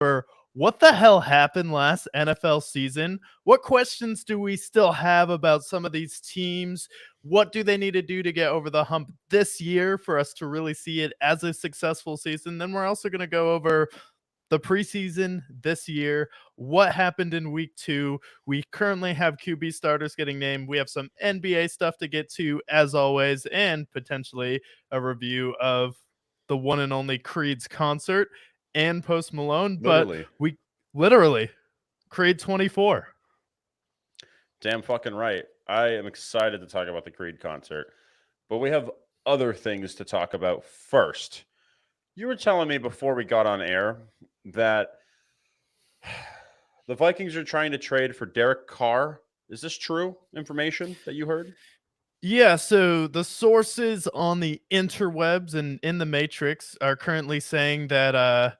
over what the hell happened last NFL season. What questions do we still have about some of these teams? What do they need to do to get over the hump this year for us to really see it as a successful season? Then we're also going to go over the preseason this year, what happened in week 2. We currently have QB starters getting named. We have some NBA stuff to get to, as always, and potentially a review of the one and only Creed's concert and Post Malone. Literally. But we literally, Creed 24. Damn fucking right. I am excited to talk about the Creed concert, but we have other things to talk about first. You were telling me before we got on air that the Vikings are trying to trade for Derek Carr. Is this true information that you heard? Yeah, so the sources on the interwebs and in the Matrix are currently saying that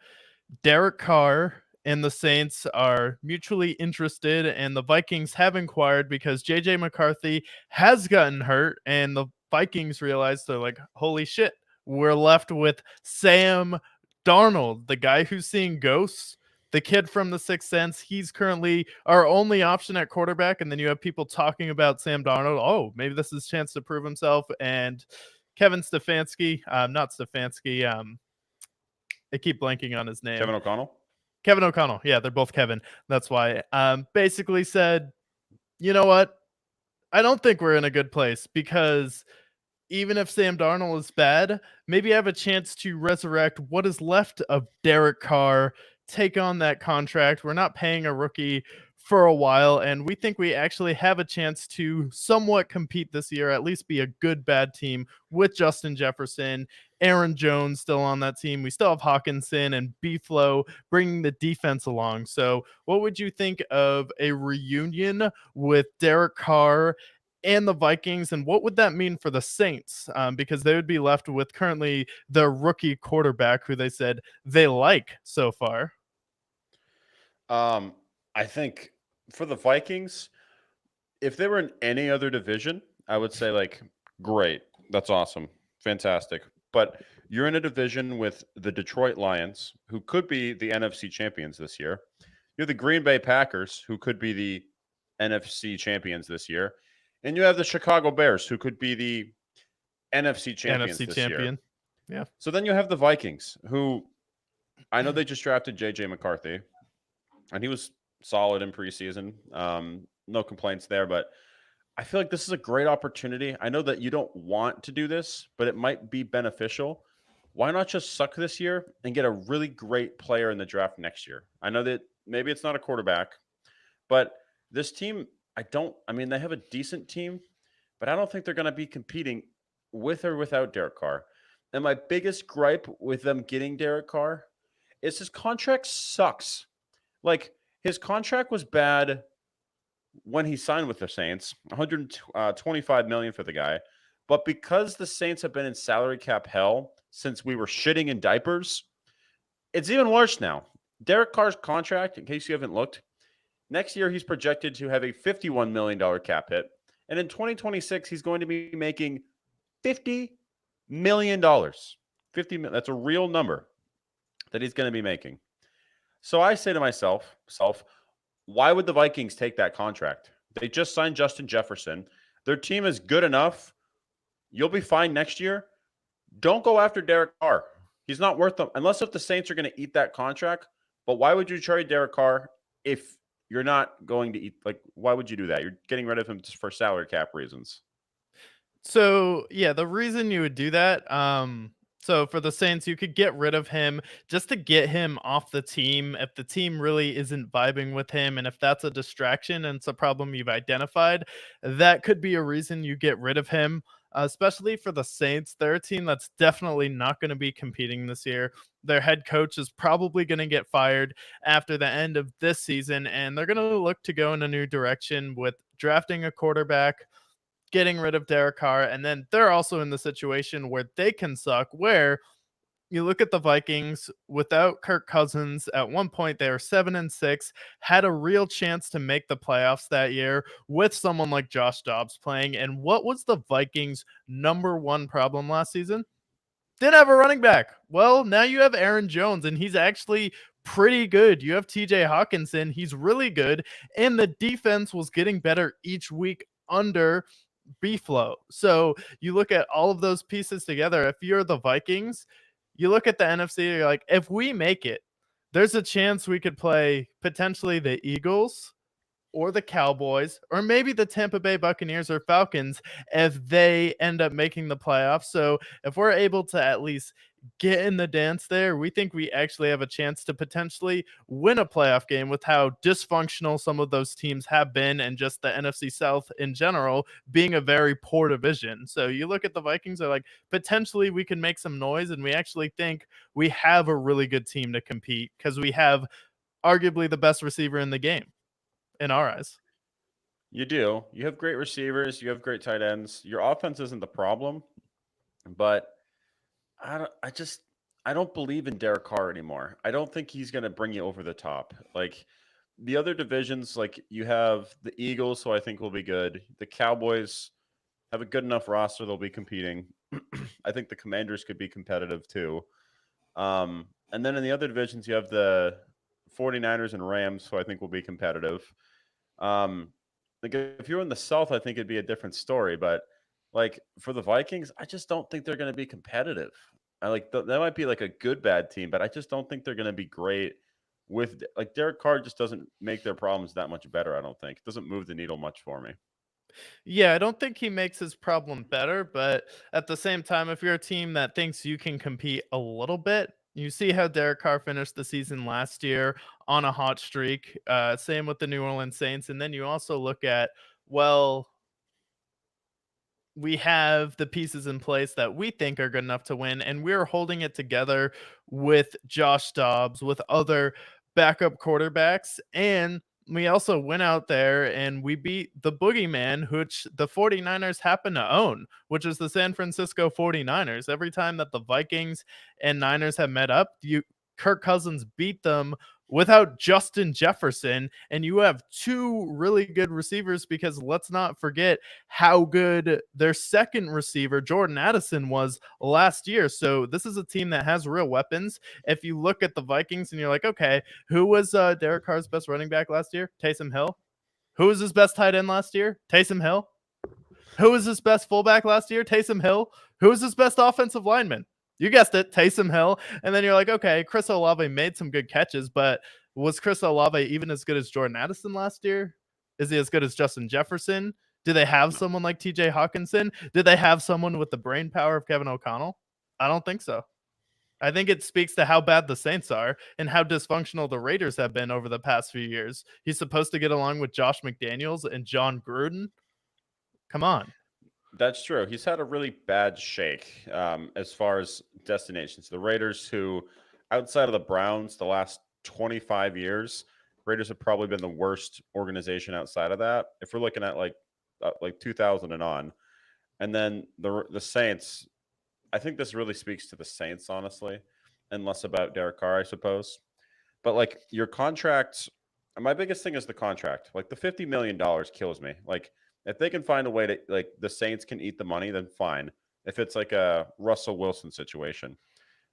Derek Carr and the Saints are mutually interested, and the Vikings have inquired because JJ McCarthy has gotten hurt, and the Vikings realized they're like, holy shit, we're left with Sam Darnold, the guy who's seeing ghosts, the kid from The Sixth Sense. He's currently our only option at quarterback, and then you have people talking about Sam Darnold. Oh, maybe this is a chance to prove himself. And Kevin Stefanski, not Stefanski, I keep blanking on his name. Kevin O'Connell? Kevin O'Connell. Yeah, they're both Kevin. That's why. Basically said, you know what? I don't think we're in a good place because even if Sam Darnold is bad, maybe I have a chance to resurrect what is left of Derek Carr, take on that contract. We're not paying a rookie for a while, and we think we actually have a chance to somewhat compete this year, at least be a good bad team with Justin Jefferson, Aaron Jones still on that team. We still have Hawkinson and B-Flow bringing the defense along. So what would you think of a reunion with Derek Carr and the Vikings, and what would that mean for the Saints? Because they would be left with currently their rookie quarterback, who they said they like so far. I think for the Vikings, if they were in any other division, I would say, like, great. That's awesome. Fantastic. But you're in a division with the Detroit Lions, who could be the NFC champions this year. You have the Green Bay Packers, who could be the NFC champions this year. And you have the Chicago Bears, who could be the NFC champions this year. Yeah. So then you have the Vikings, who I know they just drafted JJ McCarthy, and he was solid in preseason. No complaints there, but I feel like this is a great opportunity. I know that you don't want to do this, but it might be beneficial. Why not just suck this year and get a really great player in the draft next year? I know that maybe it's not a quarterback, but this team, they have a decent team, but I don't think they're going to be competing with or without Derek Carr. And my biggest gripe with them getting Derek Carr is his contract sucks. Like, his contract was bad when he signed with the Saints, $125 million for the guy. But because the Saints have been in salary cap hell since we were shitting in diapers, it's even worse now. Derek Carr's contract, in case you haven't looked, next year he's projected to have a $51 million cap hit. And in 2026, he's going to be making $50 million. That's a real number that he's going to be making. So I say to myself, why would the Vikings take that contract? They just signed Justin Jefferson. Their team is good enough. You'll be fine next year. Don't go after Derek Carr. He's not worth them, unless if the Saints are going to eat that contract. But why would you trade Derek Carr if you're not going to eat? Like, why would you do that? You're getting rid of him just for salary cap reasons. So, yeah, the reason you would do that, so for the Saints, you could get rid of him just to get him off the team if the team really isn't vibing with him, and if that's a distraction and it's a problem you've identified, that could be a reason you get rid of him. Especially for the Saints, they're a team that's definitely not going to be competing this year. Their head coach is probably going to get fired after the end of this season, and they're going to look to go in a new direction with drafting a quarterback, getting rid of Derek Carr, and then they're also in the situation where they can suck, where you look at the Vikings without Kirk Cousins. At one point, they were 7-6, had a real chance to make the playoffs that year with someone like Josh Dobbs playing. And what was the Vikings' number one problem last season? Didn't have a running back. Well, now you have Aaron Jones, and he's actually pretty good. You have TJ Hawkinson, he's really good, and the defense was getting better each week under B-Flow. So you look at all of those pieces together. If you're the Vikings, you look at the NFC, you're like, if we make it, there's a chance we could play potentially the Eagles or the Cowboys, or maybe the Tampa Bay Buccaneers or Falcons if they end up making the playoffs. So if we're able to at least get in the dance there, we think we actually have a chance to potentially win a playoff game with how dysfunctional some of those teams have been and just the NFC South in general being a very poor division. So you look at the Vikings, they're like, potentially we can make some noise, and we actually think we have a really good team to compete because we have arguably the best receiver in the game in our eyes. You do. You have great receivers. You have great tight ends. Your offense isn't the problem, but I don't believe in Derek Carr anymore. I don't think he's going to bring you over the top. Like the other divisions, like you have the Eagles, who I think will be good. The Cowboys have a good enough roster; they'll be competing. I think the Commanders could be competitive too. And then in the other divisions, you have the 49ers and Rams, who I think will be competitive. Um, like if you're in the South, I think it'd be a different story. But like for the Vikings, I just don't think they're going to be competitive. I like that might be like a good bad team, but I just don't think they're going to be great. With like Derek Carr just doesn't make their problems that much better. I don't think it doesn't move the needle much for me. Yeah, I don't think he makes his problem better, but at the same time, if you're a team that thinks you can compete a little bit, you see how Derek Carr finished the season last year on a hot streak. Same with the New Orleans Saints. And then you also look at, well, we have the pieces in place that we think are good enough to win, and we're holding it together with Josh Dobbs, with other backup quarterbacks, and we also went out there and we beat the boogeyman, which the 49ers happen to own, which is the San Francisco 49ers. Every time that the Vikings and Niners have met up, Kirk Cousins beat them without Justin Jefferson, and you have two really good receivers because let's not forget how good their second receiver, Jordan Addison, was last year. So this is a team that has real weapons. If you look at the Vikings and you're like, okay, who was Derek Carr's best running back last year? Taysom Hill. Who was his best tight end last year? Taysom Hill. Who was his best fullback last year? Taysom Hill. Who was his best offensive lineman? You guessed it, Taysom Hill. And then you're like, okay, Chris Olave made some good catches, but was Chris Olave even as good as Jordan Addison last year? Is he as good as Justin Jefferson? Do they have No. someone like TJ Hawkinson? Did they have someone with the brain power of Kevin O'Connell? I don't think so. I think it speaks to how bad the Saints are and how dysfunctional the Raiders have been over the past few years. He's supposed to get along with Josh McDaniels and John Gruden. Come on. That's true. He's had a really bad shake as far as destinations. The Raiders, who outside of the Browns, the last 25 years, Raiders have probably been the worst organization outside of that. If we're looking at like 2000 and on, and then the Saints, I think this really speaks to the Saints, honestly, and less about Derek Carr, I suppose. But like your contract, my biggest thing is the contract. Like the $50 million kills me. Like if they can find a way to like the Saints can eat the money, then fine. If it's like a Russell Wilson situation,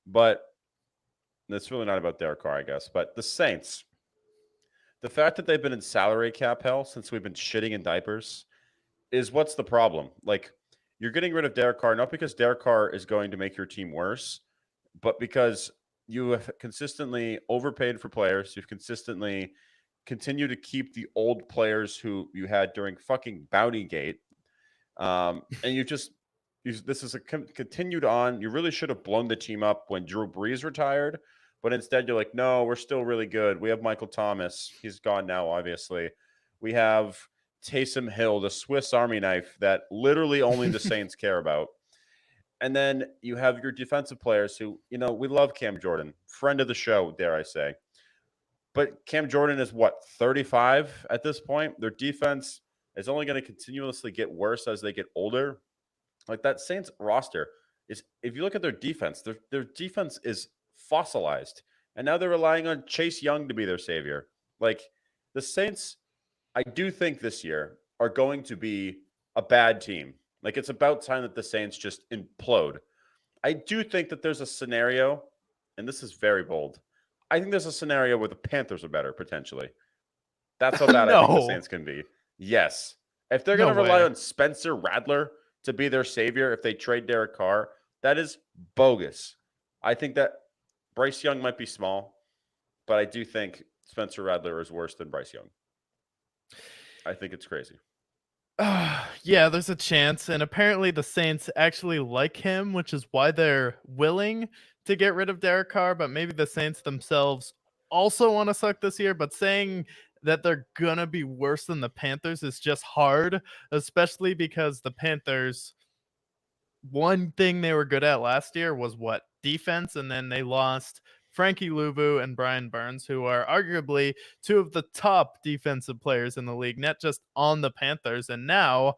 but it's really not about Derek Carr, I guess. But the Saints, the fact that they've been in salary cap hell since we've been shitting in diapers is what's the problem? Like you're getting rid of Derek Carr not because Derek Carr is going to make your team worse, but because you have consistently overpaid for players. You've consistently continued to keep the old players who you had during fucking Bounty Gate, and this is a continued on. You really should have blown the team up when Drew Brees retired, but instead you're like, no, we're still really good. We have Michael Thomas. He's gone now, obviously. We have Taysom Hill, the Swiss Army knife that literally only the Saints care about. And then you have your defensive players who, we love Cam Jordan, friend of the show, dare I say. But Cam Jordan is what, 35 at this point? Their defense is only going to continuously get worse as they get older. Like that Saints roster is, if you look at their defense is fossilized. And now they're relying on Chase Young to be their savior. Like the Saints, I do think this year are going to be a bad team. Like it's about time that the Saints just implode. I do think that there's a scenario, and this is very bold. I think there's a scenario where the Panthers are better potentially. That's how bad I think the No. Saints can be. Yes. If they're going No to rely way. on Spencer Rattler to be their savior, if they trade Derek Carr, that is bogus. I think that Bryce Young might be small, but I do think Spencer Rattler is worse than Bryce Young. I think it's crazy. Yeah, there's a chance. And apparently the Saints actually like him, which is why they're willing to get rid of Derek Carr. But maybe the Saints themselves also want to suck this year. But saying that they're going to be worse than the Panthers is just hard, especially because the Panthers, one thing they were good at last year was what? Defense. And then they lost Frankie Louvu and Brian Burns, who are arguably two of the top defensive players in the league, not just on the Panthers. And now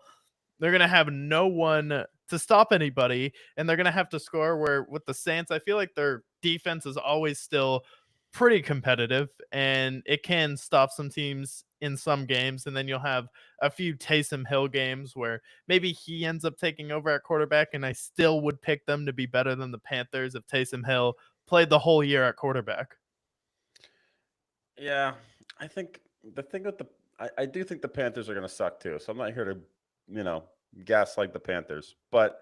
they're going to have no one to stop anybody, and they're going to have to score. Where with the Saints, I feel like their defense is always still pretty competitive, and it can stop some teams in some games. And then you'll have a few Taysom Hill games where maybe he ends up taking over at quarterback, and I still would pick them to be better than the Panthers if Taysom Hill played the whole year at quarterback. Yeah, I think the thing with I do think the Panthers are going to suck too. So I'm not here to, you know, gas like the Panthers. But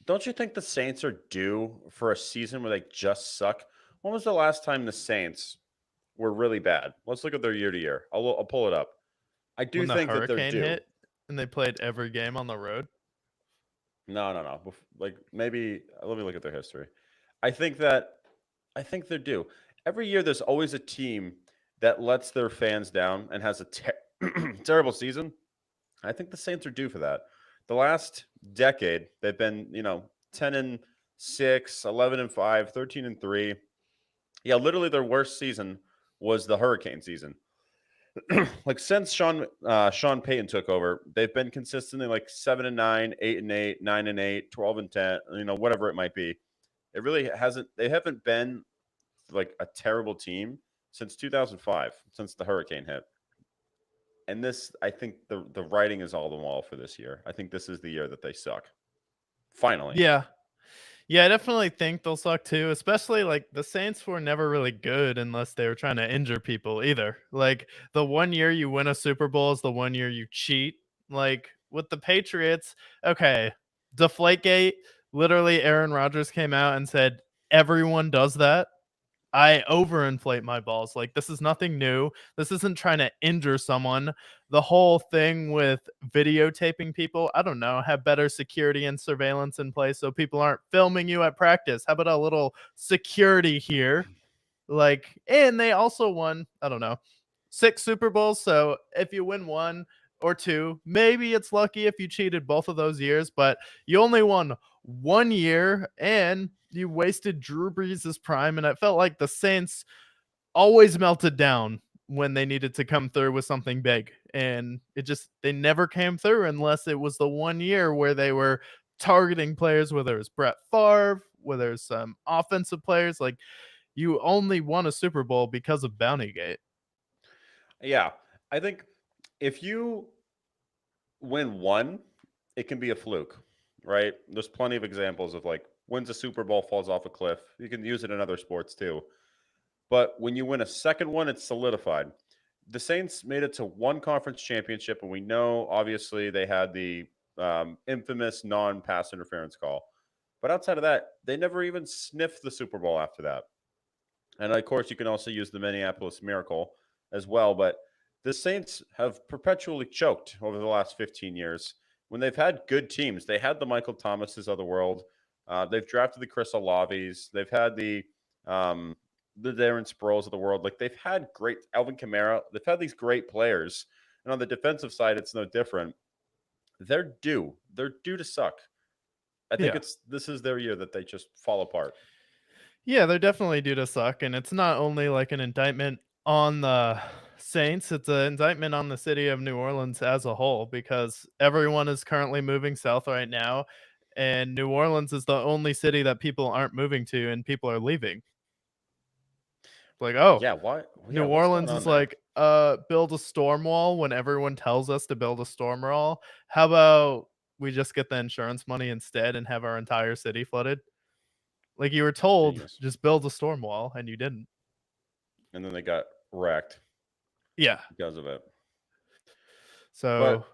don't you think the Saints are due for a season where they just suck? When was the last time the Saints were really bad? Let's look at their year to year. I'll pull it up. I do When the think that they're hurricane due. hit and they played every game on the road. No. Like maybe let me look at their history. I think that I think they're due. Every year, there's always a team that lets their fans down and has a terrible season. I think the Saints are due for that. The last decade, they've been, 10 and 6, 11 and 5, 13 and 3. Yeah, literally their worst season was the hurricane season. Like since Sean Payton took over, they've been consistently like 7 and 9, 8 and 8, 9 and 8, 12 and 10, whatever it might be. It really hasn't they haven't been like a terrible team since 2005, since the hurricane hit. And this, I think the writing is all on the wall for this year. I think this is the year that they suck. Finally. Yeah. Yeah, I definitely think they'll suck too, especially like the Saints were never really good unless they were trying to injure people either. Like the one year you win a Super Bowl is the one year you cheat. Like with the Patriots, okay, Deflategate, literally Aaron Rodgers came out and said everyone does that. I overinflate my balls. Like, this is nothing new. This isn't trying to injure someone. The whole thing with videotaping people, I don't know, have better security and surveillance in place so people aren't filming you at practice. How about a little security here? Like, and they also won, I don't know, 6 Super Bowls. So if you win one or two, maybe it's lucky if you cheated both of those years, but you only won one year and you wasted Drew Brees' prime. And it felt like the Saints always melted down when they needed to come through with something big. And they never came through unless it was the one year where they were targeting players, whether it was Brett Favre, whether it's some offensive players. Like, you only won a Super Bowl because of Bountygate. Yeah. I think if you win one, it can be a fluke, right? There's plenty of examples of like wins a Super Bowl, falls off a cliff. You can use it in other sports too. But when you win a second one, it's solidified. The Saints made it to one conference championship, and we know obviously they had the infamous non-pass interference call. But outside of that, they never even sniffed the Super Bowl after that. And of course, you can also use the Minneapolis Miracle as well. But the Saints have perpetually choked over the last 15 years. When they've had good teams, they had the Michael Thomases of the world. They've drafted the Chris Olaves. They've had the Darren Sproles of the world. Like they've had great Alvin Kamara. They've had these great players. And on the defensive side, it's no different. They're due. They're due to suck. I think Yeah. this is their year that they just fall apart. Yeah, they're definitely due to suck. And it's not only like an indictment on the Saints, it's an indictment on the city of New Orleans as a whole because everyone is currently moving south right now. And New Orleans is the only city that people aren't moving to and people are leaving. Like, oh, Yeah, why? Yeah, New what's going Orleans on is there? like, build a storm wall when everyone tells us to build a storm wall. How about we just get the insurance money instead and have our entire city flooded? Like you were told, Genius. just build a storm wall and you didn't. and then they got wrecked Yeah. because of it. So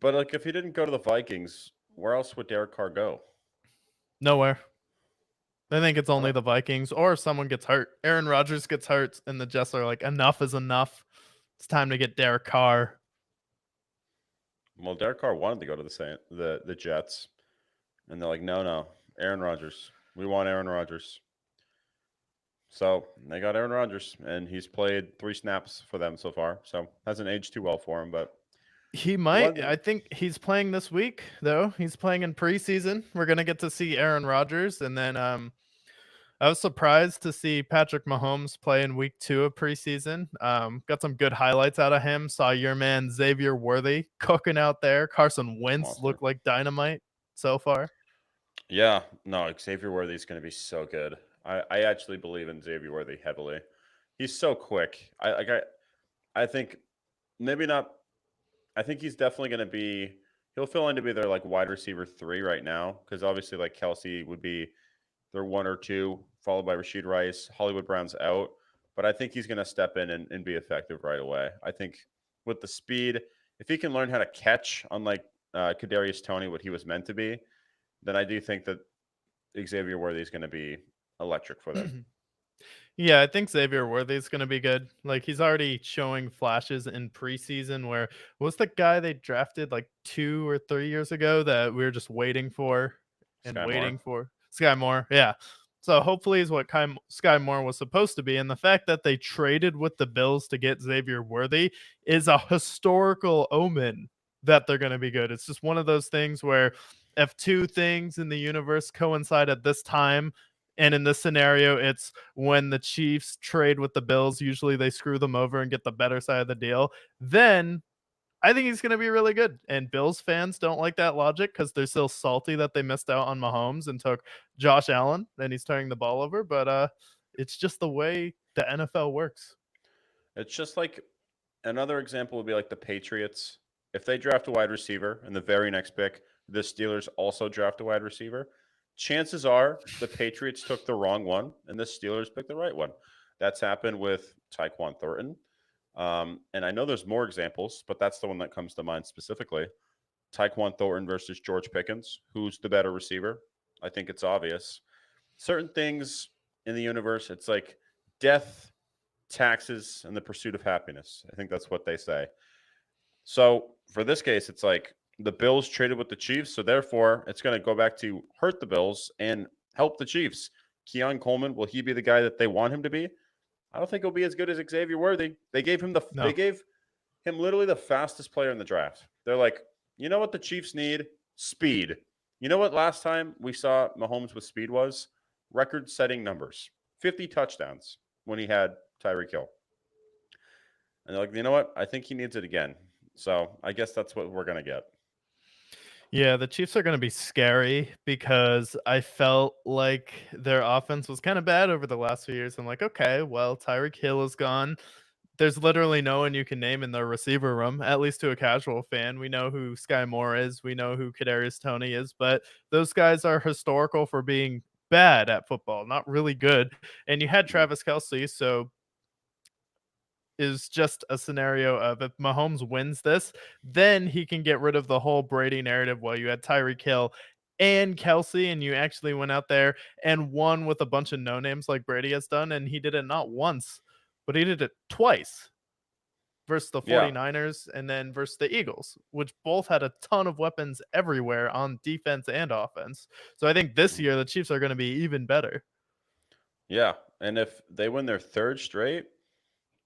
But like, if he didn't go to the Vikings, where else would Derek Carr go? nowhere. I think it's I only don't. the Vikings or if someone gets hurt. Aaron Rodgers gets hurt, and the Jets are like, enough is enough. It's time to get Derek Carr. Well, Derek Carr wanted to go to the Jets, and they're like, no, Aaron Rodgers. We want Aaron Rodgers. So they got Aaron Rodgers, and he's played 3 snaps for them so far. So hasn't aged too well for him, but He might. one. I think he's playing this week, though. He's playing in preseason. We're gonna get to see Aaron Rodgers, and then I was surprised to see Patrick Mahomes play in week 2 of preseason. Got some good highlights out of him. Saw your man Xavier Worthy cooking out there. Carson Wentz Monster. looked like dynamite so far. Yeah, no, Xavier Worthy is going to be so good. I actually believe in Xavier Worthy heavily. He's so quick. I think maybe not. I think he's definitely going to be. He'll fill in to be their like wide receiver 3 right now because obviously like Kelsey would be their 1 or 2, followed by Rashid Rice. Hollywood Brown's out, but I think he's going to step in and be effective right away. I think with the speed, if he can learn how to catch, unlike Kadarius Toney, what he was meant to be, then I do think that Xavier Worthy is going to be electric for them. Yeah, I think Xavier Worthy is going to be good. Like he's already showing flashes in preseason. Where was the guy they drafted like 2 or 3 years ago that we were just waiting for and Sky Moore. waiting for? Sky Moore. Yeah. So hopefully is what Sky Moore was supposed to be. And the fact that they traded with the Bills to get Xavier Worthy is a historical omen that they're going to be good. It's just one of those things where if 2 things in the universe coincide at this time, and in this scenario, it's when the Chiefs trade with the Bills, usually they screw them over and get the better side of the deal. Then I think he's going to be really good. And Bills fans don't like that logic because they're still salty that they missed out on Mahomes and took Josh Allen and he's turning the ball over. But it's just the way the NFL works. It's just like another example would be like the Patriots. If they draft a wide receiver and the very next pick, the Steelers also draft a wide receiver, chances are the Patriots took the wrong one and the Steelers picked the right one. That's happened with Tyquan Thornton. And I know there's more examples, but that's the one that comes to mind specifically. Tyquan Thornton versus George Pickens. Who's the better receiver? I think it's obvious. Certain things in the universe, it's like death, taxes, and the pursuit of happiness. I think that's what they say. So for this case, it's like the Bills traded with the Chiefs, so therefore it's going to go back to hurt the Bills and help the Chiefs. Keon Coleman, will he be the guy that they want him to be? I don't think he'll be as good as Xavier Worthy. They gave him No. literally the fastest player in the draft. They're like, you know what the Chiefs need? Speed. You know what last time we saw Mahomes with speed was? Record-setting numbers. 50 touchdowns when he had Tyreek Hill. And they're like, you know what? I think he needs it again. So I guess that's what we're going to get. Yeah, the Chiefs are going to be scary because I felt like their offense was kind of bad over the last few years. I'm like, okay, well, Tyreek Hill is gone. There's literally no one you can name in their receiver room, at least to a casual fan. We know who Sky Moore is. We know who Kadarius Toney is, but those guys are historical for being bad at football, not really good. And you had Mhm. Travis Kelce, so is just a scenario of if Mahomes wins this, then he can get rid of the whole Brady narrative while you had Tyreek Hill and Kelsey, and you actually went out there and won with a bunch of no names like Brady has done. And he did it not once, but he did it twice versus the Yeah. 49ers and then versus the Eagles, which both had a ton of weapons everywhere on defense and offense. So I think this Mhm. year the Chiefs are going to be even better. Yeah. And if they win their 3rd straight,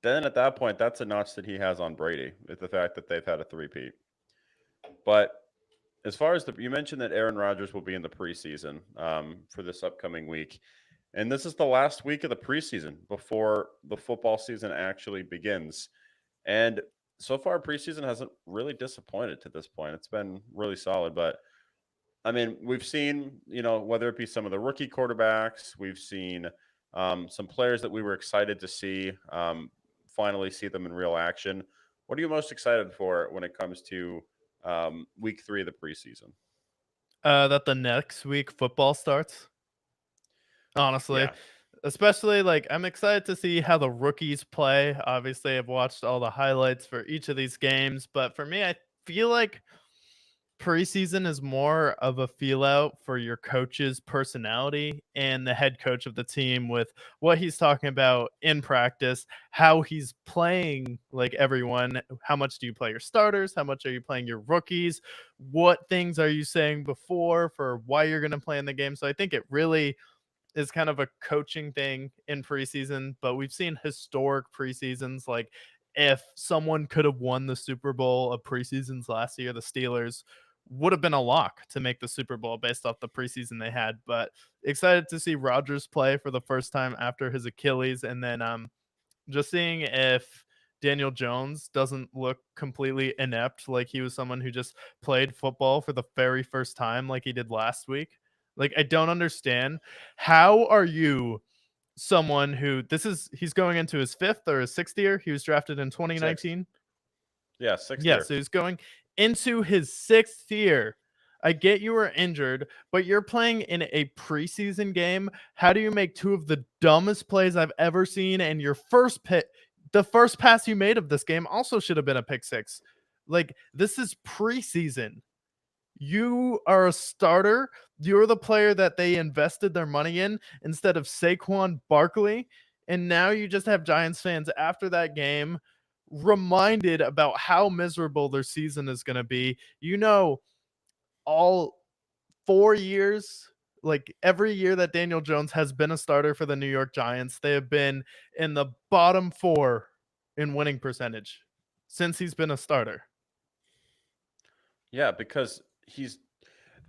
then at that point, that's a notch that he has on Brady with the fact that they've had a three-peat. But as far as you mentioned that Aaron Rodgers will be in the preseason for this upcoming week. And this is the last week of the preseason before the football season actually begins. And so far, preseason hasn't really disappointed to this point. It's been really solid. But I mean, we've seen, whether it be some of the rookie quarterbacks, we've seen some players that we were excited to see, finally see them in real action. What are you most excited for when it comes to week 3 of the preseason? That the next week football starts. Honestly, Yeah. Especially, like, I'm excited to see how the rookies play. Obviously, I've watched all the highlights for each of these games, but for me, I feel like preseason is more of a feel out for your coach's personality and the head coach of the team with what he's talking about in practice, how he's playing like everyone. How much do you play your starters? How much are you playing your rookies? What things are you saying before for why you're going to play in the game? So I think it really is kind of a coaching thing in preseason, but we've seen historic preseasons. Like if someone could have won the Super Bowl of preseasons last year, the Steelers would have been a lock to make the Super Bowl based off the preseason they had. But excited to see Rodgers play for the first time after his Achilles, and then just seeing if Daniel Jones doesn't look completely inept, like he was someone who just played football for the very first time, like he did last week. Like, I don't understand. How are you someone who he's going into his fifth or his sixth year? He was drafted in Sixth. 2019. Yeah, sixth Yeah, year. so he's going into his sixth year. I get you were injured, but you're playing in a preseason game. How do you make two of the dumbest plays I've ever seen? And your first pick, the first pass you made of this game also should have been a pick six. Like, this is preseason. You are a starter. You're the player that they invested their money in instead of Saquon Barkley. And now you just have Giants fans after that game reminded about how miserable their season is going to be. All 4 years, like every year that Daniel Jones has been a starter for the New York Giants, they have been in the bottom four in winning percentage since he's been a starter. Yeah, because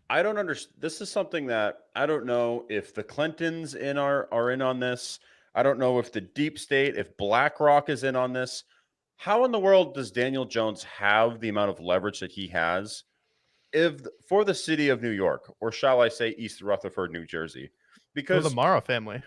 I don't understand. This is something that I don't know if the Clintons are in on this. I don't know if the deep state, if BlackRock is in on this. How in the world does Daniel Jones have the amount of leverage that he has if for the city of New York, or shall I say East Rutherford, New Jersey? Or the Because Mara family.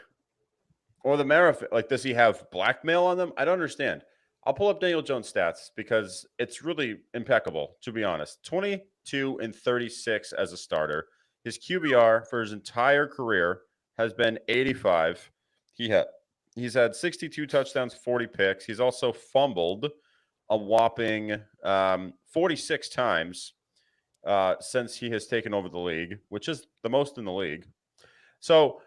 or the mayor, like, does he have blackmail on them? I don't understand. I'll pull up Daniel Jones' stats because it's really impeccable, to be honest. 22 and 36 as a starter. His QBR for his entire career has been 85. He's had 62 touchdowns, 40 picks. He's also fumbled a whopping 46 times since he has taken over the league, which is the most in the league. So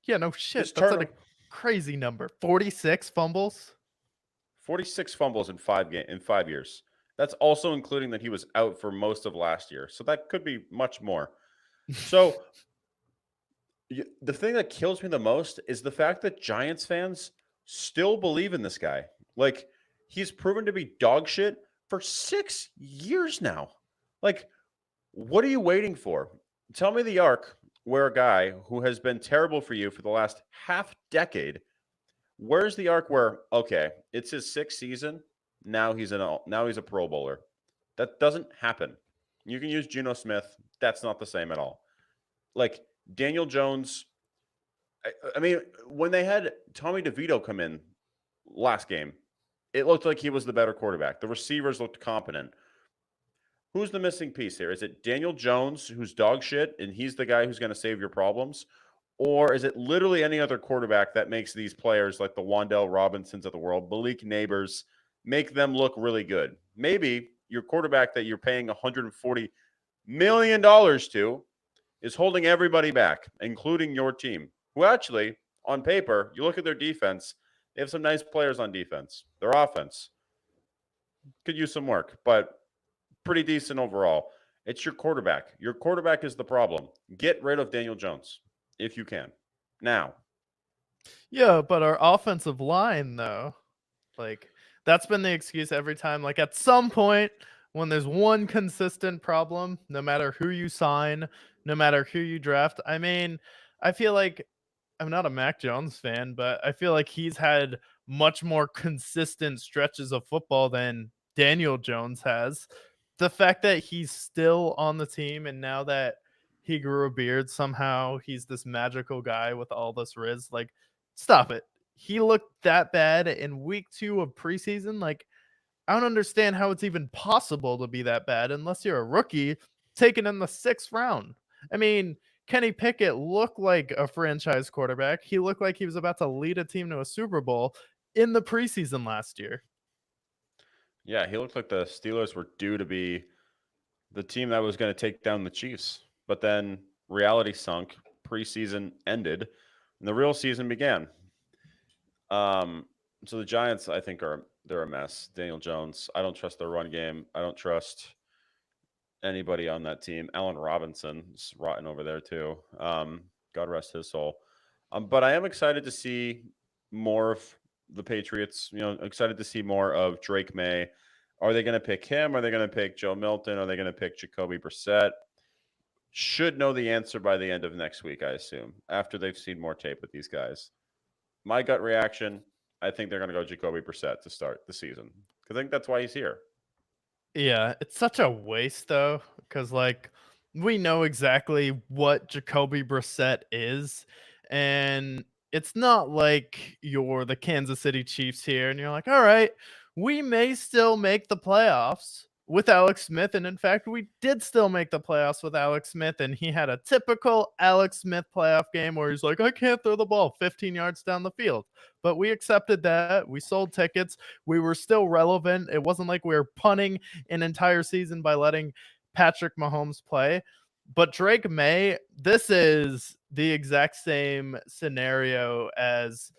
Yeah, no his shit. That's a turnover. crazy number. 46 fumbles. 46 fumbles in 5 years. That's also including that he was out for most of last year. So that could be much more. So the thing that kills me the most is the fact that Giants fans still believe in this guy. Like, he's proven to be dog shit for 6 years now. Like, what are you waiting for? Tell me the arc where a guy who has been terrible for you for the last half decade. Where's the arc where, okay, it's his sixth season, now he's a Pro Bowler? That doesn't happen. You can use Geno Smith. That's not the same at all. Like, Daniel Jones, I mean, when they had Tommy DeVito come in last game, it looked like he was the better quarterback. The receivers looked competent. Who's the missing piece here? Is it Daniel Jones, who's dog shit, and he's the guy who's going to save your problems? Or is it literally any other quarterback that makes these players like the Wandale Robinsons of the world, Malik Neighbors, make them look really good? Maybe your quarterback that you're paying $140 million to is holding everybody back, including your team, who actually, on paper, you look at their defense, they have some nice players on defense. Their offense could use some work, but pretty decent overall. It's your quarterback. Your quarterback is the problem. Get rid of Daniel Jones if you can. Now, Yeah, but our offensive line, though, like, that's been the excuse every time. Like, at some point, when there's one consistent problem, no matter who you sign, no matter who you draft, I mean, I feel like I'm not a Mac Jones fan, but I feel like he's had much more consistent stretches of football than Daniel Jones has. The fact that he's still on the team and now that he grew a beard, somehow he's this magical guy with all this riz. Like, stop it. He looked that bad in week 2 of preseason. Like, I don't understand how it's even possible to be that bad unless you're a rookie taken in the 6th round. I mean, Kenny Pickett looked like a franchise quarterback. He looked like he was about to lead a team to a Super Bowl in the preseason last year. Yeah, he looked like the Steelers were due to be the team that was going to take down the Chiefs. But then reality sunk, preseason ended, and the real season began. Um, so the Giants, I think, they're a mess. Daniel Jones, I don't trust their run game. I don't trust anybody on that team. Allen Robinson's rotten over there too. God rest his soul. But I am excited to see more of the Patriots. You know, excited to see more of Drake May. Are they going to pick him? Are they going to pick Joe Milton? Are they going to pick Jacoby Brissett? Should know the answer by the end of next week, I assume, after they've seen more tape with these guys. My gut reaction, I think they're going to go Jacoby Brissett to start the season because I think that's why he's here. Yeah, it's such a waste though, because like we know exactly what Jacoby Brissett is, and it's not like you're the Kansas City Chiefs here, and you're like, all right, we may still make the playoffs with Alex Smith, and in fact, we did still make the playoffs with Alex Smith, and he had a typical Alex Smith playoff game where he's like, I can't throw the ball 15 yards down the field. But we accepted that. We sold tickets. We were still relevant. It wasn't like we were punting an entire season by letting Patrick Mahomes play. But Drake May, this is the exact same scenario as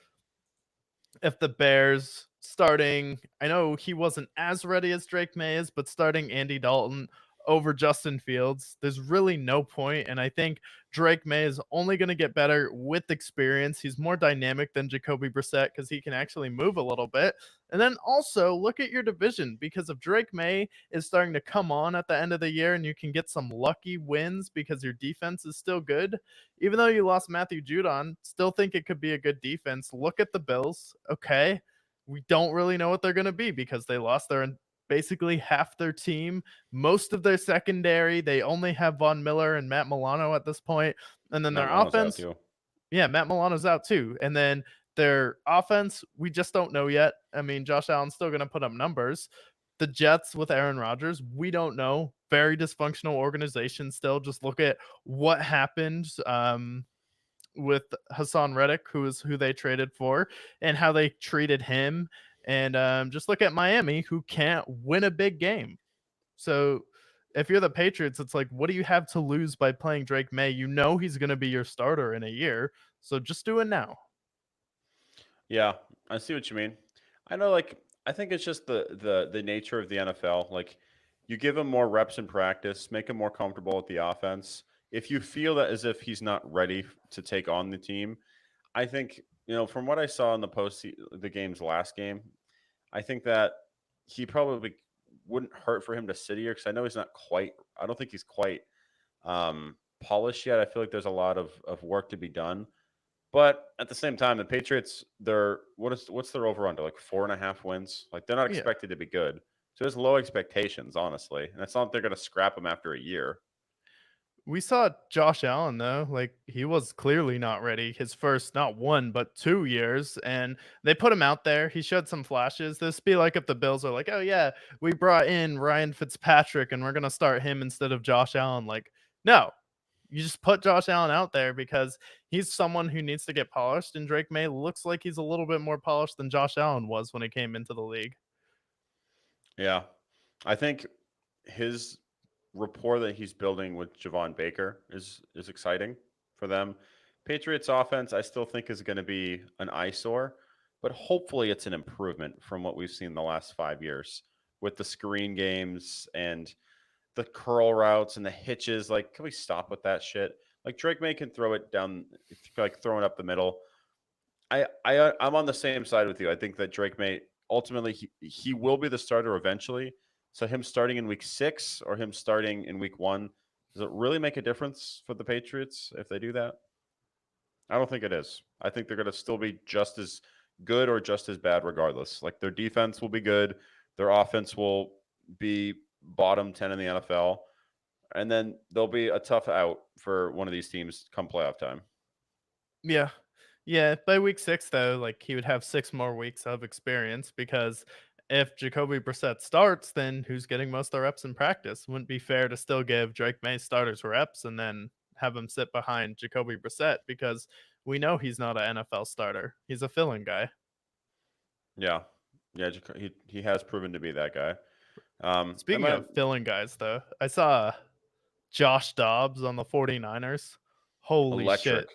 if the Bears starting, I know he wasn't as ready as Drake May is, but starting Andy Dalton over Justin Fields, there's really no point. And I think Drake May is only going to get better with experience. He's more dynamic than Jacoby Brissett because he can actually move a little bit. And then also look at your division, because if Drake May is starting to come on at the end of the year and you can get some lucky wins because your defense is still good, even though you lost Matthew Judon, still think it could be a good defense. Look at the Bills. Okay. We don't really know what they're going to be because they lost basically half their team, most of their secondary. They only have Von Miller and Matt Milano at this point. And then Matt their Milano's out offense, too. yeah, Matt Milano's out too. And then their offense, we just don't know yet. I mean, Josh Allen's still going to put up numbers. The Jets with Aaron Rodgers, we don't know. Very dysfunctional organization still. Just look at what happened with Hassan Reddick, who they traded for, and how they treated him. And just look at Miami, who can't win a big game. So if you're the Patriots, it's like, what do you have to lose by playing Drake May? You know he's going to be your starter in a year, so just do it now. Yeah, I see what you mean. I know, like, I think it's just the nature of the NFL. Like, you give him more reps in practice, make him more comfortable with the offense. If you feel that as if he's not ready to take on the team, I think, you know, from what I saw in the game's last game, I think that he probably wouldn't hurt for him to sit here because I know he's not quite. I don't think he's quite polished yet. I feel like there's a lot of work to be done. But at the same time, the Patriots, what's their over under? Like 4.5 wins? Like they're not Yeah. expected to be good. So there's low expectations, honestly. And it's not like they're gonna scrap them after a year. We saw Josh Allen though, like he was clearly not ready his first not 1 but 2 years, and they put him out there. He showed some flashes. This be like if the Bills are like, "Oh yeah, we brought in Ryan Fitzpatrick and we're going to start him instead of Josh Allen." Like, no. You just put Josh Allen out there because he's someone who needs to get polished, and Drake May looks like he's a little bit more polished than Josh Allen was when he came into the league. Yeah. I think his rapport that he's building with Javon Baker is exciting for them. Patriots offense, I still think is going to be an eyesore, but hopefully it's an improvement from what we've seen the last 5 years with the screen games and the curl routes and the hitches. Like, can we stop with that shit? Like Drake May can throw it down, like throwing up the middle. I'm on the same side with you. I think that Drake May ultimately he will be the starter eventually. So him starting in week 6 or him starting in week 1, does it really make a difference for the Patriots if they do that? I don't think it is. I think they're going to still be just as good or just as bad regardless. Like their defense will be good, their offense will be bottom 10 in the NFL, and then there'll be a tough out for one of these teams come playoff time. Yeah. Yeah, by week 6 though, like he would have 6 more weeks of experience, because if Jacoby Brissett starts, then who's getting most of the reps in practice? Wouldn't be fair to still give Drake May starters reps and then have him sit behind Jacoby Brissett because we know he's not an NFL starter. He's a fill-in guy. Yeah, yeah, he has proven to be that guy. And Speaking of fill-in guys, though, I saw Josh Dobbs on the 49ers. Holy electric. shit.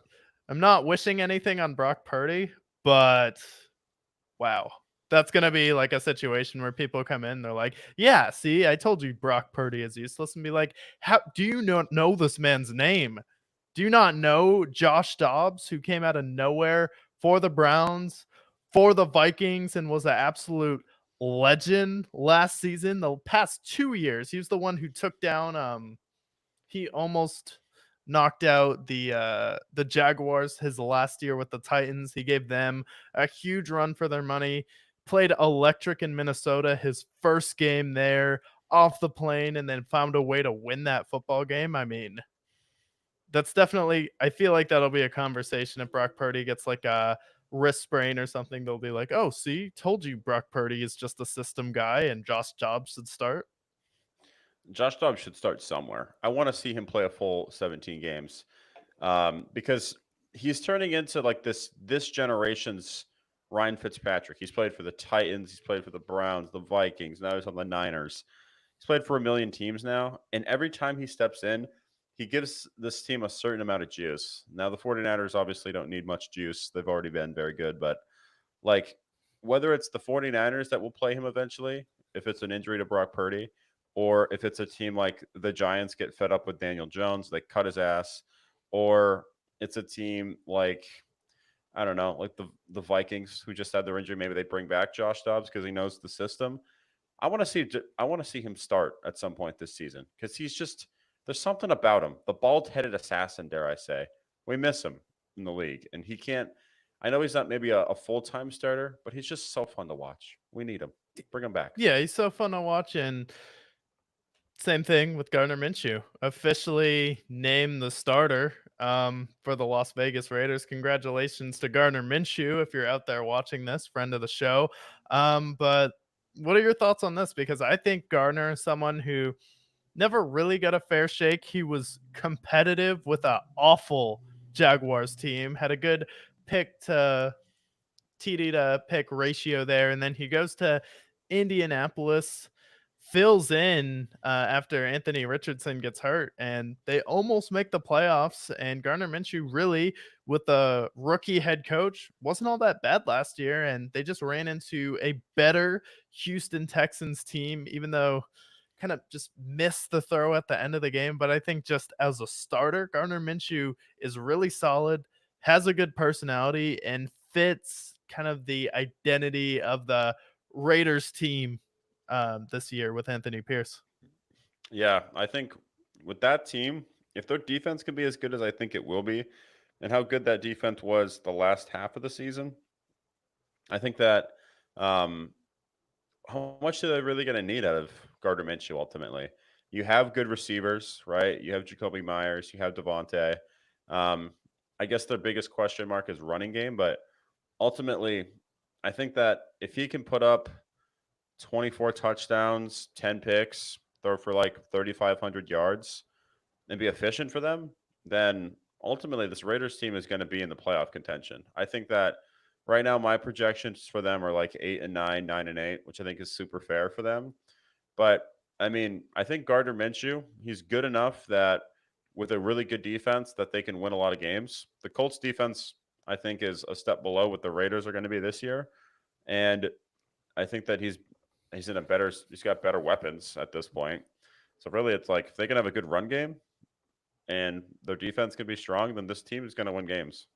I'm not wishing anything on Brock Purdy, but wow. That's gonna be like a situation where people come in, they're like, "Yeah, see, I told you Brock Purdy is useless," and be like, "How do you not know this man's name? Do you not know Josh Dobbs, who came out of nowhere for the Browns, for the Vikings, and was an absolute legend last season? The past 2 years, he was the one who took down he almost knocked out the Jaguars his last year with the Titans. He gave them a huge run for their money. Played electric in Minnesota his first game there off the plane and then found a way to win that football game. I mean, that's definitely I feel like that'll be a conversation if Brock Purdy gets like a wrist sprain or something. They'll be like, "Oh, see, told you Brock Purdy is just a system guy and Josh Jobs should start." Josh Dobbs should start somewhere. I want to see him play a full 17 games, because he's turning into like this generation's Ryan Fitzpatrick. He's played for the Titans, he's played for the Browns, the Vikings. Now he's on the Niners. He's played for a million teams now, and every time he steps in, he gives this team a certain amount of juice. Now the 49ers obviously don't need much juice. They've already been very good, but like whether it's the 49ers that will play him eventually, if it's an injury to Brock Purdy, or if it's a team like the Giants get fed up with Daniel Jones, they cut his ass, or it's a team like I don't know, like the Vikings who just had their injury, maybe they bring back Josh Dobbs because he knows the system. I want to see him start at some point this season because he's just there's something about him. The bald-headed assassin, dare I say. We miss him in the league, and he can't. I know he's not maybe a full-time starter, but he's just so fun to watch. We need him. Bring him back. Yeah, he's so fun to watch and same thing with Gardner Minshew. Officially named the starter for the Las Vegas Raiders. Congratulations to Gardner Minshew if you're out there watching this, friend of the show. But what are your thoughts on this? Because I think Gardner is someone who never really got a fair shake. He was competitive with an awful Jaguars team, had a good pick to TD to pick ratio there, and then he goes to Indianapolis, fills in after Anthony Richardson gets hurt, and they almost make the playoffs. And Gardner Minshew, really, with the rookie head coach, wasn't all that bad last year, and they just ran into a better Houston Texans team, even though kind of just missed the throw at the end of the game. But I think just as a starter, Gardner Minshew is really solid, has a good personality, and fits kind of the identity of the Raiders team this year with Anthony Pierce. Yeah, I think with that team, if their defense can be as good as I think it will be, and how good that defense was the last half of the season, I think that um, how much are they really going to need out of Gardner Minshew ultimately? You have good receivers, right? You have Jacoby Myers, you have Devontae. Um, I guess their biggest question mark is running game, but ultimately, I think that if he can put up 24 touchdowns, 10 picks, throw for like 3,500 yards, and be efficient for them, then ultimately this Raiders team is going to be in the playoff contention. I think that right now my projections for them are like 8-9, 9-8, which I think is super fair for them. But I mean, I think Gardner Minshew, he's good enough that with a really good defense that they can win a lot of games. The Colts defense, I think, is a step below what the Raiders are going to be this year. And I think that he's got better weapons at this point. So really it's like if they can have a good run game and their defense can be strong, then this team is going to win games.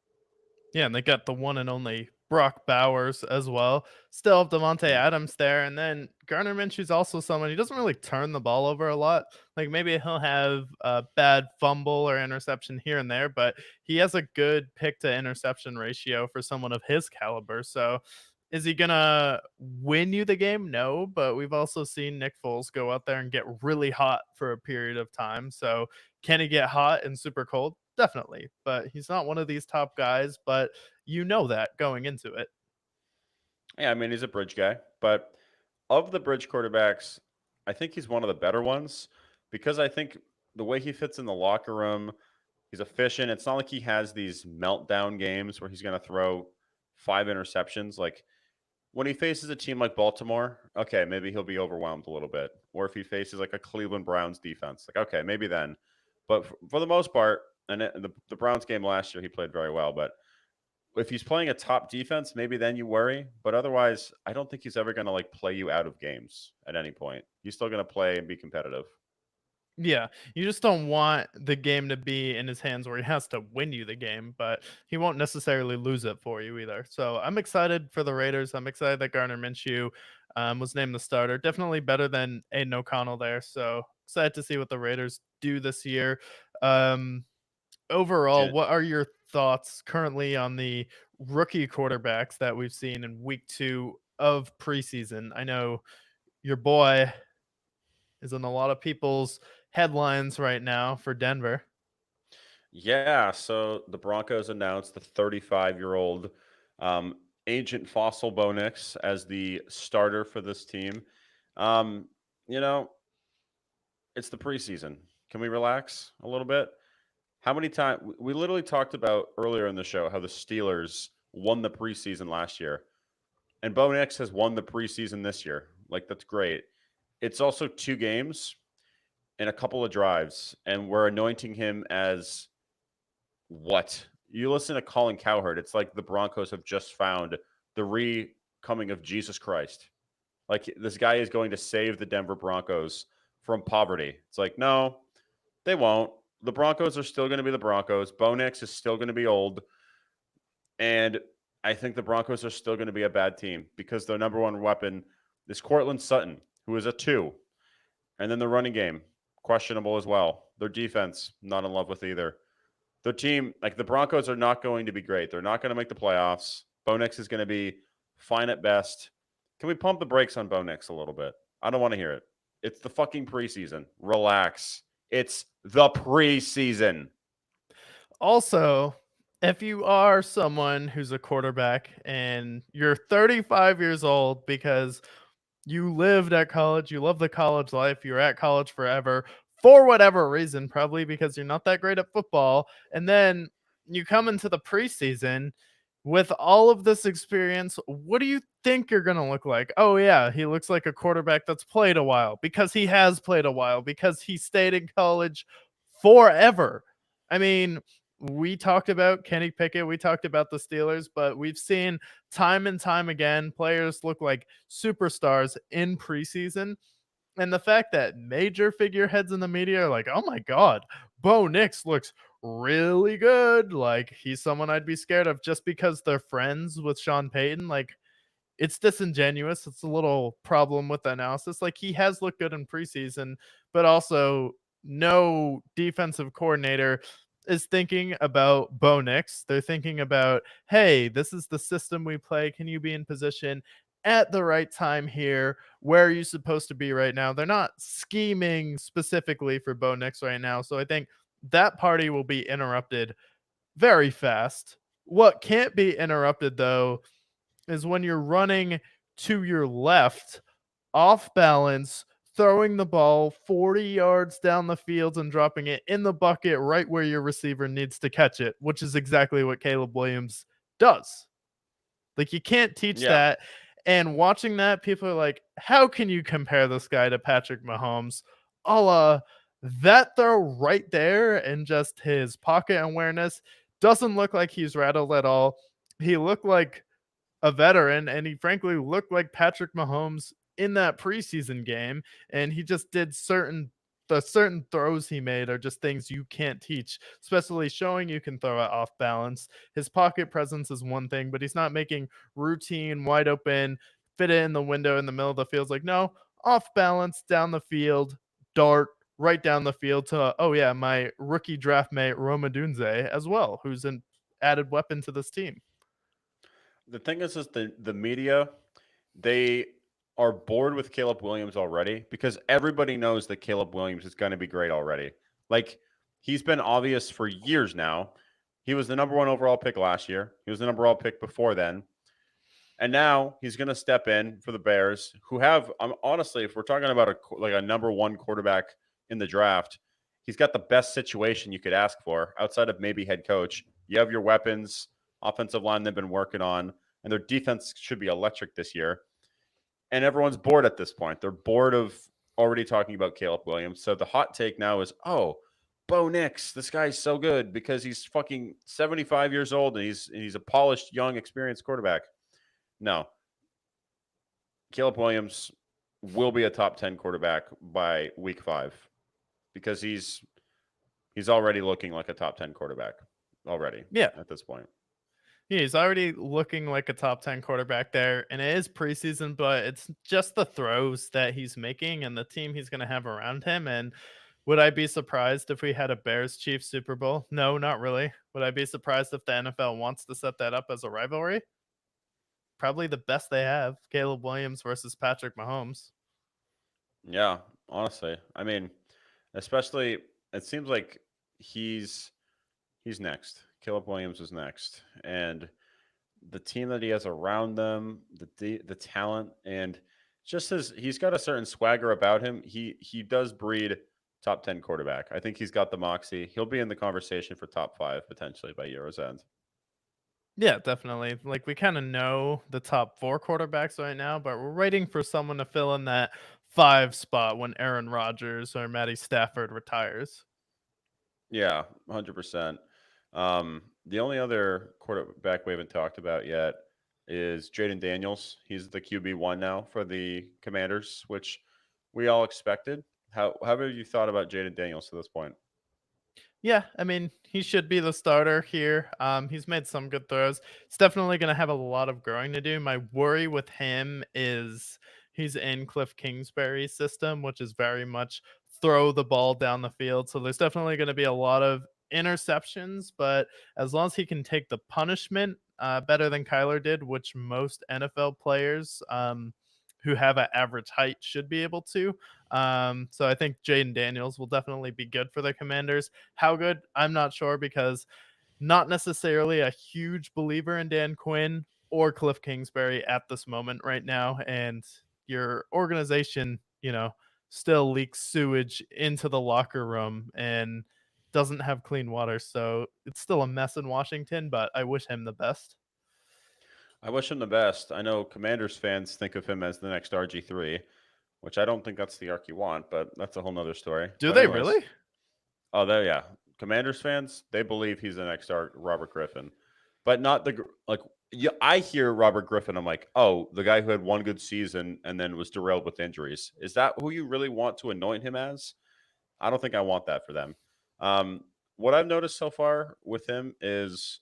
Yeah, and they got the one and only Brock Bowers as well. Still have Devontae Mhm. Adams there, and then Gardner Minshew's also someone he doesn't really turn the ball over a lot. Like maybe he'll have a bad fumble or interception here and there, but he has a good pick to interception ratio for someone of his caliber. So is he gonna win you the game? No, but we've also seen Nick Foles go out there and get really hot for a period of time. So can he get hot and super cold? Definitely, but he's not one of these top guys, but you know that going into it. Yeah, I mean, he's a bridge guy, but of the bridge quarterbacks, I think he's one of the better ones because I think the way he fits in the locker room, He's efficient. It's not like he has these meltdown games where he's going to throw 5 interceptions. Like when he faces a team like Baltimore, okay, maybe he'll be overwhelmed a little bit. Or if he faces like a Cleveland Browns defense, like, okay, maybe then. But for the most part, and the Browns game last year, he played very well. But if he's playing a top defense, maybe then you worry. But otherwise, I don't think he's ever going to like play you out of games at any point. He's still going to play and be competitive. Yeah, you just don't want the game to be in his hands where he has to win you the game, but he won't necessarily lose it for you either. So I'm excited for the Raiders. I'm excited that Garner Minshew was named the starter. Definitely better than Aiden O'Connell there. So excited to see what the Raiders do this year. Um, Overall, Jan- what are your thoughts currently on the rookie quarterbacks that we've seen in week 2 of preseason? I know your boy is in a lot of people's headlines right now for Denver. Yeah, so the Broncos announced the 35-year-old Agent Fossil Bo Nix as the starter for this team. Um, you know, it's the preseason. Can we relax a little bit? How many times we literally talked about earlier in the show how the Steelers won the preseason last year, and Bo Nix has won the preseason this year. Like that's great. It's also 2 games and a couple of drives, and we're anointing him as what? You listen to Colin Cowherd, it's like the Broncos have just found the re-coming of Jesus Christ. Like this guy is going to save the Denver Broncos from poverty. It's like, no, they won't. The Broncos are still going to be the Broncos. Bo Nix is still going to be old. And I think the Broncos are still going to be a bad team because their number one weapon is Cortland Sutton, who is a 2. And then the running game, questionable as well. Their defense, not in love with either. Their team, like the Broncos, are not going to be great. They're not going to make the playoffs. Bo Nix is going to be fine at best. Can we pump the brakes on Bo Nix a little bit? I don't want to hear it. It's the fucking preseason. Relax. It's the preseason. Also, if you are someone who's a quarterback and you're 35 years old because you lived at college, you love the college life, you're at college forever for whatever reason, probably because you're not that great at football, and then you come into the preseason with all of this experience, what do you think you're going to look like? Oh yeah, he looks like a quarterback that's played a while because he has played a while because he stayed in college forever. I mean, we talked about Kenny Pickett, we talked about the Steelers, but we've seen time and time again players look like superstars in preseason. And the fact that major figureheads in the media are like, oh my God, Bo Nix looks really good. Like he's someone I'd be scared of just because they're friends with Sean Payton. Like it's disingenuous. It's a little problem with the analysis. Like he has looked good in preseason, but also no defensive coordinator is thinking about Bo Nix. They're thinking about, hey, this is the system we play. Can you be in position at the right time here? Where are you supposed to be right now? They're not scheming specifically for Bo Nix right now. So I think that party will be interrupted very fast. What can't be interrupted though is when you're running to your left, off balance, throwing the ball 40 yards down the field and dropping it in the bucket right where your receiver needs to catch it, which is exactly what Caleb Williams does. Like you can't teach Yeah. that. And watching that, people are like, how can you compare this guy to Patrick Mahomes? A la that throw right there and just his pocket awareness doesn't look like he's rattled at all. He looked like a veteran, and he frankly looked like Patrick Mahomes in that preseason game. And he just did certain throws he made are just things you can't teach, especially showing you can throw it off balance. His pocket presence is one thing, but he's not making routine, wide open, fit it in the window in the middle of the field. It's like, no, off balance, down the field, dart, right down the field to, oh yeah, my rookie draft mate, Roma Dunze, as well, who's an added weapon to this team. The thing is the media, they are bored with Caleb Williams already because everybody knows that Caleb Williams is going to be great already. Like he's been obvious for years now. He was the number 1 overall pick last year. He was the number 1 pick before then. And now he's going to step in for the Bears, who have honestly, if we're talking about a number 1 quarterback in the draft, he's got the best situation you could ask for outside of maybe head coach. You have your weapons, offensive line they've been working on, and their defense should be electric this year. And everyone's bored at this point. They're bored of already talking about Caleb Williams. So the hot take now is, oh, Bo Nix, this guy's so good because he's fucking 75 years old and he's a polished, young, experienced quarterback. No. Caleb Williams will be a top 10 quarterback by week 5 because he's already looking like a top 10 quarterback already Yeah. at this point. Yeah, he's already looking like a top 10 quarterback there, and it is preseason, but it's just the throws that he's making and the team he's going to have around him. And would I be surprised if we had a Bears Chiefs Super Bowl? No, not really. Would I be surprised if the NFL wants to set that up as a rivalry? Probably the best they have, Caleb Williams versus Patrick Mahomes. Yeah, honestly. I mean, especially it seems like he's next. Caleb Williams is next. And the team that he has around them, the talent, and just he's got a certain swagger about him. He does breed top 10 quarterback. I think he's got the moxie. He'll be in the conversation for top 5 potentially by year's end. Yeah, definitely. Like we kind of know the top 4 quarterbacks right now, but we're waiting for someone to fill in that 5 spot when Aaron Rodgers or Matty Stafford retires. Yeah, 100%. The only other quarterback we haven't talked about yet is Jaden Daniels. He's the QB1 now for the Commanders, which we all expected. How have you thought about Jaden Daniels to this point? Yeah, I mean, he should be the starter here. He's made some good throws. It's definitely going to have a lot of growing to do. My worry with him is he's in Cliff Kingsbury's system, which is very much throw the ball down the field. So there's definitely going to be a lot of interceptions, but as long as he can take the punishment better than Kyler did, which most NFL players who have an average height should be able to. So I think Jaden Daniels will definitely be good for the Commanders. How good? I'm not sure because not necessarily a huge believer in Dan Quinn or Cliff Kingsbury at this moment right now. And your organization, still leaks sewage into the locker room and doesn't have clean water. So it's still a mess in Washington, but I wish him the best. I wish him the best. I know Commanders fans think of him as the next RG3, which I don't think that's the arc you want, but that's a whole nother story. Do But they anyways, really? oh, there, yeah. Commanders fans, they believe he's the next Robert Griffin, but not like. Yeah, I hear Robert Griffin. I'm like, oh, the guy who had one good season and then was derailed with injuries. Is that who you really want to anoint him as? I don't think I want that for them. What I've noticed so far with him is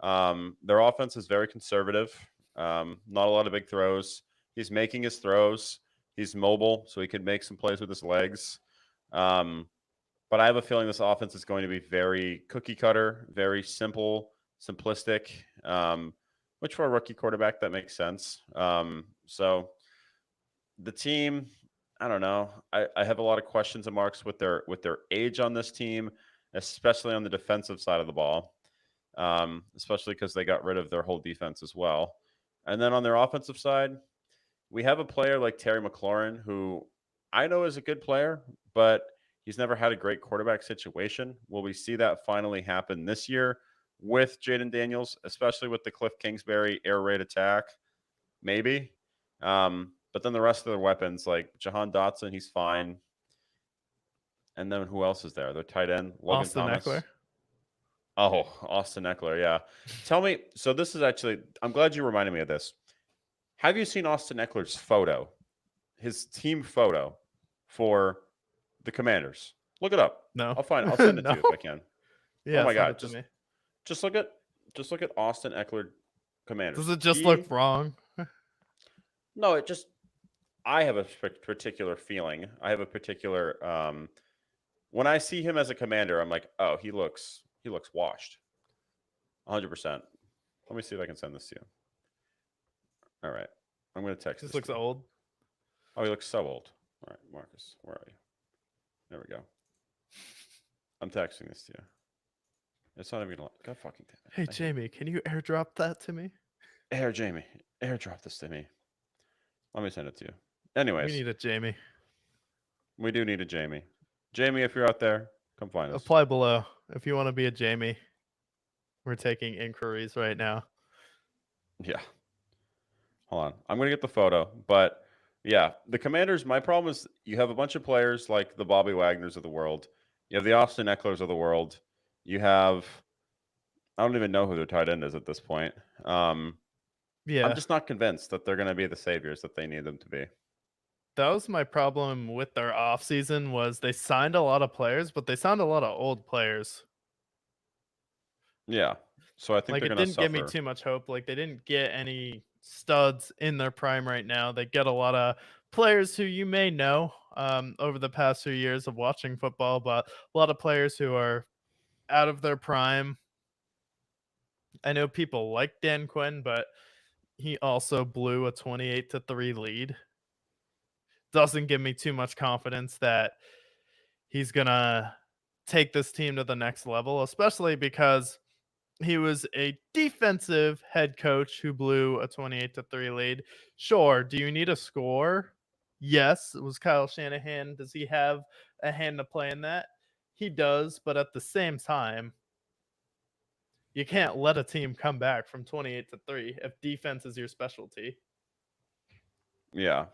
their offense is very conservative. Not a lot of big throws. He's making his throws. He's mobile, so he can make some plays with his legs. But I have a feeling this offense is going to be very cookie cutter, very simple, simplistic, which for a rookie quarterback, that makes sense. So the team, I don't know. I have a lot of questions and marks with their age on this team, especially on the defensive side of the ball, especially because they got rid of their whole defense as well. And then on their offensive side, we have a player like Terry McLaurin, who I know is a good player, but he's never had a great quarterback situation. Will we see that finally happen this year with Jaden Daniels, especially with the Cliff Kingsbury air raid attack? Maybe. But then the rest of their weapons, like Jahan Dotson, he's fine. And then who else is there? Their tight end, Logan Austin Thomas. Eckler. Oh, Austin Eckler, yeah. Tell me, so this is actually, I'm glad you reminded me of this. Have you seen Austin Eckler's photo, his team photo for the Commanders? Look it up. No. I'll send it to No. you if I can. Oh Yeah, my send God. it to me. Just look at Austin Eckler Commanders. Does it just look wrong? No, I have a particular feeling. I have a particular when I see him as a commander, I'm like, oh, he looks washed. 100%. Let me see if I can send this to you. All right. I'm going to text Just this looks to you. old. Oh, he looks so old. All right, Marcus, where are you? There we go. I'm texting this to you. It's not even. God fucking damn it. Hey Jamie, can you airdrop that to me? Jamie, airdrop this to me. Let me send it to you. We Anyways, need a Jamie. we do need a Jamie. Jamie, if you're out there, Come find us. Apply below if you want to be a Jamie. We're taking inquiries right now. Yeah. Hold on. I'm gonna get the photo, but yeah, the Commanders. My problem is you have a bunch of players like the Bobby Wagners of the world. You have the Austin Eckler's of the world. You have I don't even know who their tight end is at this point. I'm Yeah, just not convinced that they're gonna be the saviors that they need them to be. that was my problem with their offseason was they signed a lot of players, but they signed a lot of old players. Yeah. So I think Like, they're it gonna didn't give me suffer. too much hope. Like, they didn't get any studs in their prime right now. They get a lot of players who you may know over the past few years of watching football, but a lot of players who are out of their prime. I know people like Dan Quinn, but he also blew a 28-3 lead. Doesn't give me too much confidence that he's gonna take this team to the next level, especially because he was a defensive head coach who blew a 28-3 lead. Sure, do you need a score? Yes. It was Kyle Shanahan. Does he have a hand to play in that? He does, but at the same time, you can't let a team come back from 28-3 if defense is your specialty. Yeah,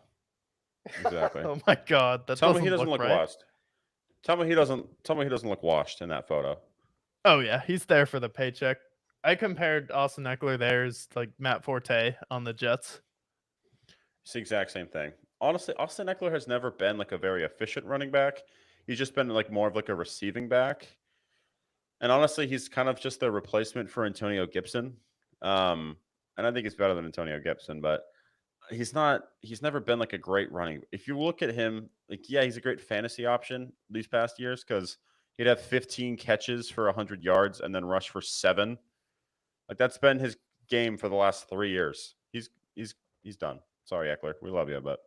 exactly. Oh my god, that Tell me he doesn't doesn't look look right. washed. Tell me he doesn't look washed in that photo. Oh yeah, he's there for the paycheck. I compared Austin Eckler there's like Matt Forte on the Jets. It's the exact same thing. Honestly, Austin Eckler has never been like a very efficient running back. He's just been like more of like a receiving back. And honestly, he's kind of just a replacement for Antonio Gibson. Um, and I think he's better than Antonio Gibson, but he's never been like a great running. If you look at him, like yeah, he's a great fantasy option these past years because he'd have 15 catches for 100 yards and then rush for 7. Like that's been his game for the last 3 years. He's done. Sorry, Eckler. We love you, but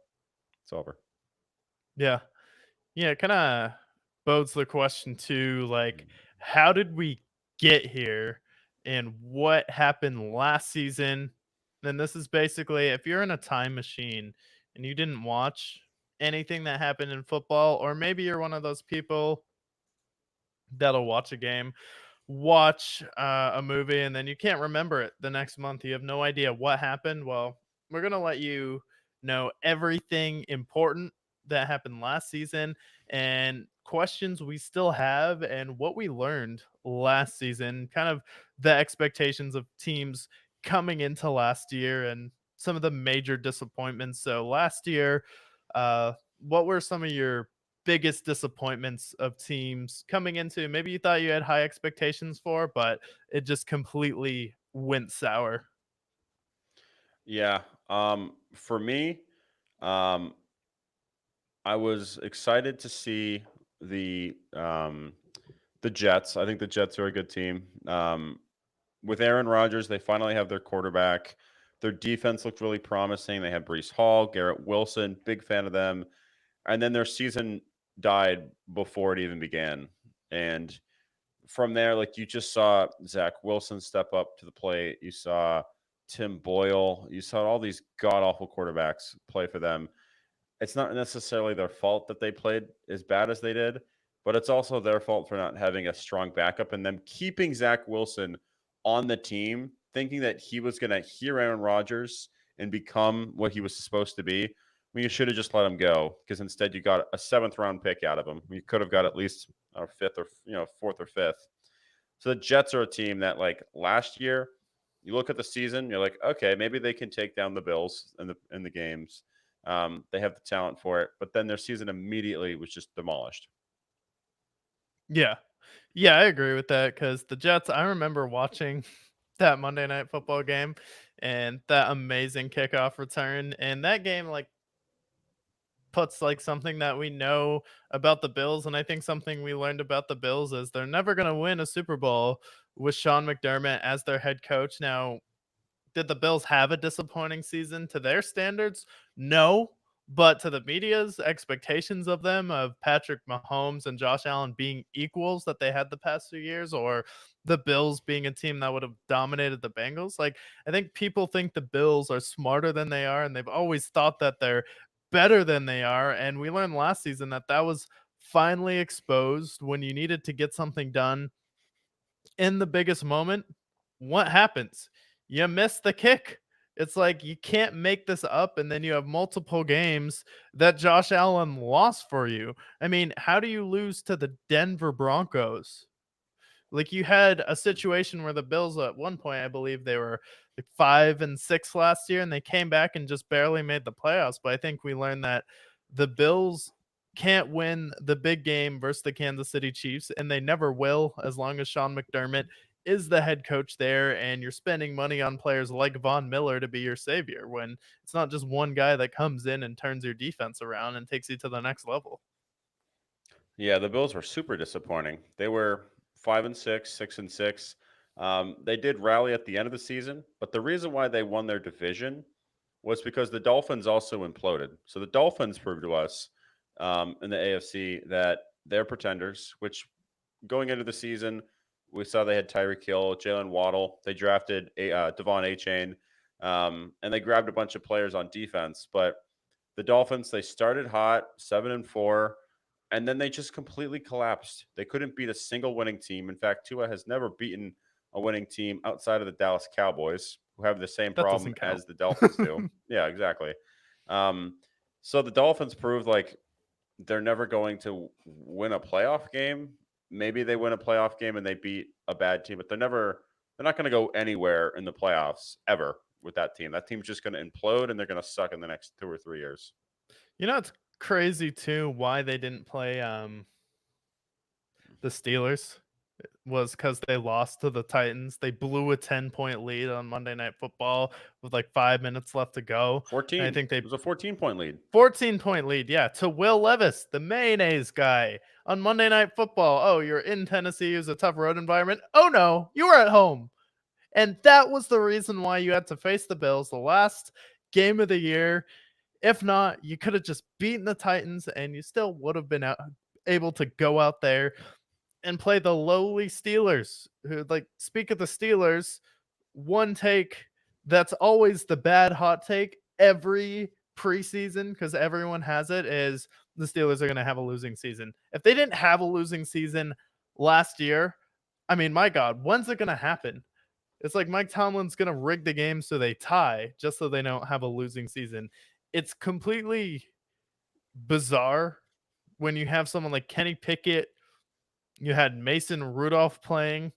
it's over. Yeah. Yeah, it kinda bodes the question too, like, how did we get here and what happened last season? And this is basically if you're in a time machine and you didn't watch anything that happened in football, or maybe you're one of those people that'll watch a game, watch a movie, and then you can't remember it the next month. You have no idea what happened. Well, we're going to let you know everything important that happened last season and questions we still have and what we learned last season, kind of the expectations of teams coming into last year and some of the major disappointments. So, last year, what were some of your biggest disappointments of teams coming into maybe you thought you had high expectations for, but it just completely went sour? Yeah. For me, um, I was excited to see the Jets. I think the Jets are a good team. With Aaron Rodgers, they finally have their quarterback. Their defense looked really promising. They had Brees Hall, Garrett Wilson, big fan of them. And then their season died before it even began. And from there, like you just saw Zach Wilson step up to the plate. You saw Tim Boyle. You saw all these god awful quarterbacks play for them. It's not necessarily their fault that they played as bad as they did, but it's also their fault for not having a strong backup and them keeping Zach Wilson on the team, thinking that he was going to hear Aaron Rodgers and become what he was supposed to be. I mean, you should have just let him go because instead you got a 7th round pick out of him. You could have got at least a fifth or 4th or 5th. So the Jets are a team that, like last year, you look at the season, you're like, okay, maybe they can take down the Bills in the games. They have the talent for it, but then their season immediately was just demolished. Yeah. Yeah, I agree with that because the Jets, I remember watching that Monday Night Football game and that amazing kickoff return. And that game, like, puts like something that we know about the Bills. And I think something we learned about the Bills is they're never going to win a Super Bowl with Sean McDermott as their head coach. Now, did the Bills have a disappointing season to their standards? No. But to the media's expectations of them, of Patrick Mahomes and Josh Allen being equals that they had the past few years, or the Bills being a team that would have dominated the Bengals, like, I think people think the Bills are smarter than they are, and they've always thought that they're better than they are. And we learned last season that that was finally exposed when you needed to get something done in the biggest moment, what happens? You miss the kick. It's like you can't make this up, and then you have multiple games that Josh Allen lost for you. I mean, how do you lose to the Denver Broncos? Like, you had a situation where the Bills at one point, I believe they were like 5-6 last year, and they came back and just barely made the playoffs. But I think we learned that the Bills can't win the big game versus the Kansas City Chiefs, and they never will as long as Sean McDermott is the head coach there, and you're spending money on players like Von Miller to be your savior when it's not just one guy that comes in and turns your defense around and takes you to the next level. Yeah, the Bills were super disappointing. They were 5-6, 6-6. They did rally at the end of the season, but the reason why they won their division was because the Dolphins also imploded. So the Dolphins proved to us in the AFC that they're pretenders. Which going into the season, we saw they had Tyreek Hill, Jalen Waddle. They drafted Devon A. Chain, and they grabbed a bunch of players on defense. But the Dolphins, they started hot, 7-4, and then they just completely collapsed. They couldn't beat a single winning team. In fact, Tua has never beaten a winning team outside of the Dallas Cowboys, who have the same That problem doesn't count. as the Dolphins do. Yeah, exactly. Um, so the Dolphins proved like they're never going to win a playoff game. Maybe they win a playoff game and they beat a bad team, but they're not going to go anywhere in the playoffs ever with that team. That team's just going to implode and they're going to suck in the next 2 or 3 years. You know, it's crazy too why they didn't play the Steelers was because they lost to the Titans. They blew a 10-point lead on Monday Night Football with like 5 minutes left to go. And I 14. think It they was a 14-point lead. 14-point lead, yeah, to Will Levis, the mayonnaise guy on Monday Night Football. Oh, you're in Tennessee. It was a tough road environment. Oh no, you were at home. And that was the reason why you had to face the Bills the last game of the year. If not, you could have just beaten the Titans and you still would have been able to go out there and play the lowly Steelers. Who, like, speak of the Steelers, one take that's always the bad hot take every preseason because everyone has it is the Steelers are going to have a losing season. If they didn't have a losing season last year, I mean, my God, when's it going to happen? It's like Mike Tomlin's going to rig the game so they tie just so they don't have a losing season. It's completely bizarre when you have someone like Kenny Pickett. You had Mason Rudolph playing,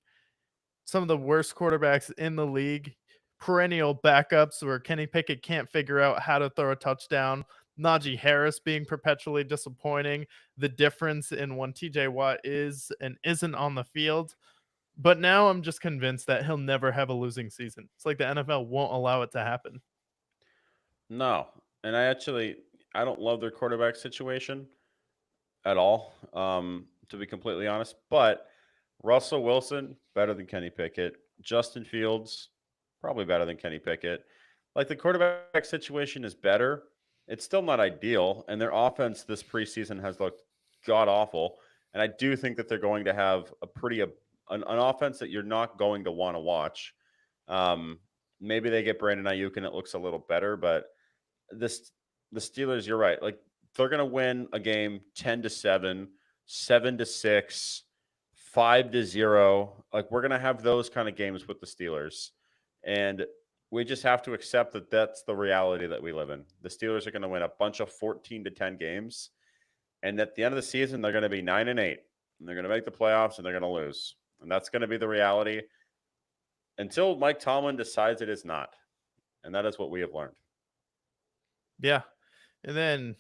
some of the worst quarterbacks in the league, perennial backups where Kenny Pickett can't figure out how to throw a touchdown, Najee Harris being perpetually disappointing, the difference in when TJ Watt is and isn't on the field. But now I'm just convinced that he'll never have a losing season. It's like the NFL won't allow it to happen. No. And I don't love their quarterback situation at all, to be completely honest. But Russell Wilson, better than Kenny Pickett. Justin Fields, probably better than Kenny Pickett. Like the quarterback situation is better. It's still not ideal. And their offense this preseason has looked god awful. And I do think that they're going to have an offense that you're not going to want to watch. Um, Maybe they get Brandon Ayuk and it looks a little better, but this the Steelers, you're right. Like they're gonna win a game 10-7, 7-6, 5-0. Like we're gonna have those kind of games with the Steelers, and we just have to accept that that's the reality that we live in. The Steelers are going to win a bunch of 14-10 games, and at the end of the season, they're going to be 9-8, and they're going to make the playoffs, and they're going to lose, and that's going to be the reality until Mike Tomlin decides it is not, and that is what we have learned. Yeah. And then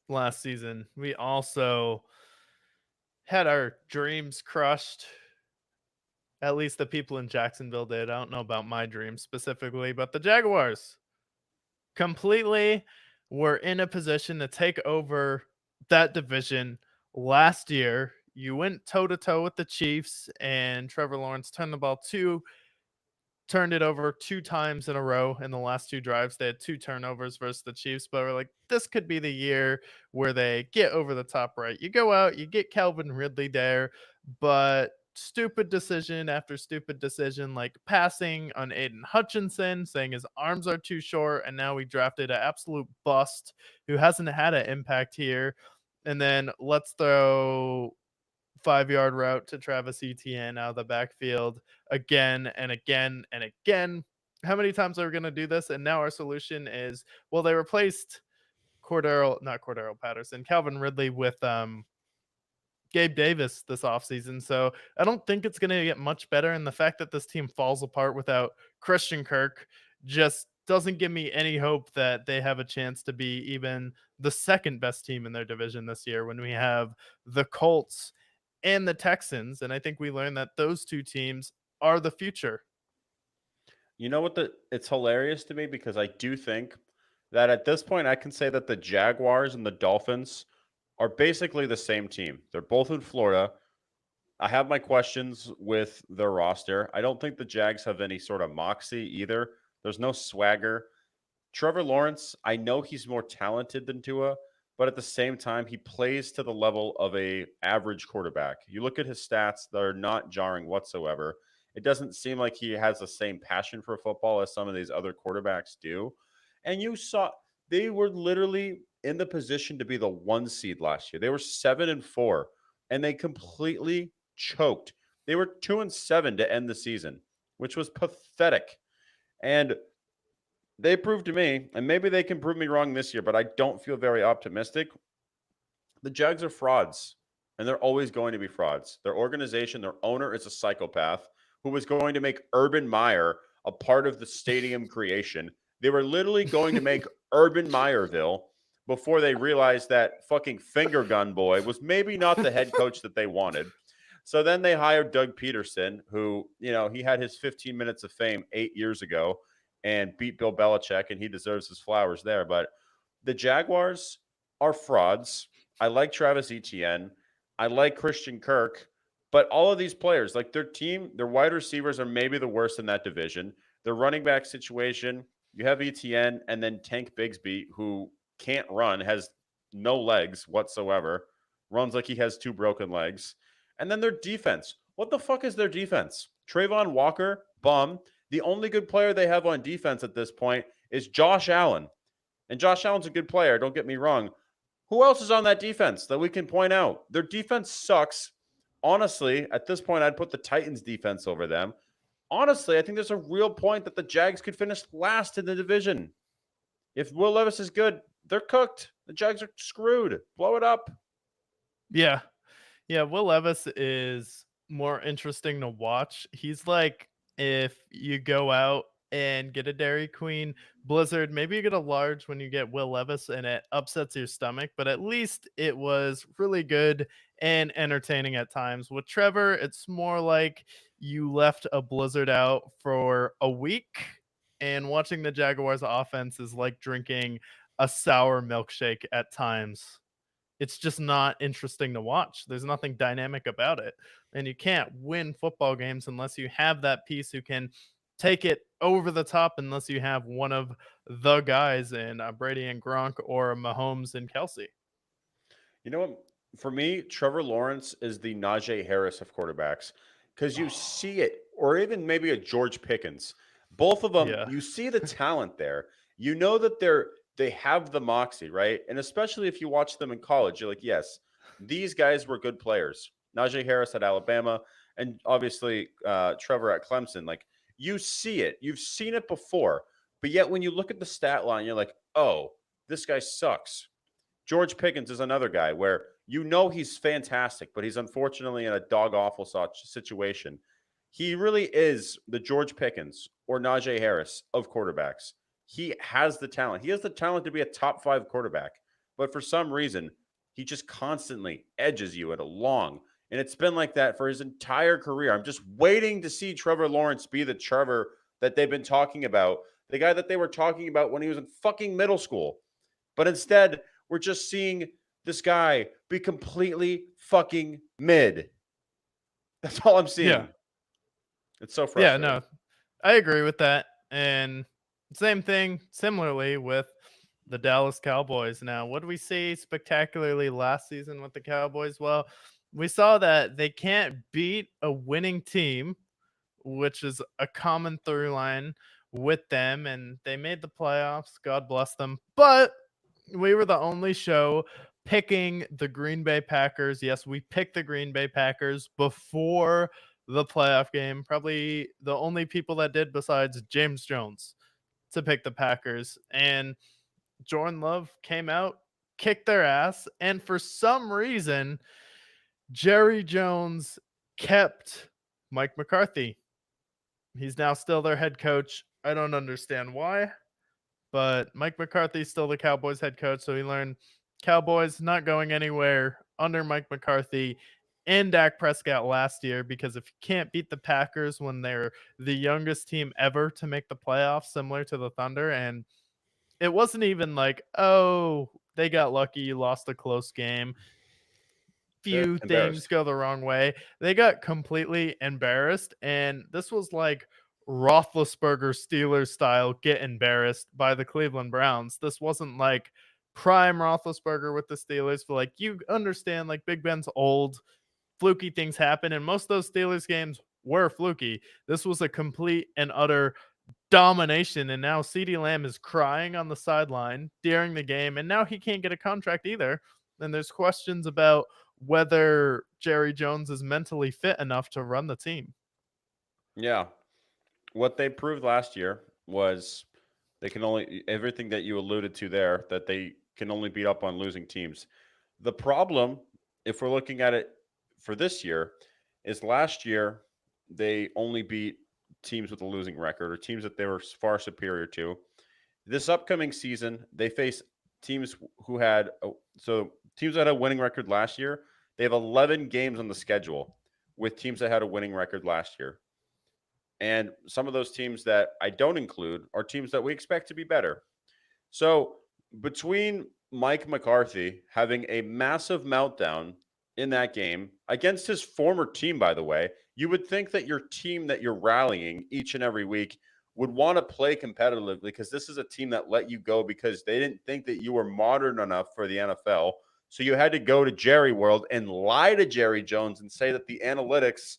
last season, we also had our dreams crushed. At least the people in Jacksonville did. I don't know about my dreams specifically, but the Jaguars completely were in a position to take over that division last year. You went toe to toe with the Chiefs, and Trevor Lawrence turned it over 2 times in a row in the last 2 drives. They had 2 turnovers versus the Chiefs, but we're like, this could be the year where they get over the top right. You go out, you get Calvin Ridley there, but stupid decision after stupid decision, like passing on Aiden Hutchinson, saying his arms are too short, and now we drafted an absolute bust who hasn't had an impact here. And then let's throw 5-yard route to Travis Etienne out of the backfield again and again and again. How many times are we going to do this? And now our solution is, well, they replaced not Cordero Patterson, Calvin Ridley with Gabe Davis this offseason. So I don't think it's going to get much better. And the fact that this team falls apart without Christian Kirk just doesn't give me any hope that they have a chance to be even the second best team in their division this year when we have the Colts and the Texans. And I think we learned that those two teams are the future. You know what? It's hilarious to me because I do think that at this point I can say that the Jaguars and the Dolphins are basically the same team. They're both in Florida. I have my questions with their roster. I don't think the Jags have any sort of moxie either. There's no swagger. Trevor Lawrence, I know he's more talented than Tua, but at the same time, he plays to the level of a average quarterback. You look at his stats, they're not jarring whatsoever. It doesn't seem like he has the same passion for football as some of these other quarterbacks do. And you saw they were literally in the position to be the 1 seed last year. They were 7-4, and they completely choked. They were 2-7 to end the season, which was pathetic. And they proved to me, and maybe they can prove me wrong this year, but I don't feel very optimistic. The Jags are frauds, and they're always going to be frauds. Their organization, their owner is a psychopath who was going to make Urban Meyer a part of the stadium creation. They were literally going to make Urban Meyerville before they realized that fucking finger gun boy was maybe not the head coach that they wanted. So then they hired Doug Peterson, who, he had his 15 minutes of fame 8 years ago and beat Bill Belichick, and he deserves his flowers there. But the Jaguars are frauds. I like Travis Etienne. I like Christian Kirk. But all of these players, like their team, their wide receivers are maybe the worst in that division. Their running back situation, you have Etienne and then Tank Bigsby, who can't run, has no legs whatsoever, runs like he has two broken legs. And then their defense. What the fuck is their defense? Trayvon Walker, bum. The only good player they have on defense at this point is Josh Allen. And Josh Allen's a good player, don't get me wrong. Who else is on that defense that we can point out? Their defense sucks. Honestly, at this point, I'd put the Titans defense over them. Honestly, I think there's a real point that the Jags could finish last in the division. If Will Levis is good, they're cooked. The Jags are screwed. Blow it up. Yeah. Yeah. Will Levis is more interesting to watch. He's like if you go out and get a Dairy Queen Blizzard, maybe you get a large when you get Will Levis and it upsets your stomach, but at least it was really good and entertaining at times. With Trevor, it's more like you left a Blizzard out for a week, and watching the Jaguars offense is like drinking a sour milkshake at times. It's just not interesting to watch. There's nothing dynamic about it. And you can't win football games unless you have that piece who can take it over the top, unless you have one of the guys in Brady and Gronk or Mahomes and Kelsey. You know what? For me, Trevor Lawrence is the Najee Harris of quarterbacks because you see it, or even maybe a George Pickens. Both of them, Yeah. you see the talent there. You know that they have the moxie, right? And especially if you watch them in college, you're like, yes, these guys were good players. Najee Harris at Alabama, and obviously Trevor at Clemson. Like you see it, you've seen it before, but yet when you look at the stat line, you're like, oh, this guy sucks. George Pickens is another guy where you know he's fantastic, but he's unfortunately in a dog awful situation. He really is the George Pickens or Najee Harris of quarterbacks. He has the talent. He has the talent to be a top 5 quarterback, but for some reason, he just constantly edges you at a long. And it's been like that for his entire career. I'm just waiting to see Trevor Lawrence be the Trevor that they've been talking about, the guy that they were talking about when he was in fucking middle school. But instead, we're just seeing this guy be completely fucking mid. That's all I'm Yeah. seeing. It's so Yeah, frustrating. no. I agree with that. And same thing similarly with the Dallas Cowboys. Now, what do we see spectacularly last season with the Cowboys? Well, we saw that they can't beat a winning team, which is a common through line with them, and they made the playoffs. God bless them. But we were the only show picking the Green Bay Packers. Yes, we picked the Green Bay Packers before the playoff game. Probably the only people that did besides James Jones to pick the Packers. And Jordan Love came out, kicked their ass, and for some reason, Jerry Jones kept Mike McCarthy. He's now still their head coach. I don't understand why, but Mike McCarthy's still the Cowboys head coach, so he learned Cowboys not going anywhere under Mike McCarthy and Dak Prescott last year, because if you can't beat the Packers when they're the youngest team ever to make the playoffs, similar to the Thunder, and it wasn't even like, oh, they got lucky, you lost a close game. They're Few things embarrassed. go the wrong way. They got completely embarrassed, and this was like Roethlisberger Steelers style get embarrassed by the Cleveland Browns. This wasn't like prime Roethlisberger with the Steelers, but like you understand, like Big Ben's old, fluky things happen, and most of those Steelers games were fluky. This was a complete and utter domination, and now CeeDee Lamb is crying on the sideline during the game, and now he can't get a contract either. And there's questions about whether Jerry Jones is mentally fit enough to run the team. Yeah. What they proved last year was they can only everything that you alluded to there, that they can only beat up on losing teams. The problem, if we're looking at it for this year, is last year they only beat teams with a losing record or teams that they were far superior to. This upcoming season, they face teams who had teams that had a winning record last year. They have 11 games on the schedule with teams that had a winning record last year. And some of those teams that I don't include are teams that we expect to be better. So between Mike McCarthy having a massive meltdown in that game against his former team, by the way, you would think that your team that you're rallying each and every week would want to play competitively, because this is a team that let you go because they didn't think that you were modern enough for the NFL. So you had to go to Jerry World and lie to Jerry Jones and say that the analytics,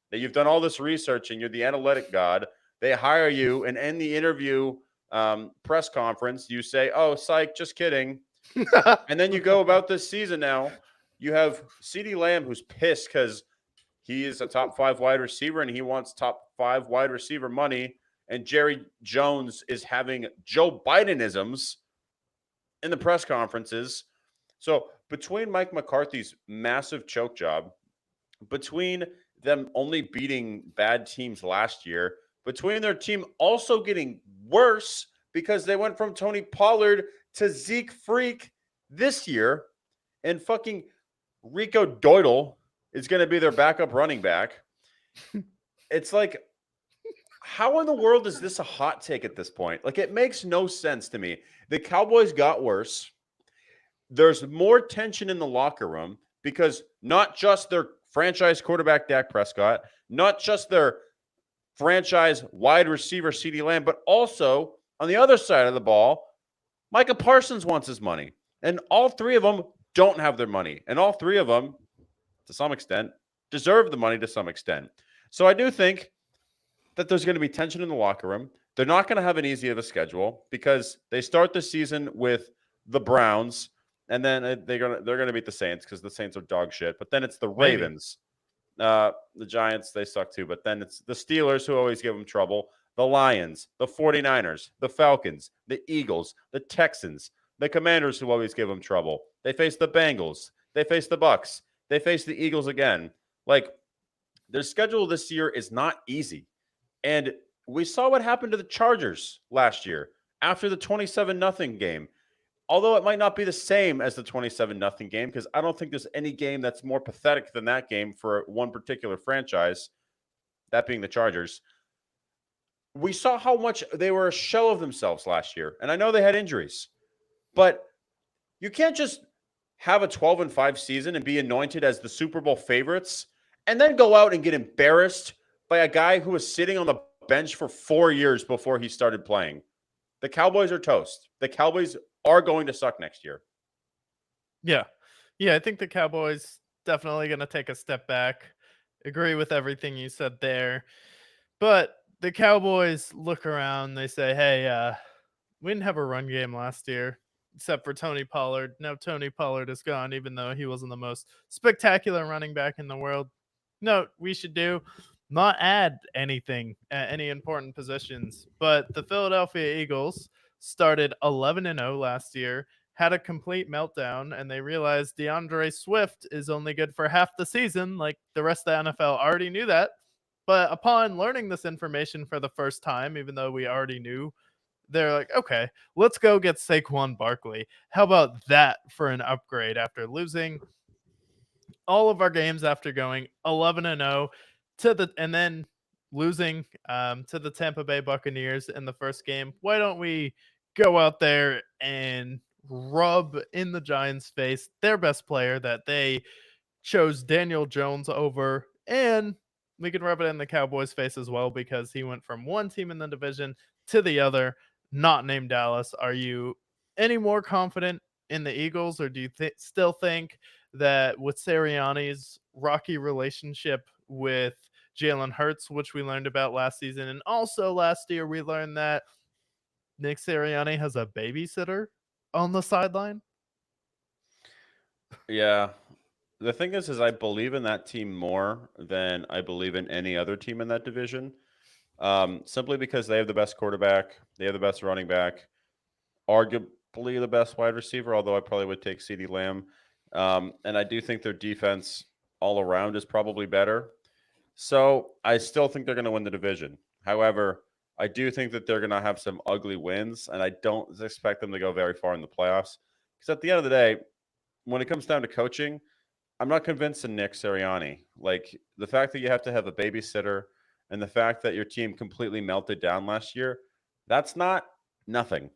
that you've done all this research and you're the analytic god. They hire you, and in the interview press conference, you say, "Oh, psych, just kidding." And then you go about this season now. You have CeeDee Lamb, who's pissed because he is a top 5 wide receiver and he wants top 5 wide receiver money. And Jerry Jones is having Joe Bidenisms in the press conferences. So between Mike McCarthy's massive choke job, between them only beating bad teams last year, between their team also getting worse because they went from Tony Pollard to Zeke Freak this year, and fucking Rico Doidle is going to be their backup running back. It's like, how in the world is this a hot take at this point? Like, it makes no sense to me. The Cowboys got worse. There's more tension in the locker room because not just their franchise quarterback, Dak Prescott, not just their franchise wide receiver, CeeDee Lamb, but also on the other side of the ball, Micah Parsons wants his money. And all three of them don't have their money. And all three of them, to some extent, deserve the money to some extent. So I do think that there's going to be tension in the locker room. They're not going to have an easy of a schedule because they start the season with the Browns, and then they're going to beat the Saints because the Saints are dog shit. But then it's the Ravens. The Giants, they suck too. But then it's the Steelers, who always give them trouble. The Lions, the 49ers, the Falcons, the Eagles, the Texans, the Commanders, who always give them trouble. They face the Bengals. They face the Bucks. They face the Eagles again. Like, their schedule this year is not easy. And we saw what happened to the Chargers last year after the 27-0 game. Although it might not be the same as the 27-0 game, because I don't think there's any game that's more pathetic than that game for one particular franchise, that being the Chargers. We saw how much they were a shell of themselves last year. And I know they had injuries, but you can't just have a 12-5 season and be anointed as the Super Bowl favorites and then go out and get embarrassed by a guy who was sitting on the bench for 4 years before he started playing. The Cowboys are toast. The Cowboys are going to suck next year. Yeah. Yeah, I think the Cowboys definitely going to take a step back. Agree with everything you said there. But the Cowboys look around, they say, hey, we didn't have a run game last year. except for Tony Pollard. Now Tony Pollard is gone, even though he wasn't the most spectacular running back in the world. No, we should do not add anything at any important positions. But the Philadelphia Eagles started 11-0 last year, had a complete meltdown, and they realized DeAndre Swift is only good for half the season. Like the rest of the NFL already knew that. But upon learning this information for the first time, even though we already knew, they're like, okay, let's go get Saquon Barkley. How about that for an upgrade after losing all of our games after going 11-0 to the and then losing to the Tampa Bay Buccaneers in the first game? Why don't we go out there and rub in the Giants' face their best player that they chose Daniel Jones over, and we can rub it in the Cowboys' face as well because he went from one team in the division to the other, not named Dallas. Are you any more confident in the Eagles, or do you still think that with Sirianni's rocky relationship with Jalen Hurts, which we learned about last season, and also last year we learned that Nick Sirianni has a babysitter on the sideline? Yeah. The thing is I believe in that team more than I believe in any other team in that division. Simply because they have the best quarterback, they have the best running back, arguably the best wide receiver, although I probably would take CeeDee Lamb. And I do think their defense all around is probably better. So I still think they're going to win the division. However, I do think that they're going to have some ugly wins, and I don't expect them to go very far in the playoffs. Because at the end of the day, when it comes down to coaching, I'm not convinced in Nick Sirianni. Like the fact that you have to have a babysitter and the fact that your team completely melted down last year, that's not nothing.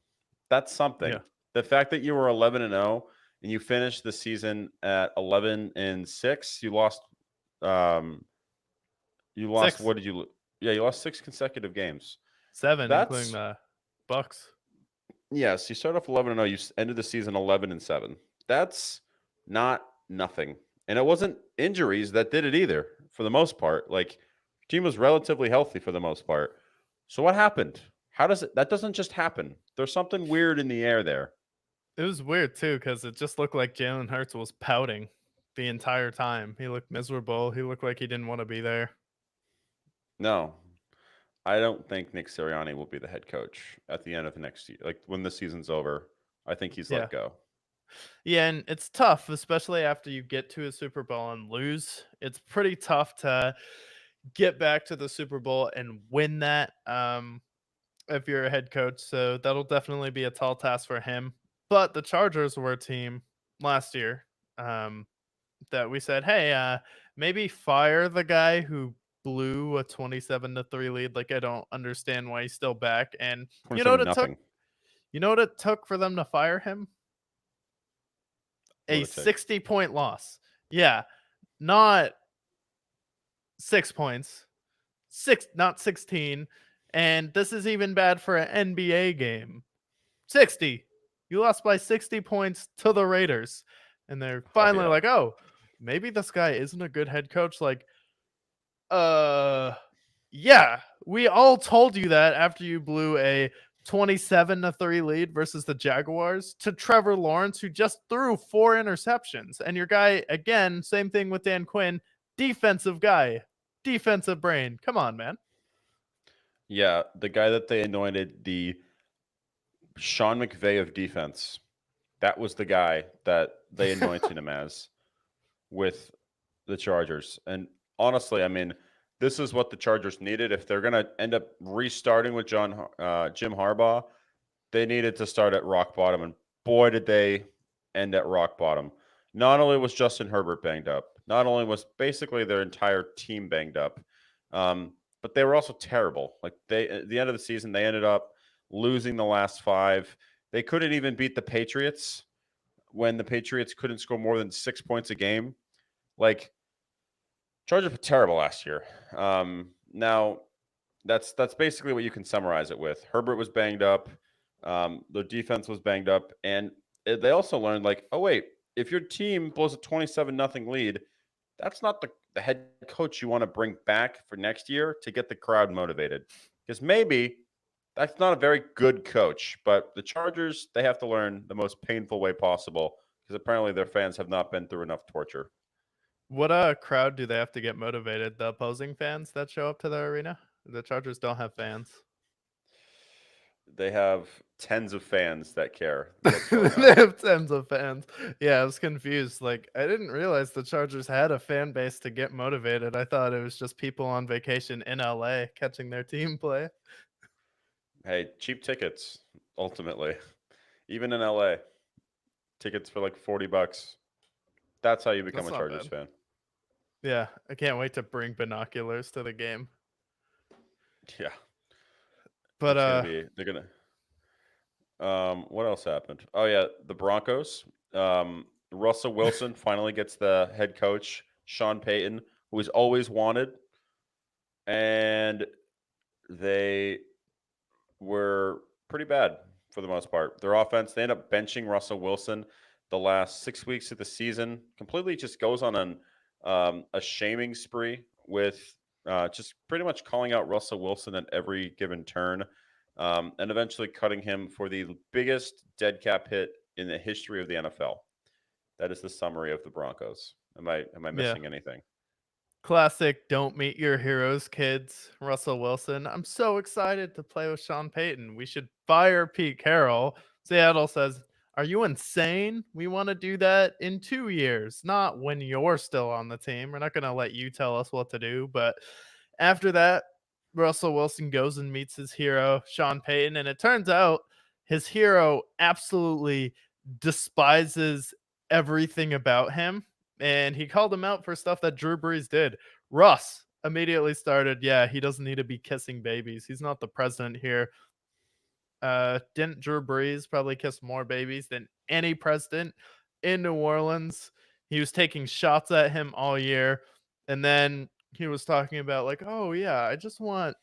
That's something. Yeah. The fact that you were 11-0 and you finished the season at 11-6, um you lost Six, what did you yeah, you lost 6 consecutive games. seven, including That's the Bucks. yes, you start off 11-0, you ended the season 11-7. That's not nothing. And it wasn't injuries that did it either for the most part. Like team was relatively healthy for the most part. So what happened? How does it that doesn't just happen. There's something weird in the air there. It was weird too because it just looked like Jalen Hurts was pouting the entire time. He looked miserable. He looked like he didn't want to be there. No. I don't think Nick Sirianni will be the head coach at the end of the next year. Like when the season's over, I think he's Yeah. let go. Yeah, and it's tough, especially after you get to a Super Bowl and lose. It's pretty tough to get back to the Super Bowl and win that if you're a head coach. So that'll definitely be a tall task for him. But the Chargers were a team last year um, that we said, hey, maybe fire the guy who blew a 27-3 lead. Like I don't understand why he's still back. And you know what 27 it took? nothing. You know what it took for them to fire him? What A would it take? 60-point loss. Yeah, not 6 points, not 16. And this is even bad for an NBA game. 60. You lost by 60 points to the Raiders. And they're Oh finally yeah. like, oh, maybe this guy isn't a good head coach. Like, uh, yeah, we all told you that after you blew a 27-3 lead versus the Jaguars to Trevor Lawrence, who just threw 4 interceptions. And your guy, again, same thing with Dan Quinn, defensive guy, defensive brain. Come on, man. Yeah, the guy that they anointed the Sean McVay of defense. That was the guy that they anointed him as with the Chargers. And honestly, I mean, this is what the Chargers needed. If they're going to end up restarting with Jim Harbaugh, they needed to start at rock bottom. And boy, did they end at rock bottom. Not only was Justin Herbert banged up, not only was basically their entire team banged up, but they were also terrible. Like they, at the end of the season, they ended up losing the last 5. They couldn't even beat the Patriots when the Patriots couldn't score more than 6 points a game. Like Chargers were terrible last year. Now that's basically what you can summarize it with. Herbert was banged up. Their defense was banged up, and they also learned like, oh wait, if your team blows a 27-0 lead, that's not the head coach you want to bring back for next year to get the crowd motivated. Because maybe That's not a very good coach, but the Chargers, they have to learn the most painful way possible because apparently their fans have not been through enough torture. What crowd do they have to get motivated? The opposing fans that show up to the arena? The Chargers don't have fans. They have tens of fans that care that's showing They up. have tens of fans. Yeah, I was confused. Like, I didn't realize the Chargers had a fan base to get motivated. I thought it was just people on vacation in LA catching their team play. Hey, cheap tickets, ultimately. Even in LA, tickets for like $40. That's how you become That's a not Chargers bad. fan. Yeah, I can't wait to bring binoculars to the game. Yeah. But It's gonna be they're gonna what else happened? Oh yeah, the Broncos. Russell Wilson finally gets the head coach, Sean Payton, who he's always wanted. And they were pretty bad for the most part. Their offense, they end up benching Russell Wilson the last 6 weeks of the season. Completely just goes on a shaming spree with just pretty much calling out Russell Wilson at every given turn, and eventually cutting him for the biggest dead cap hit in the history of the NFL. That is the summary of the Broncos. Am I yeah, missing anything? classic don't meet your heroes, kids. Russell Wilson. I'm so excited to play with Sean Payton. We should fire Pete Carroll. Seattle says, are you insane? We want to do that in 2 years, not when you're still on the team. We're not going to let you tell us what to do. But after that, Russell Wilson goes and meets his hero, Sean Payton. And it turns out his hero absolutely despises everything about him. And he called him out for stuff that Drew Brees did. Russ immediately started, yeah, he doesn't need to be kissing babies. He's not the president here. Didn't Drew Brees probably kiss more babies than any president in New Orleans? He was taking shots at him all year. And then he was talking about, like, oh, yeah, I just want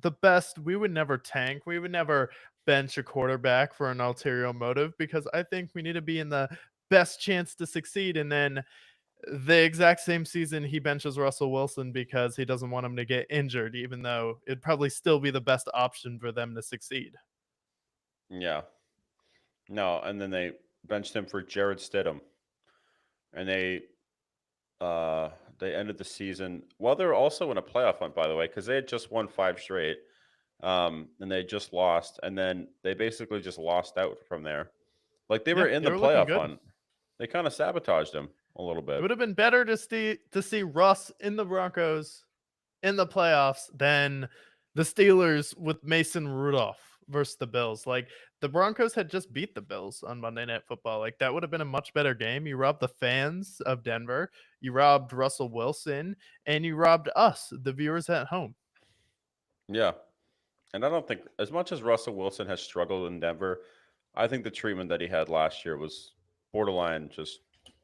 the best. We would never tank. We would never bench a quarterback for an ulterior motive because I think we need to be in the best chance to succeed. And then the exact same season he benches Russell Wilson because he doesn't want him to get injured, even though it'd probably still be the best option for them to succeed. Yeah. No, and then they benched him for Jared Stidham. And they ended the season well. They're also in a playoff hunt, by the way, because they had just won 5 straight, and they just lost, and then they basically just lost out from there. Like they Yeah, were in they the were looking playoff good. hunt. They kind of sabotaged him a little It bit. would have been better to see Russ in the Broncos in the playoffs than the Steelers with Mason Rudolph versus the Bills. Like, the Broncos had just beat the Bills on Monday Night Football. Like, that would have been a much better game. You robbed the fans of Denver, you robbed Russell Wilson, and you robbed us, the viewers at home. Yeah, and I don't think as much as Russell Wilson has struggled in Denver, I think the treatment that he had last year was borderline just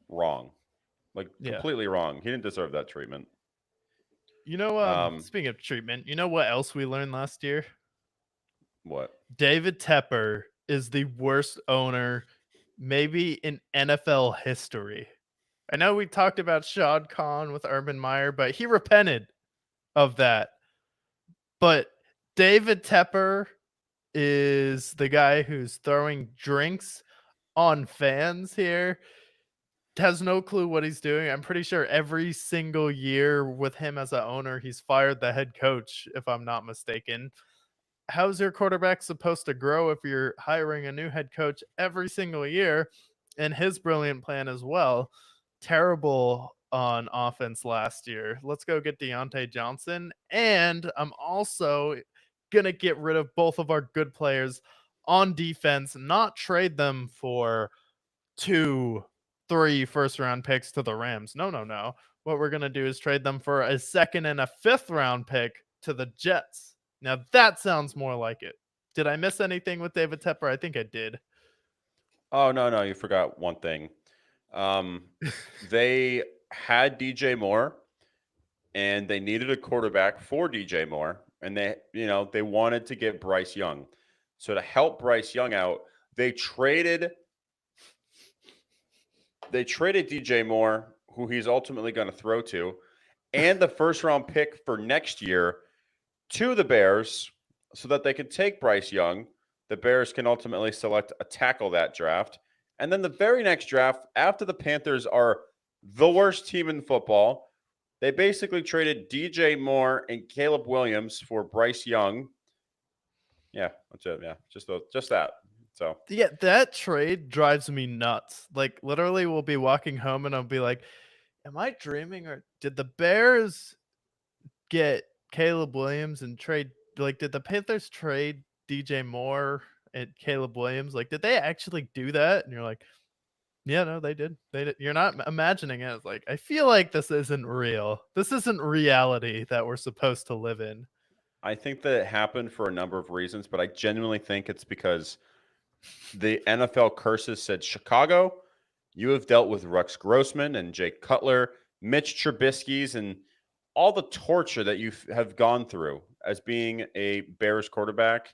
wrong, like Yeah. completely wrong. He didn't deserve that treatment. Um, Speaking of treatment, you know what else we learned last year? what? David Tepper is the worst owner maybe in NFL history. I know we talked about Shad Khan with Urban Meyer, but he repented of that. But David Tepper is the guy who's throwing drinks on fans here. Has no clue what he's doing. I'm pretty sure every single year with him as a owner, he's fired the head coach, if I'm not mistaken. How's your quarterback supposed to grow if you're hiring a new head coach every single year? And his brilliant plan as well. Terrible on offense last year. Let's go get Deontay Johnson. And I'm also going to get rid of both of our good players on defense, not trade them for 2, 3 first round picks to the Rams. No, no, no. What we're going to do is trade them for a second and a fifth round pick to the Jets. Now that sounds more like it. Did I miss anything with David Tepper? I think I did. Oh no, no, you forgot one thing. Um, they had DJ Moore, and they needed a quarterback for DJ Moore, and they wanted to get Bryce Young. So to help Bryce Young out, they traded DJ Moore, who he's ultimately going to throw to, and the first round pick for next year to the Bears so that they could take Bryce Young. The Bears can ultimately select a tackle that draft. And then the very next draft, after the Panthers are the worst team in football, they basically traded DJ Moore and Caleb Williams for Bryce Young. Yeah, that's it. Yeah, just that. So Yeah, that trade drives me nuts. Like, literally, we'll be walking home and I'll be like, am I dreaming, or did the Bears get Caleb Williams and trade, like, did the Panthers trade DJ Moore and Caleb Williams? Like, did they actually do that? And you're like, yeah, no, they did. They did. You're not imagining it. It's like, I feel like this isn't real. This isn't reality that we're supposed to live in. I think that it happened for a number of reasons, but I genuinely think it's because the NFL curses said, Chicago, you have dealt with Rex Grossman and Jake Cutler, Mitch Trubisky's, and all the torture that you have gone through as being a Bears quarterback.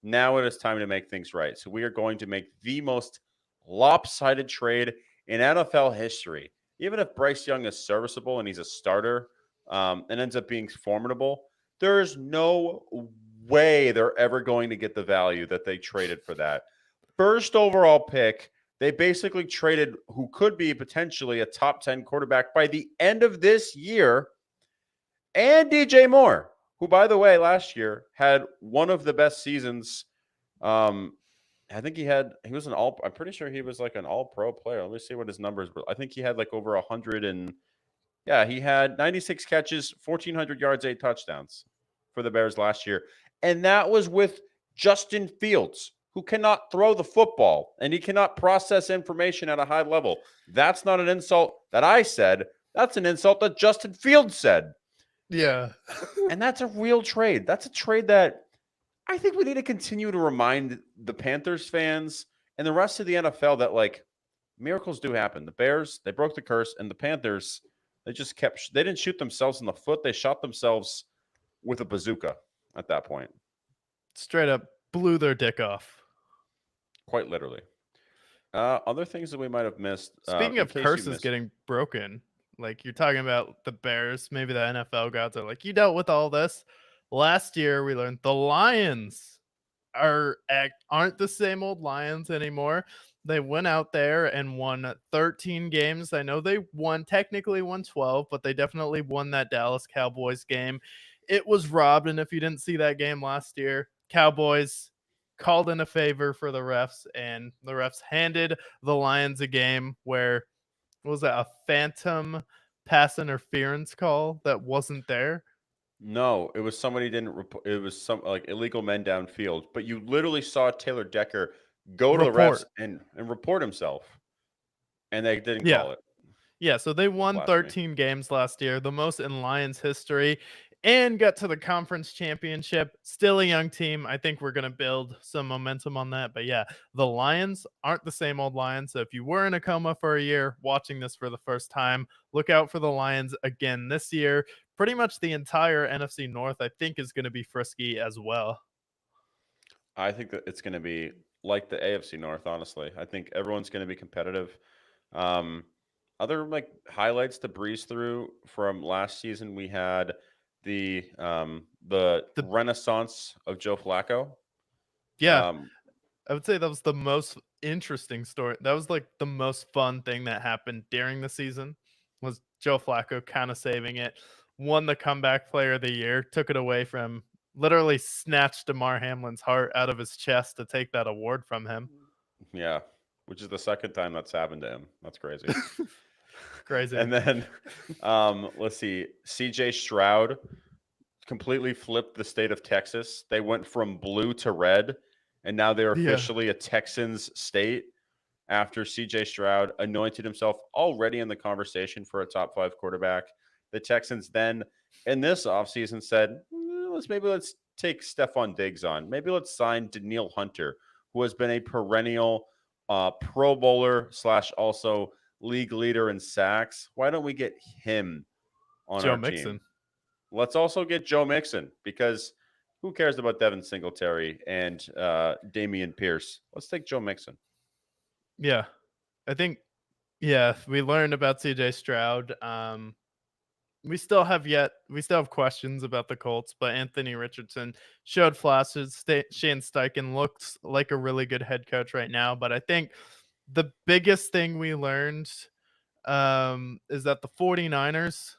Now it is time to make things right. So we are going to make the most lopsided trade in NFL history. Even if Bryce Young is serviceable and he's a starter and ends up being formidable, there is no way they're ever going to get the value that they traded for that. First overall pick, they basically traded who could be potentially a top 10 quarterback by the end of this year, and DJ Moore, who, by the way, last year had one of the best seasons. I think he was an all, I'm pretty sure he was like an all pro player. Let me see what his numbers were. I think he had like over 100 and yeah, he had 96 catches, 1,400 yards, 8 touchdowns for the Bears last year. And that was with Justin Fields, who cannot throw the football and he cannot process information at a high level. That's not an insult that I said. That's an insult that Justin Fields said. Yeah. And that's a real trade. That's a trade that I think we need to continue to remind the Panthers fans and the rest of the NFL that, like, miracles do happen. The Bears, they broke the curse, and the Panthers, they didn't shoot themselves in the foot. They shot themselves with a bazooka at that point. Straight up blew their dick off. Quite literally. Other things that we might have missed. Speaking of curses getting broken, like, you're talking about the Bears, maybe the NFL gods are like, you dealt with all this. Last year, we learned the Lions aren't the same old Lions anymore. They went out there and won 13 games. I know they technically won 12, but they definitely won that Dallas Cowboys game. It was robbed, and if you didn't see that game last year, Cowboys called in a favor for the refs, and the refs handed the Lions a game where, what was that, a phantom pass interference call that wasn't there? No, it was somebody didn't report. It was some like illegal men downfield. But you literally saw Taylor Decker go to the refs and report himself, and they didn't call it. Yeah, so they won 13 games last year, the most in Lions history, and got to the conference championship. Still a young team. I think we're going to build some momentum on that. But yeah, the Lions aren't the same old Lions. So if you were in a coma for a year watching this for the first time, look out for the Lions again this year. Pretty much the entire NFC North, I think, is going to be frisky as well. I think that it's going to be like the AFC North, honestly. I think everyone's going to be competitive. Other like highlights to breeze through from last season, we had the renaissance of Joe Flacco. Yeah, I would say that was the most interesting story. That was like the most fun thing that happened during the season, was Joe Flacco kind of saving it, won the comeback player of the year, took it away from, literally snatched DeMar Hamlin's heart out of his chest to take that award from him. Yeah, which is the second time that's happened to him. That's crazy. Crazy. And then let's see, CJ Stroud completely flipped the state of Texas. They went from blue to red, and now they're officially a Texans state after CJ Stroud anointed himself already in the conversation for a top 5 quarterback. The Texans then in this offseason said, let's take Stephon Diggs on. Maybe let's sign Danielle Hunter, who has been a perennial Pro Bowler / also league leader in sacks. Why don't we get him on our team? Let's also get Joe Mixon, because who cares about Devin Singletary and Damian Pierce? Let's take Joe Mixon. Yeah, I think, yeah, we learned about CJ Stroud. we still have questions about the Colts, but Anthony Richardson showed flashes. Shane Steichen looks like a really good head coach right now, but I think the biggest thing we learned is that the 49ers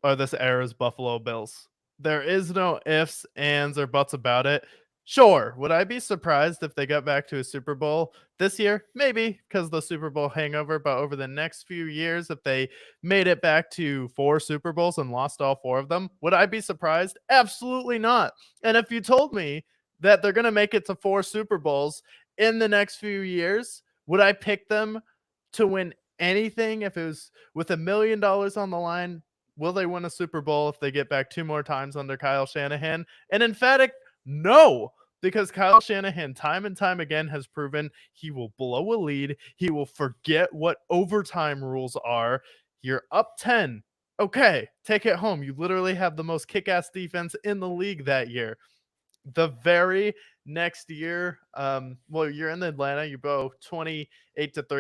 are this era's Buffalo Bills. There is no ifs, ands, or buts about it. Sure, would I be surprised if they got back to a Super Bowl this year? Maybe because the Super Bowl hangover, but over the next few years, if they made it back to 4 Super Bowls and lost all 4 of them, would I be surprised? Absolutely not. And if you told me that they're going to make it to 4 Super Bowls in the next few years, would I pick them to win anything if it was with $1 million on the line? Will they win a Super Bowl if they get back 2 more times under Kyle Shanahan? An emphatic no, because Kyle Shanahan, time and time again, has proven he will blow a lead. He will forget what overtime rules are. You're up 10. Okay, take it home. You literally have the most kick ass defense in the league that year. The very next year, well, you're in Atlanta, you go 28-3,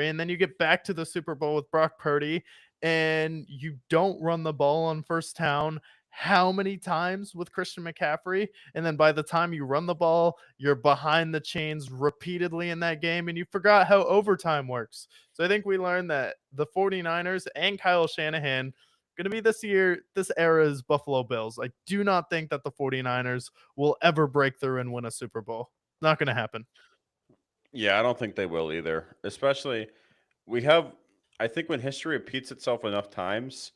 and then you get back to the Super Bowl with Brock Purdy, and you don't run the ball on first down. How many times with Christian McCaffrey? And then by the time you run the ball, you're behind the chains repeatedly in that game, and you forgot how overtime works. So I think we learned that the 49ers and Kyle Shanahan going to be this era's Buffalo Bills. I do not think that the 49ers will ever break through and win a Super Bowl. Not going to happen. Yeah, I don't think they will either. Especially we have I think when history repeats itself enough times,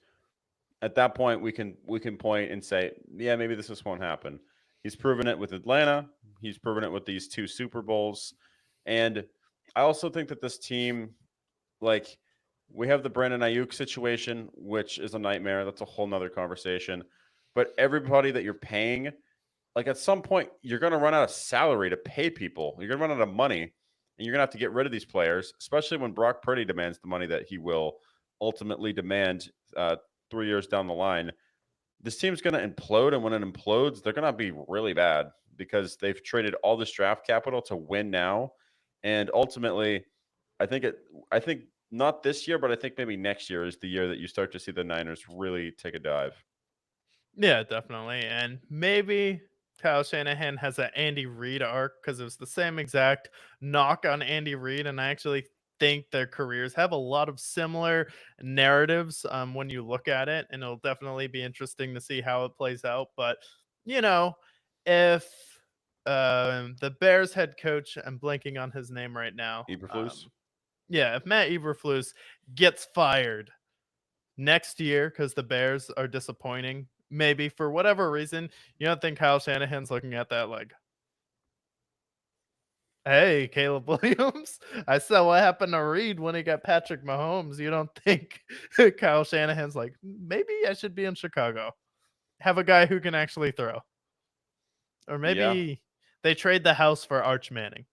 at that point we can point and say, yeah, maybe this won't happen. He's proven it with Atlanta. He's proven it with these 2 Super Bowls. And I also think that this team, like, we have the Brandon Ayuk situation, which is a nightmare. That's a whole nother conversation. But everybody that you're paying, like at some point, you're going to run out of salary to pay people. You're going to run out of money, and you're going to have to get rid of these players, especially when Brock Purdy demands the money that he will ultimately demand 3 years down the line. This team's going to implode, and when it implodes, they're going to be really bad because they've traded all this draft capital to win now, and ultimately, I think it. I think not this year, but I think maybe next year is the year that you start to see the Niners really take a dive. Yeah, definitely. And maybe Kyle Shanahan has an Andy Reid arc because it was the same exact knock on Andy Reid. And I actually think their careers have a lot of similar narratives when you look at it. And it'll definitely be interesting to see how it plays out. But, you know, if the Bears head coach, I'm blanking on his name right now. Eberflus. Yeah, if Matt Eberflus gets fired next year because the Bears are disappointing, maybe for whatever reason, you don't think Kyle Shanahan's looking at that like, hey, Caleb Williams, I saw what happened to Reed when he got Patrick Mahomes. You don't think Kyle Shanahan's like, maybe I should be in Chicago, have a guy who can actually throw, or Yeah, maybe they trade the house for Arch Manning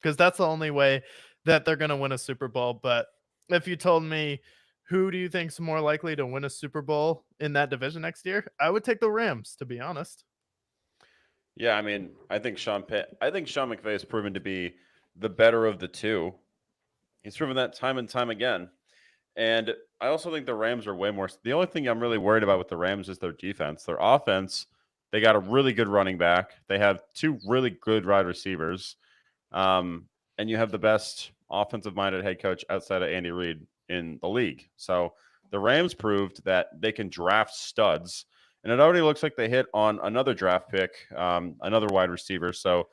because that's the only way that they're going to win a Super Bowl. But if you told me who do you think's more likely to win a Super Bowl in that division next year, I would take the Rams, to be honest. yeah. I mean, I think Sean McVay has proven to be the better of the two. He's proven that time and time again. And I also think the Rams are way more. The only thing I'm really worried about with the Rams is their defense. Their offense, they got a really good running back. They have 2 really good wide receivers. And you have the best offensive minded head coach outside of Andy Reid in the league. So the Rams proved that they can draft studs. And it already looks like they hit on another draft pick, another wide receiver. So at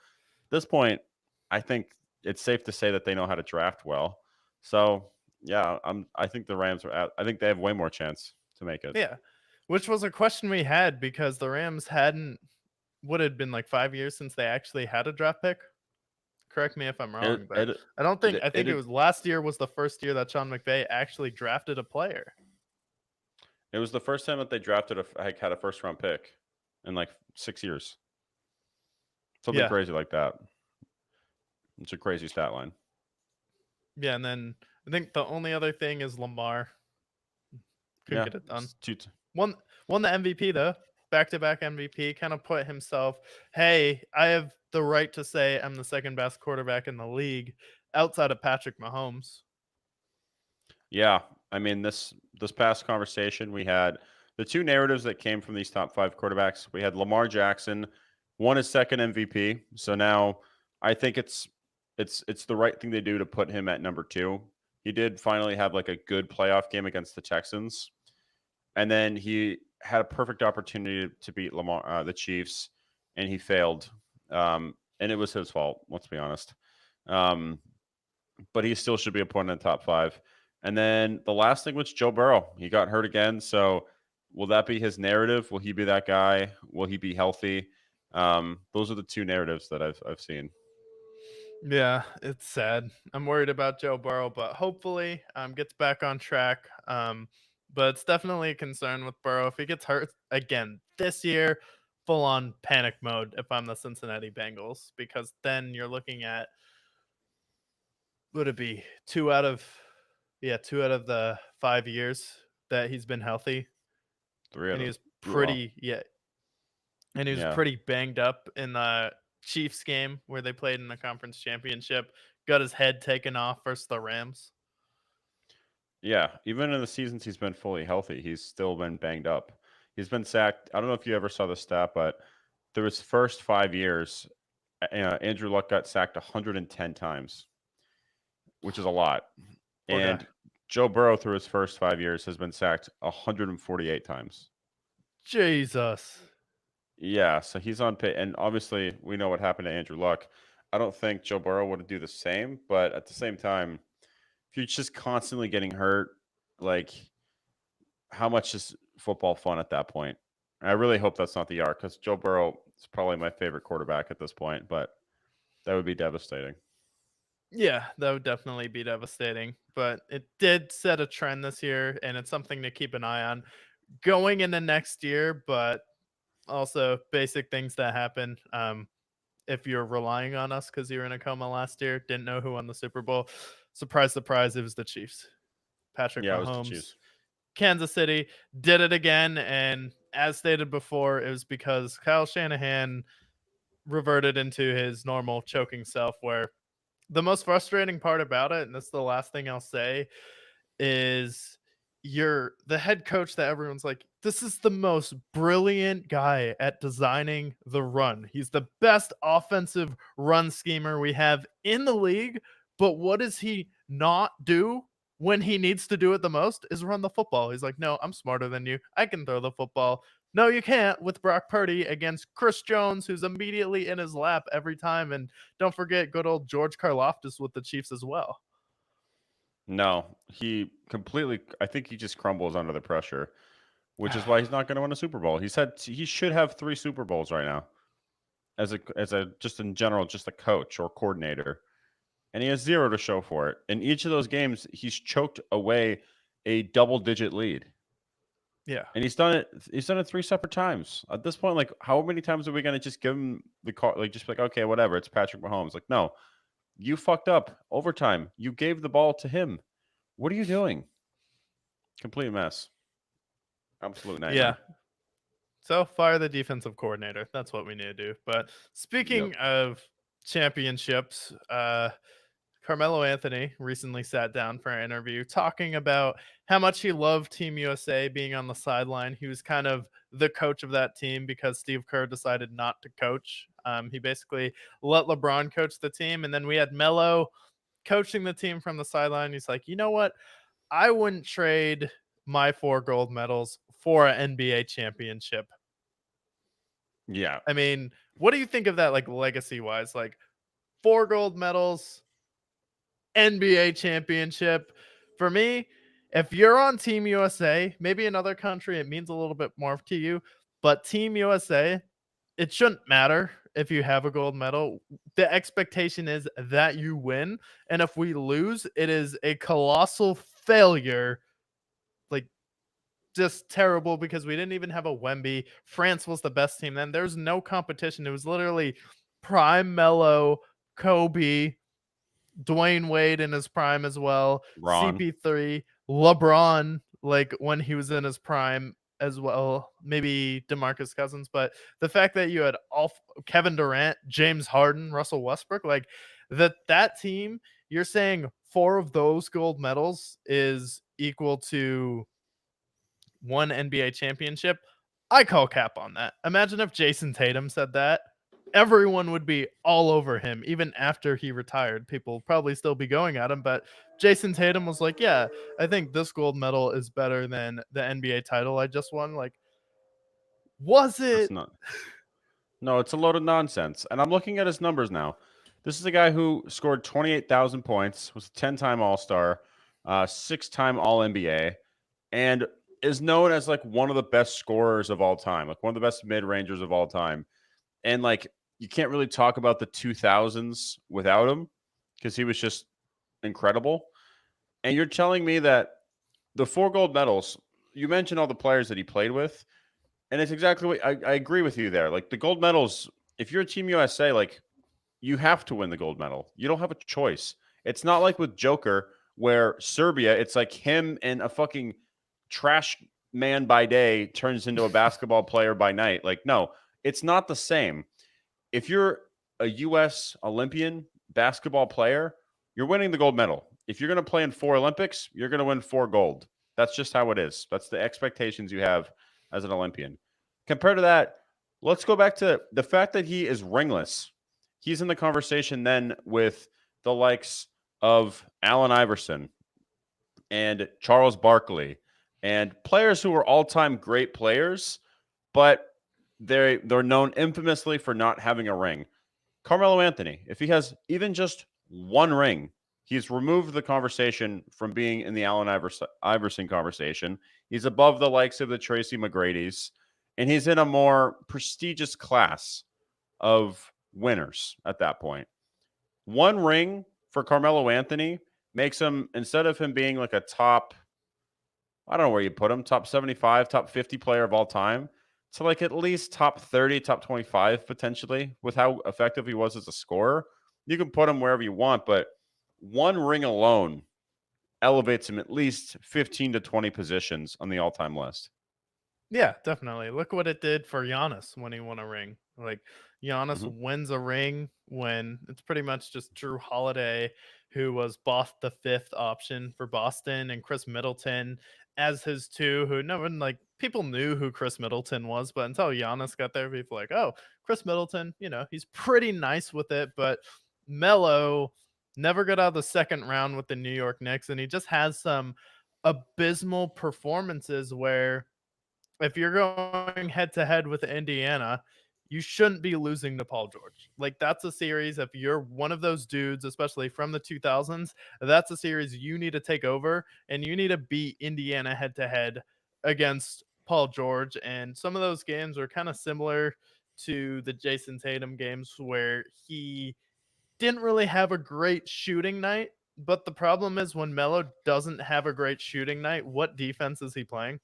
this point, I think it's safe to say that they know how to draft well. So yeah, I think the Rams are out. I think they have way more chance to make it. Yeah, which was a question we had because the Rams hadn't, what had been like 5 years since they actually had a draft pick. Correct me if I'm It wrong, but it I think it it was last year was the first year that Sean McVay actually drafted a player. it was the first time that they drafted had a first round pick in like 6 years. Something Yeah. crazy like that. It's a crazy stat line. Yeah. And then I think the only other thing is Lamar couldn't Yeah, get it done. it's two. Won won the MVP though. Back to back MVP, kind of put himself, hey, I have the right to say I'm the second best quarterback in the league outside of Patrick Mahomes. Yeah, I mean this past conversation, we had the two narratives that came from these top 5 quarterbacks. We had Lamar Jackson won his second MVP, so now I think it's the right thing to do to put him at number 2. He did finally have like a good playoff game against the Texans, and then he had a perfect opportunity to beat the Chiefs, and he failed. And it was his fault. Let's be honest. Um, but he still should be a point in the top 5. And then the last thing was Joe Burrow. He got hurt again. So will that be his narrative? Will he be that guy? Will he be healthy? Those are the two narratives that I've seen. Yeah, it's sad. I'm worried about Joe Burrow, but hopefully gets back on track. But it's definitely a concern with Burrow. If he gets hurt again this year, full on panic mode if I'm the Cincinnati Bengals, because then you're looking at, would it be 2 out of the 5 years that he's been healthy, 3 out and he of was well, pretty and he was yeah. pretty banged up in the Chiefs game where they played in the conference championship. Got his head taken off versus the Rams. Yeah. Even in the seasons he's been fully healthy, he's still been banged up. He's been sacked. I don't know if you ever saw the stat, but through his first 5 years, Andrew Luck got sacked 110 times, which is a lot. Poor guy. And Joe Burrow, through his first 5 years, has been sacked 148 times. Jesus. Yeah, so he's on pay. And obviously, we know what happened to Andrew Luck. I don't think Joe Burrow would do the same, but at the same time, if you're just constantly getting hurt, like, how much is football fun at that point? And I really hope that's not the arc, because Joe Burrow is probably my favorite quarterback at this point, but that would be devastating. Yeah, that would definitely be devastating. But it did set a trend this year, and it's something to keep an eye on going into next year. But also, basic things that happen. If you're relying on us because you were in a coma last year, didn't know who won the Super Bowl. Surprise, surprise, it was the Chiefs. Patrick Yeah, it was the Mahomes, Chiefs. Kansas City did it again. And as stated before, it was because Kyle Shanahan reverted into his normal choking self. Where the most frustrating part about it, and this is the last thing I'll say, is you're the head coach that everyone's like, this is the most brilliant guy at designing the run. He's the best offensive run schemer we have in the league. But what does he not do when he needs to do it the most? Is run the football. He's like, no, I'm smarter than you. I can throw the football. No, you can't with Brock Purdy against Chris Jones, who's immediately in his lap every time. And don't forget good old George Karlaftis with the Chiefs as well. No, he completely. I think he just crumbles under the pressure, which is why he's not going to win a Super Bowl. He should have 3 Super Bowls right now, as a just in general, just a coach or coordinator, and he has 0 to show for it. In each of those games, he's choked away a double-digit lead, Yeah. and he's done it. He's done it 3 separate times. At this point, like, how many times are we going to just give him the call? Like, just be like, okay, whatever. It's Patrick Mahomes. Like, no, you fucked up overtime. You gave the ball to him. What are you doing? Complete mess. Absolute Yeah. nightmare. So fire the defensive coordinator. That's what we need to do. But Yep. speaking of championships, Carmelo Anthony recently sat down for an interview talking about how much he loved Team USA being on the sideline. He was kind of the coach of that team because Steve Kerr decided not to coach. He basically let LeBron coach the team. And then we had Melo coaching the team from the sideline. He's like, you know what? I wouldn't trade my 4 gold medals for an NBA championship. Yeah. I mean, what do you think of that, like, legacy wise? Like, 4 gold medals, NBA championship. For me, if you're on Team USA, maybe another country, it means a little bit more to you. But Team USA, it shouldn't matter if you have a gold medal. The expectation is that you win. And if we lose, it is a colossal failure. Like, just terrible because we didn't even have a Wemby. France was the best team then. There's no competition. It was literally prime Melo, Kobe, Dwayne Wade in his prime as well, Ron. CP3, LeBron, like when he was in his prime as well, maybe DeMarcus Cousins. But the fact that you had all Kevin Durant, James Harden, Russell Westbrook, like that team, you're saying 4 of those gold medals is equal to one NBA championship. I call cap on that. Imagine if Jason Tatum said that. Everyone would be all over him, even after he retired. People would probably still be going at him, but Jason Tatum was like, "Yeah, I think this gold medal is better than the NBA title I just won." Like, was That's it? not. No, it's a load of nonsense. And I'm looking at his numbers now. This is a guy who scored 28,000 points, was a 10-time All-Star, 6-time All-NBA, and is known as like one of the best scorers of all time, like one of the best mid-rangers of all time. And like you can't really talk about the 2000s without him because he was just incredible. And you're telling me that the 4 gold medals, you mentioned all the players that he played with, and it's exactly what I agree with you there. Like the gold medals, if you're Team USA, like you have to win the gold medal. You don't have a choice. It's not like with Joker where Serbia, it's like him and a fucking trash man by day turns into a basketball player by night. Like, no, it's not the same. If you're a US Olympian basketball player, you're winning the gold medal. If you're going to play in 4 Olympics, you're going to win 4 gold. That's just how it is. That's the expectations you have as an Olympian. Compared to that, let's go back to the fact that he is ringless. He's in the conversation then with the likes of Allen Iverson and Charles Barkley and players who are all-time great players, but they're known infamously for not having a ring. Carmelo Anthony, if he has even just 1 ring, he's removed the conversation from being in the Allen Iverson conversation. He's above the likes of the Tracy McGrady's, and he's in a more prestigious class of winners at that point. 1 ring for Carmelo Anthony makes him, instead of him being like a top, I don't know where you put him, top 75, top 50 player of all time, to like at least top 30, top 25 potentially with how effective he was as a scorer. You can put him wherever you want, but 1 ring alone elevates him at least 15 to 20 positions on the all-time list. Yeah, definitely. Look what it did for Giannis when he won a ring. Like Giannis Mm-hmm. wins a ring when it's pretty much just Drew Holiday, who was boss the 5th option for Boston, and Chris Middleton as his 2, who no one like people knew who Chris Middleton was, but until Giannis got there, people were like, oh, Chris Middleton, he's pretty nice with it, but Melo never got out of the second round with the New York Knicks, and he just has some abysmal performances where if you're going head to head with Indiana, you shouldn't be losing to Paul George. Like that's a series. If you're one of those dudes, especially from the 2000s, that's a series you need to take over, and you need to beat Indiana head to head against Paul George. And some of those games are kind of similar to the Jason Tatum games where he didn't really have a great shooting night. But the problem is when Melo doesn't have a great shooting night, what defense is he playing?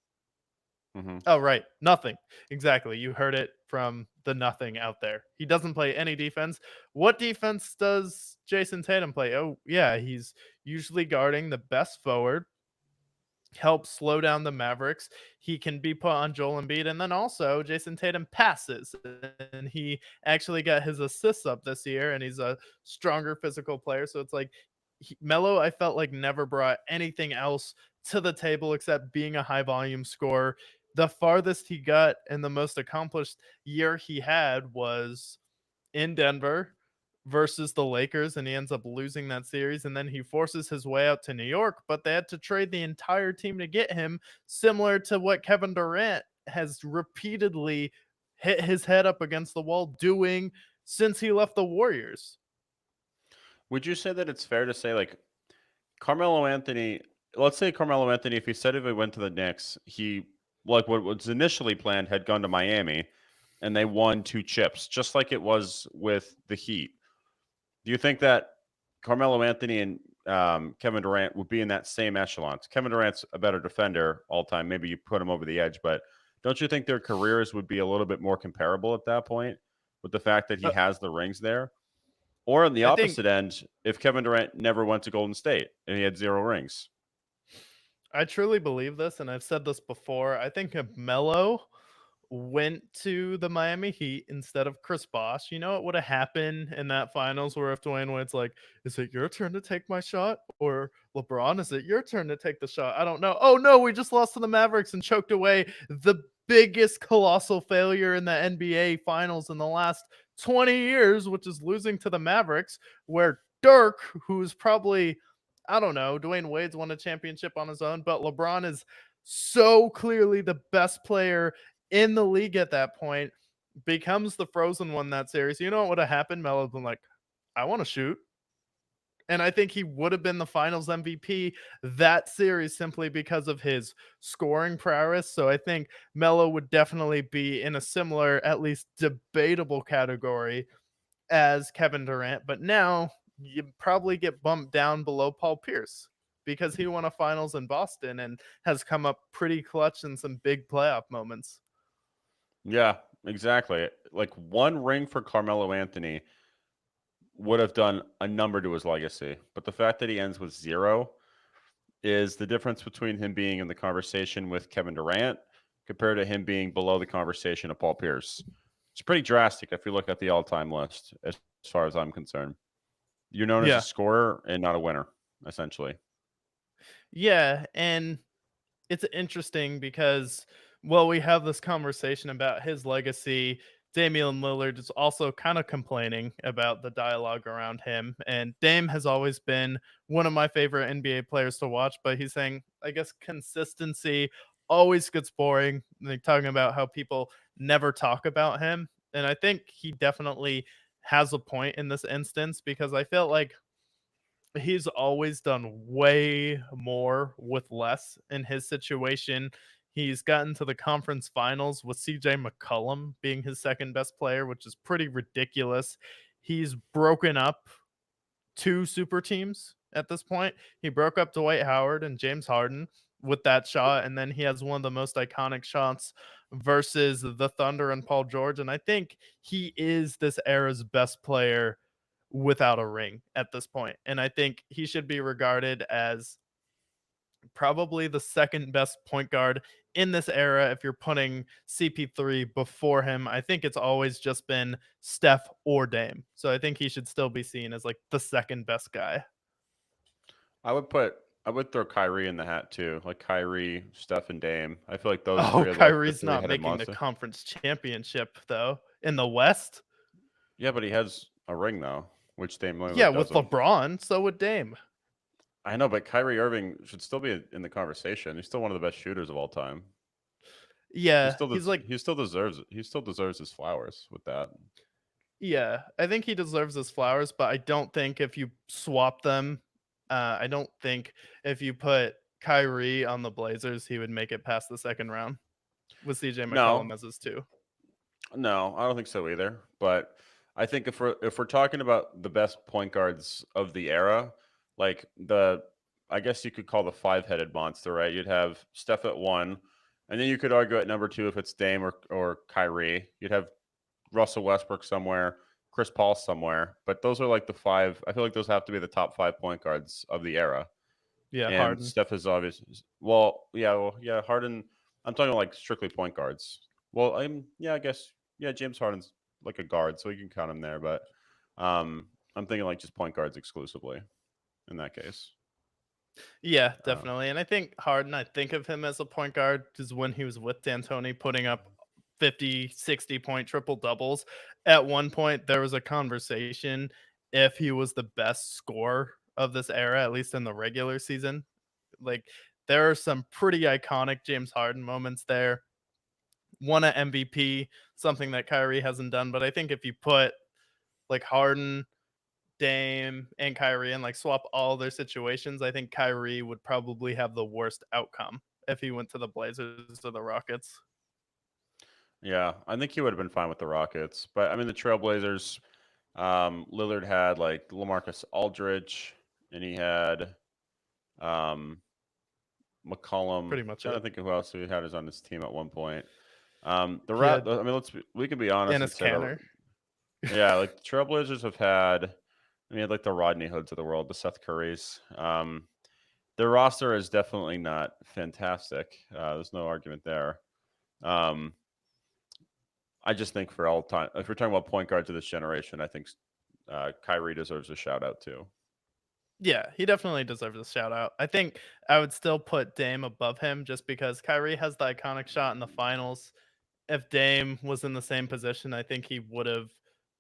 Mm-hmm. Oh, right. Nothing. Exactly. You heard it from the nothing out there. He doesn't play any defense. What defense does Jason Tatum play? Oh, yeah. He's usually guarding the best forward, helps slow down the Mavericks. He can be put on Joel Embiid. And then also, Jason Tatum passes. And he actually got his assists up this year, and he's a stronger physical player. So it's like Melo, I felt like never brought anything else to the table except being a high volume scorer. The farthest he got and the most accomplished year he had was in Denver versus the Lakers, and he ends up losing that series. And then he forces his way out to New York, but they had to trade the entire team to get him, similar to what Kevin Durant has repeatedly hit his head up against the wall doing since he left the Warriors. Would you say that it's fair to say like Carmelo Anthony, let's say Carmelo Anthony, if he said if he went to the Knicks, he like what was initially planned had gone to Miami and they won 2 chips, just like it was with the Heat. Do you think that Carmelo Anthony and Kevin Durant would be in that same echelon? Kevin Durant's a better defender all time. Maybe you put him over the edge, but don't you think their careers would be a little bit more comparable at that point with the fact that he Uh, has the rings there? Or on the I think opposite end, if Kevin Durant never went to Golden State and he had 0 rings. I truly believe this, and I've said this before. I think if Melo went to the Miami Heat instead of Chris Bosh, you know what would have happened in that finals where if Dwayne Wade's like, "Is it your turn to take my shot?" Or LeBron, "Is it your turn to take the shot?" I don't know. Oh no, we just lost to the Mavericks and choked away the biggest colossal failure in the NBA finals in the last 20 years, which is losing to the Mavericks, where Dirk, who's probably, I don't know, Dwayne Wade's won a championship on his own, but LeBron is so clearly the best player in the league at that point, becomes the frozen one that series. You know what would have happened? Melo's been like, I want to shoot. And I think he would have been the finals MVP that series simply because of his scoring prowess. So I think Melo would definitely be in a similar, at least debatable category as Kevin Durant. But now you probably get bumped down below Paul Pierce because he won a finals in Boston and has come up pretty clutch in some big playoff moments. Yeah, exactly. Like one ring for Carmelo Anthony would have done a number to his legacy. But the fact that he ends with 0 is the difference between him being in the conversation with Kevin Durant compared to him being below the conversation of Paul Pierce. It's pretty drastic if you look at the all-time list, as far as I'm concerned. You're known as a Yeah. scorer and not a winner, essentially. Yeah. And it's interesting because while we have this conversation about his legacy, Damian Lillard is also kind of complaining about the dialogue around him. And Dame has always been one of my favorite NBA players to watch, but he's saying, I guess, consistency always gets boring. Like talking about how people never talk about him. And I think he definitely has a point in this instance because I felt like he's always done way more with less in his situation. He's gotten to the conference finals with CJ McCollum being his second best player, which is pretty ridiculous. He's broken up two super teams at this point. He broke up Dwight Howard and James Harden with that shot, and then he has one of the most iconic shots versus the Thunder and Paul George. And I think he is this era's best player without a ring at this point. And I think he should be regarded as probably the second best point guard in this era if you're putting CP3 before him. I think it's always just been Steph or Dame. So I think he should still be seen as like the second best guy. I would throw Kyrie in the hat too. Like Kyrie, Steph, and Dame. I feel like those Oh, three are like the Kyrie's not three-headed making the monster. conference championship though in the West. Yeah, but he has a ring though, which Dame Yeah, Lillard with doesn't. LeBron, so would Dame. I know, but Kyrie Irving should still be in the conversation. He's still one of the best shooters of all time. Yeah, he's like, He still deserves his flowers with that. yeah, I think he deserves his flowers, but I don't think if you swap them, I don't think if you put Kyrie on the Blazers, he would make it past the second round with CJ McCollum No, as his two. no, I don't think so either. But I think if we're talking about the best point guards of the era, like I guess you could call the five-headed monster, right? You'd have Steph at one, and then you could argue at number two if it's Dame or Kyrie. You'd have Russell Westbrook somewhere, Chris Paul somewhere. But those are like the five. I feel like those have to be the top 5 point guards of the era. Yeah, And Harden. Steph is obvious. Well, yeah. Harden. I'm talking like strictly point guards. Well, yeah, I guess yeah. James Harden's like a guard, so you can count him there. But I'm thinking like just point guards exclusively in that case. Yeah, Uh, definitely. And I think Harden, I think of him as a point guard because when he was with D'Antoni putting up 50, 60 point triple doubles, at one point there was a conversation if he was the best scorer of this era, at least in the regular season. Like there are some pretty iconic James Harden moments there. Won an MVP, something that Kyrie hasn't done. But I think if you put like Harden, Dame, and Kyrie and like swap all their situations, I think Kyrie would probably have the worst outcome if he went to the Blazers or the Rockets. yeah, I think he would have been fine with the Rockets, but I mean the Trailblazers. Lillard had like LaMarcus Aldridge, and he had um, McCollum. Pretty much Trying to it. think of who else he had is on his team at one point. He had I mean, we can be honest and Dennis say Canner. yeah, like the Trailblazers have had, I mean, like the Rodney Hoods of the world, the Seth Currys. Their roster is definitely not fantastic. There's no argument there. Um, I just think for all time, if we're talking about point guards of this generation, I think Kyrie deserves a shout out too. Yeah, he definitely deserves a shout out. I think I would still put Dame above him just because Kyrie has the iconic shot in the finals. If Dame was in the same position, I think he would have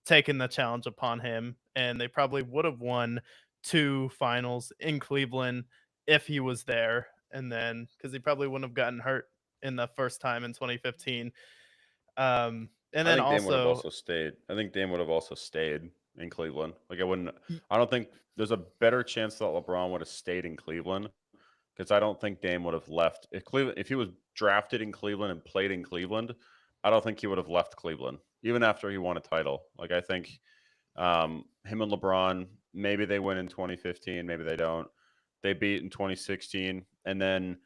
taken the challenge upon him, and they probably would have won 2 finals in Cleveland if he was there, and then because he probably wouldn't have gotten hurt in the first time in 2015. And I then think Dame would have also also stayed. I think Dame would have also stayed in Cleveland. Like I wouldn't. y I don't think there's a better chance that LeBron would have stayed in Cleveland because I don't think Dame would have left if Cleveland. If he was drafted in Cleveland and played in Cleveland, I don't think he would have left Cleveland even after he won a title. Like I think him and LeBron, maybe they win in 2015, maybe they don't. They beat in 2016, and then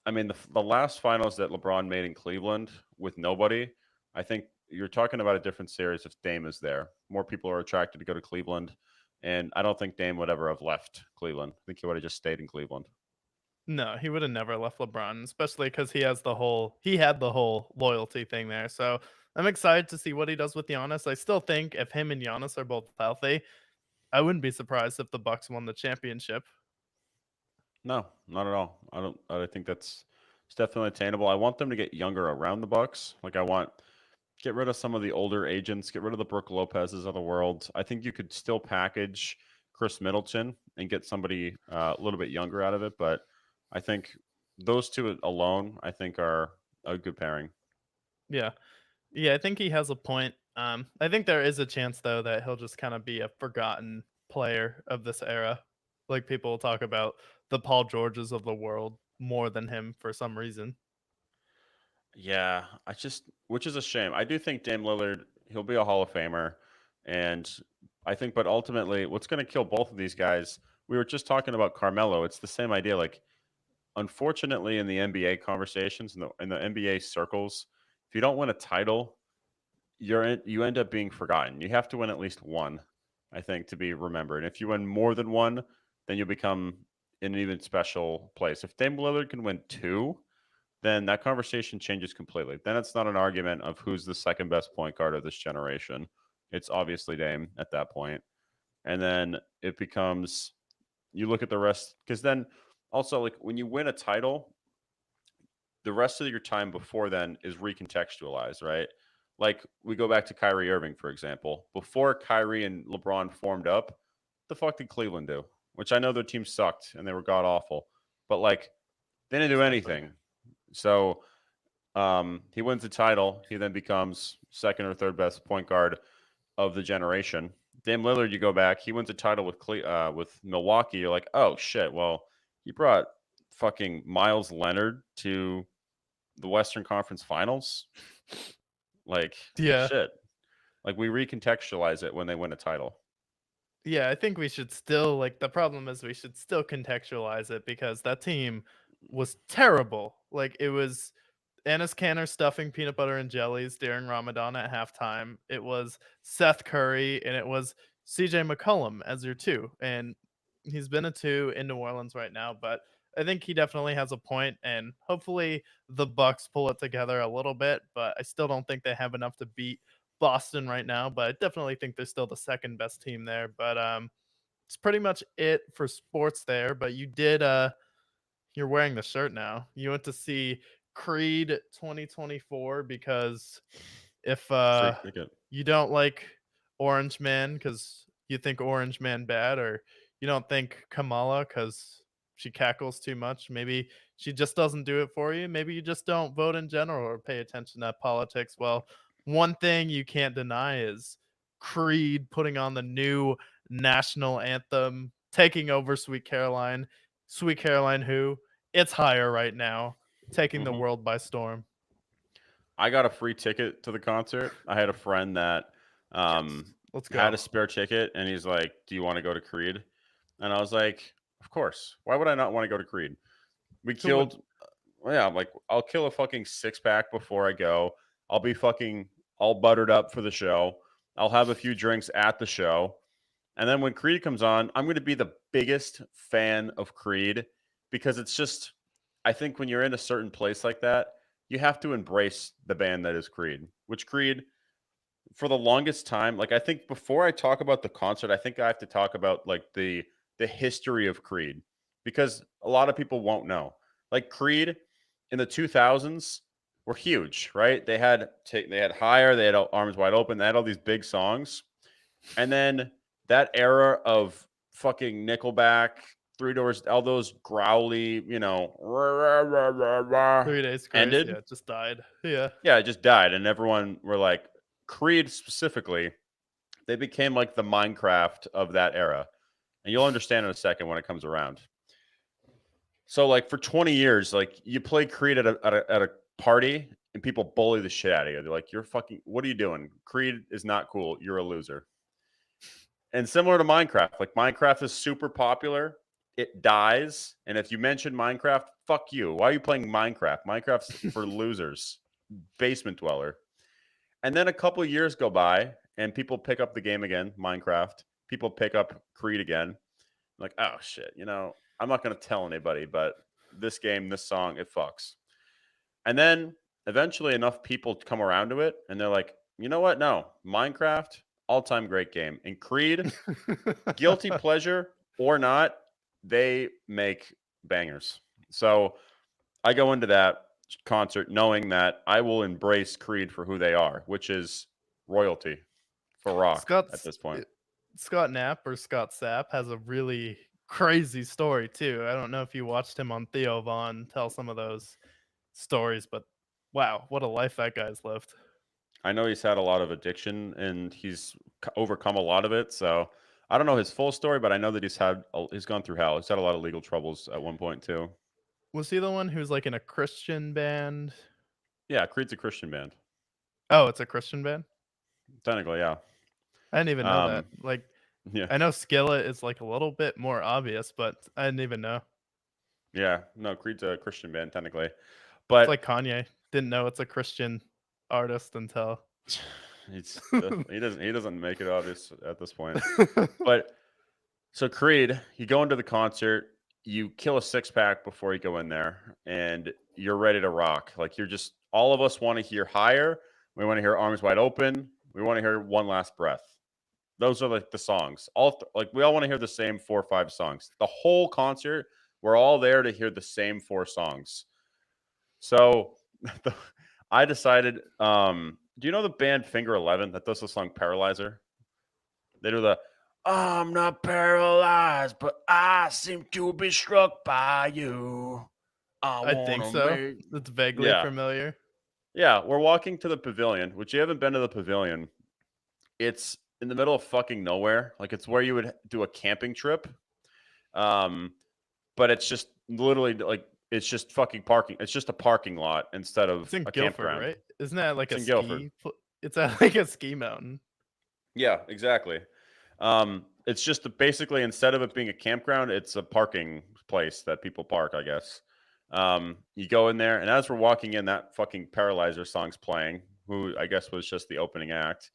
I mean the last finals that LeBron made in Cleveland with nobody. I think you're talking about a different series if Dame is there. More people are attracted to go to Cleveland, and I don't think Dame would ever have left Cleveland. I think he would have just stayed in Cleveland. no, he would have never left LeBron, especially because he had the whole loyalty thing there, so I'm excited to see what he does with Giannis. I still think if him and Giannis are both healthy, I wouldn't be surprised if the Bucks won the championship. No, not at all. I don't. I think that's it's definitely attainable. I want them to get younger around the Bucks. Like I want get rid of some of the older agents, get rid of the Brooke Lopez's of the world. I think you could still package Chris Middleton and get somebody a little bit younger out of it, but I think those two alone, I think, are a good pairing. Yeah. Yeah, I think he has a point. I think there is a chance though that he'll just kind of be a forgotten player of this era. Like people will talk about the Paul Georges of the world more than him for some reason. Yeah, I just, which is a shame. I do think Dame Lillard, he'll be a Hall of Famer, and I think, but ultimately, what's going to kill both of these guys? We were just talking about Carmelo. It's the same idea. Like unfortunately, in the NBA conversations in the NBA circles, if you don't win a title, you end up being forgotten. You have to win at least one, I think, to be remembered. If you win more than one, then you become in an even special place. If Dame Lillard can win two, then that conversation changes completely. Then it's not an argument of who's the second best point guard of this generation. It's obviously Dame at that point. And then it becomes you look at the rest because then also like when you win a title, the rest of your time before then is recontextualized, right? Like we go back to Kyrie Irving, for example. Before Kyrie and LeBron formed up, the fuck did Cleveland do? Which I know their team sucked and they were god awful, but like they didn't do Exactly. anything. So he wins the title. He then becomes second or third best point guard of the generation. Dame Lillard, you go back, he wins a title with Milwaukee. You're like, oh shit. Well, he brought fucking Miles Leonard to the Western Conference Finals. Like Yeah. shit. Like we recontextualize it when they win a title. Yeah, I think we should still like the problem is we should still contextualize it because that team was terrible. Like it was Annis Canner stuffing peanut butter and jellies during Ramadan at halftime. It was Seth Curry and it was CJ McCollum as your two. And he's been a two in New Orleans right now, but I think he definitely has a point and hopefully the Bucks pull it together a little bit, but I still don't think they have enough to beat Boston right now, but I definitely think they're still the second best team there. But it's pretty much it for sports there. But you did you're wearing the shirt now. You went to see Creed 2024 because if Free ticket. you don't like Orange Man because you think Orange Man bad, or you don't think Kamala because she cackles too much, maybe she just doesn't do it for you. Maybe you just don't vote in general or pay attention to politics. Well, one thing you can't deny is Creed putting on the new national anthem, taking over Sweet Caroline. Sweet Caroline, who it's higher right now, taking the Hmm. world by storm. I got a free ticket to the concert. I had a friend that Yes, let's had go. a spare ticket, and he's like, "Do you want to go to Creed?" And I was like, "Of course. Why would I not want to go to Creed?" We Who would? killed. Well, yeah, I'm like, I'll kill a fucking six pack before I go. I'll be fucking all buttered up for the show. I'll have a few drinks at the show. And then when Creed comes on, I'm going to be the biggest fan of Creed because it's just, I think when you're in a certain place like that, you have to embrace the band that is Creed, which Creed, for the longest time, like I think before I talk about the concert, I think I have to talk about like the history of Creed because a lot of people won't know. Like Creed in the 2000s were huge, right? They had Higher, they had Arms Wide Open, they had all these big songs. And then that era of fucking Nickelback, Three Doors, all those growly, Three Days Grace, ended. yeah, it just died. Yeah. Yeah, it just died. And everyone were like, Creed specifically, they became like the Minecraft of that era. And you'll understand in a second when it comes around. So, like, for 20 years, like, you play Creed at a party and people bully the shit out of you. They're like, you're fucking, what are you doing? Creed is not cool. You're a loser. And similar to Minecraft, like Minecraft is super popular. It dies. And if you mention Minecraft, fuck you. Why are you playing Minecraft? Minecraft's for losers, basement dweller. And then a couple of years go by and people pick up the game again, Minecraft. People pick up Creed again. Like, oh shit, I'm not going to tell anybody, but this game, this song, it fucks. And then eventually enough people come around to it and they're like, you know what? No, Minecraft, all-time great game. And Creed, guilty pleasure or not, they make bangers. So I go into that concert knowing that I will embrace Creed for who they are, which is royalty for rock at this point. Scott Knapp or Scott Sapp has a really crazy story too. I don't know if you watched him on Theo Von tell some of those stories, but wow, what a life that guy's lived. I know he's had a lot of addiction and he's overcome a lot of it. So I don't know his full story, but I know that he's gone through hell. He's had a lot of legal troubles at one point too. Was he the one who's like in a Christian band? Yeah, Creed's a Christian band. Oh, it's a Christian band? Technically, yeah. I didn't even know that. Like, Yeah. I know Skillet is like a little bit more obvious, but I didn't even know. Yeah. No, Creed's a Christian band, technically. It's But like Kanye. Didn't know it's a Christian artist until he doesn't make it obvious at this point. But so Creed, you go into the concert, you kill a six-pack before you go in there, and you're ready to rock. Like all of us want to hear Higher. We want to hear Arms Wide Open. We want to hear One Last Breath. Those are like the songs. We all want to hear the same 4 or 5 songs. The whole concert, we're all there to hear the same 4 songs. So I decided, do you know the band Finger 11 that does the song Paralyzer? They do the I'm not paralyzed, but I seem to be struck by you. I think so. It's vaguely familiar. Yeah, we're walking to the pavilion, which you haven't been to the pavilion. It's in the middle of fucking nowhere. Like it's where you would do a camping trip. But it's just literally like it's just fucking parking. It's just a parking lot instead of It's in a Guilford, campground. right? Isn't that like It's a in Guilford. It's at like a ski mountain. Yeah, exactly. It's just basically instead of it being a campground, it's a parking place that people park, I guess. You go in there, and as we're walking in, that fucking Paralyzer song's playing, who I guess was just the opening act.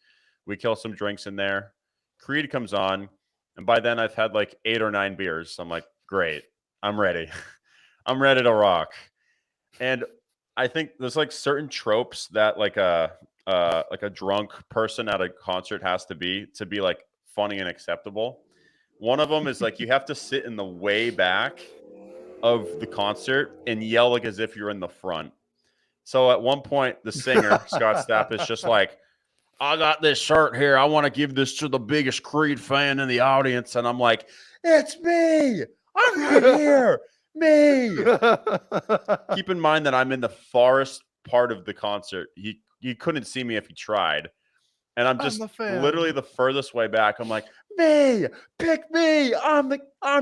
We kill some drinks in there. Creed comes on, and by then I've had like 8 or 9 beers. I'm like, great, I'm ready. I'm ready to rock. And I think there's like certain tropes that like a drunk person at a concert has to be like funny and acceptable. One of them is like you have to sit in the way back of the concert and yell like as if you're in the front. So at one point, the singer Scott Stapp is just like, "I got this shirt here. I want to give this to the biggest Creed fan in the audience," and I'm like, "It's me. I'm right here. Me." Keep in mind that I'm in the farthest part of the concert. You couldn't see me if you tried. And I'm just literally the furthest way back. I'm like, me, pick me. I'm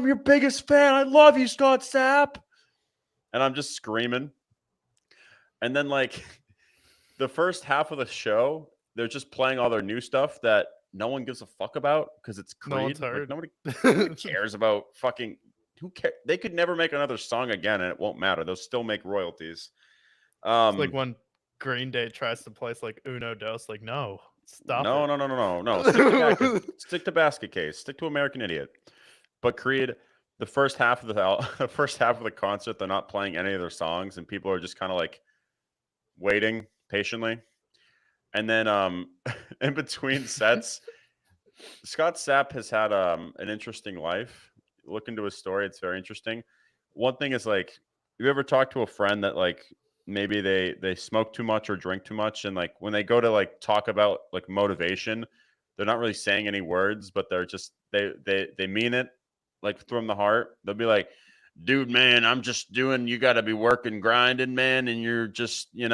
your biggest fan. I love you, Scott Stapp. And I'm just screaming. And then like the first half of the show, they're just playing all their new stuff that no one gives a fuck about because it's Creed. No one's heard. Like, nobody cares about fucking who cares? They could never make another song again and it won't matter. They'll still make royalties. It's like when Green Day tries to place like Uno Dos, like, no, stop no, it. No. Stick to Basket Case. Stick to American Idiot. But Creed, the first half of the concert, they're not playing any of their songs, and people are just kind of like waiting patiently. And then in between sets, Scott Sapp has had an interesting life. Look into his story; it's very interesting. One thing is like, you ever talk to a friend that like maybe they smoke too much or drink too much, and like when they go to like talk about like motivation, they're not really saying any words, but they're just they mean it like from the heart. They'll be like, "Dude, man, I'm just doing. You got to be working, grinding, man, and you're just You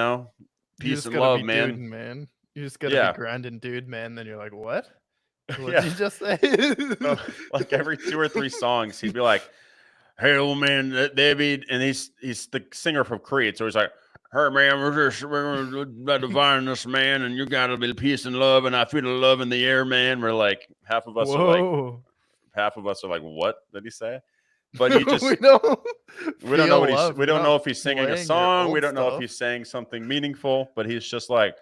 peace just and gotta love, be man." duding, man. You just gotta be Yeah, grinding, dude, man. Then you're like, what? What did yeah. you just say? So, like every 2 or 3 songs, he'd be like, "Hey, old man, David," and he's the singer from Creed, so he's like, "Hey, man, we're about to find this man, and you gotta be peace and love, and I feel the love in the air, man." We're like, Whoa. half of us are like, "What did he say?" But he We just don't we don't know feel what love. we You're don't know not if he's singing a playing your song. We old don't know if stuff. he's saying something meaningful, but he's just like,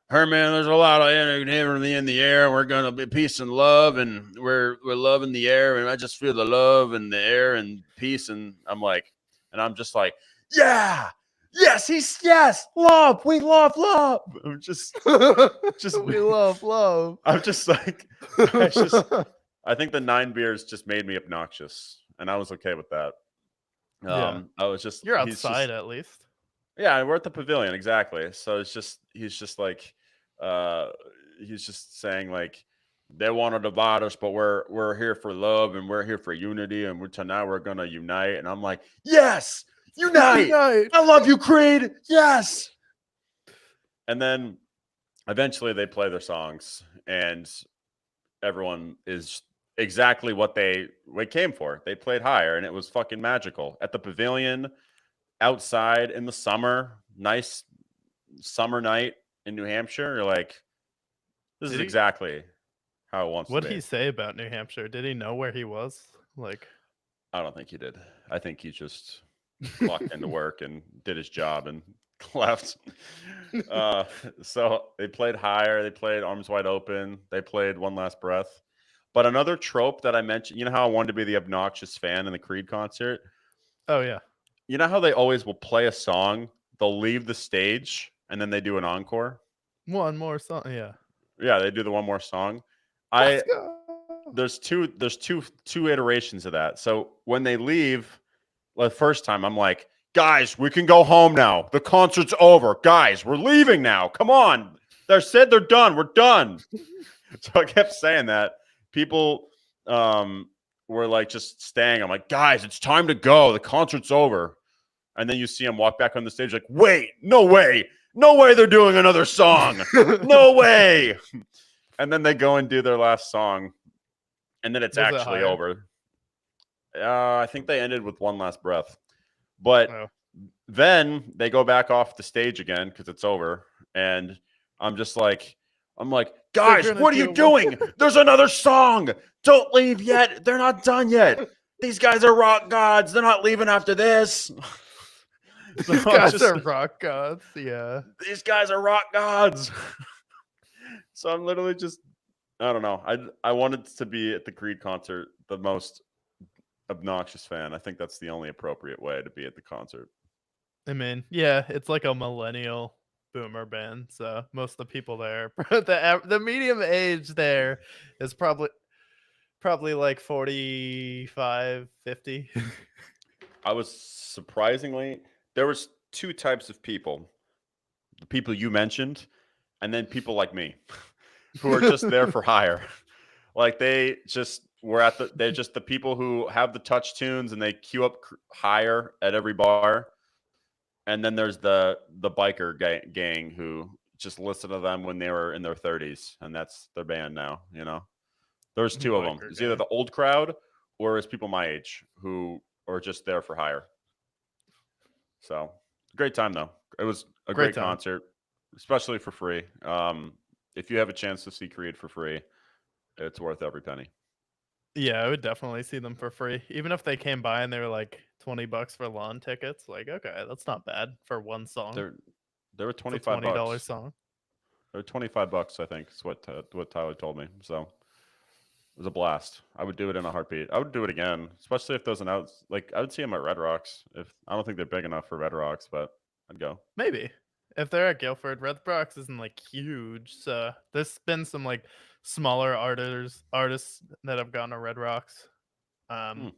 "Hey man, there's a lot of energy in the air. We're gonna be peace and love, and we're loving the air, and I just feel the love and the air and peace." And I'm just like, "Yeah, yes, love. We love love." Just We love love. I'm just like, I just I think the 9 beers just made me obnoxious, and I was okay with that. Yeah. I was just You're he's outside just at least. yeah, we're at the pavilion, exactly. So he's just like uh he's just saying like they want to divide us, but we're here for love and we're here for unity, and tonight we're gonna unite. And I'm like, yes, unite! Unite. I love you, Creed. Yes. And then eventually they play their songs, and everyone is exactly what they came for. They played higher, and it was fucking magical at the pavilion outside in the summer. Nice summer night in New Hampshire. You're like, this is Did he exactly how it wants to What'd be. he say about New Hampshire? Did he know where he was? Like I don't think he did. I think he just clocked into work and did his job and left. Uh, so they played higher. They played arms wide open. They played one last breath. But another trope that I mentioned, you know how I wanted to be the obnoxious fan in the Creed concert? Oh yeah. You know how they always will play a song, they'll leave the stage, and then they do an encore? One more song. Yeah. Yeah, they do the one more song. Let's I go. there's two iterations of that. So when they leave the first time, I'm like, guys, we can go home now. The concert's over. Guys, we're leaving now. Come on. They're done. We're done. So I kept saying that. People were like just staying. I'm like, guys, it's time to go. The concert's over. And then you see them walk back on the stage like, wait, no way. No way they're doing another song. No way. And then they go and do their last song. And then it's Was it actually higher? over. I think they ended with one last breath. But Oh. then they go back off the stage again because it's over. And I'm just like, They're guys, gonna what are you do one. doing? There's another song. Don't leave yet. They're not done yet. These guys are rock gods. They're not leaving after this. So These I'm guys just, are rock gods. Yeah. these guys are rock gods. So I'm literally just, I don't know. I wanted to be at the Creed concert the most obnoxious fan. I think that's the only appropriate way to be at the concert. I mean, yeah, it's like a millennial boomer band. So most of the people there, the medium age there is probably like 45, 50. I was surprisingly there was two types of people. The people you mentioned, and then people like me who are just there for hire. Like they just were they're just the people who have the touch tunes and they queue up higher at every bar. And then there's the biker gang who just listen to them when they were in their 30s, and that's their band now. There's two of them. Biker It's either gang. the old crowd or it's people my age who are just there for hire. So great time though. It was a Great great time. concert, especially for free. If you have a chance to see Creed for free, it's worth every penny. Yeah, I would definitely see them for free. Even if they came by and they were like $20 for lawn tickets, like, okay, that's not bad for one song. They're they were It's a 25 $20 bucks. song. They're 25 bucks, I think, is what Tyler told me. So it was a blast. I would do it in a heartbeat. I would do it again, especially if there's an I would see them at Red Rocks. If I don't think they're big enough for Red Rocks, but I'd go. Maybe. If they're at Guildford, Red Rocks isn't like huge. So there's been some like smaller artists that have gone to Red Rocks. Um, Hmm.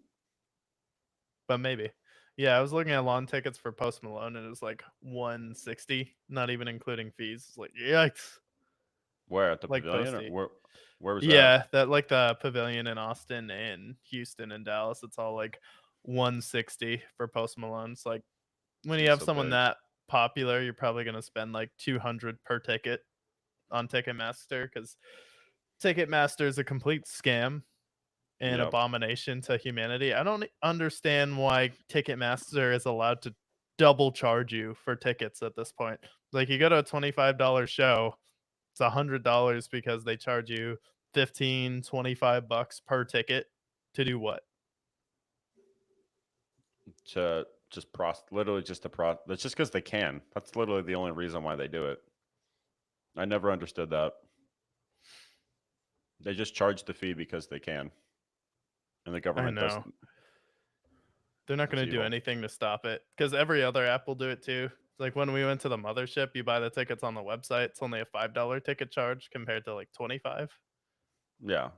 but maybe. Yeah, I was looking at lawn tickets for Post Malone and it was like 160, not even including fees. It's like yikes. Where at the Like pavilion or Posty. where was that? Yeah, that like the pavilion in Austin and Houston and Dallas, it's all like 160 for Post Malone. It's like when you It's have so someone big. that popular, you're probably gonna spend like 200 per ticket on Ticketmaster because Ticketmaster is a complete scam and Yep. abomination to humanity. I don't understand why Ticketmaster is allowed to double charge you for tickets at this point. Like you go to a $25 show, it's $100 because they charge you 15, 25 bucks per ticket to do what? To just literally just to that's just because they can. That's literally the only reason why they do it. I never understood that. They just charge the fee because they can, and the I government know. doesn't. They're not It's gonna do evil. anything to stop it because every other app will do it too. It's like when we went to the mothership, you buy the tickets on the website, it's only a $5 ticket charge compared to like 25. Yeah.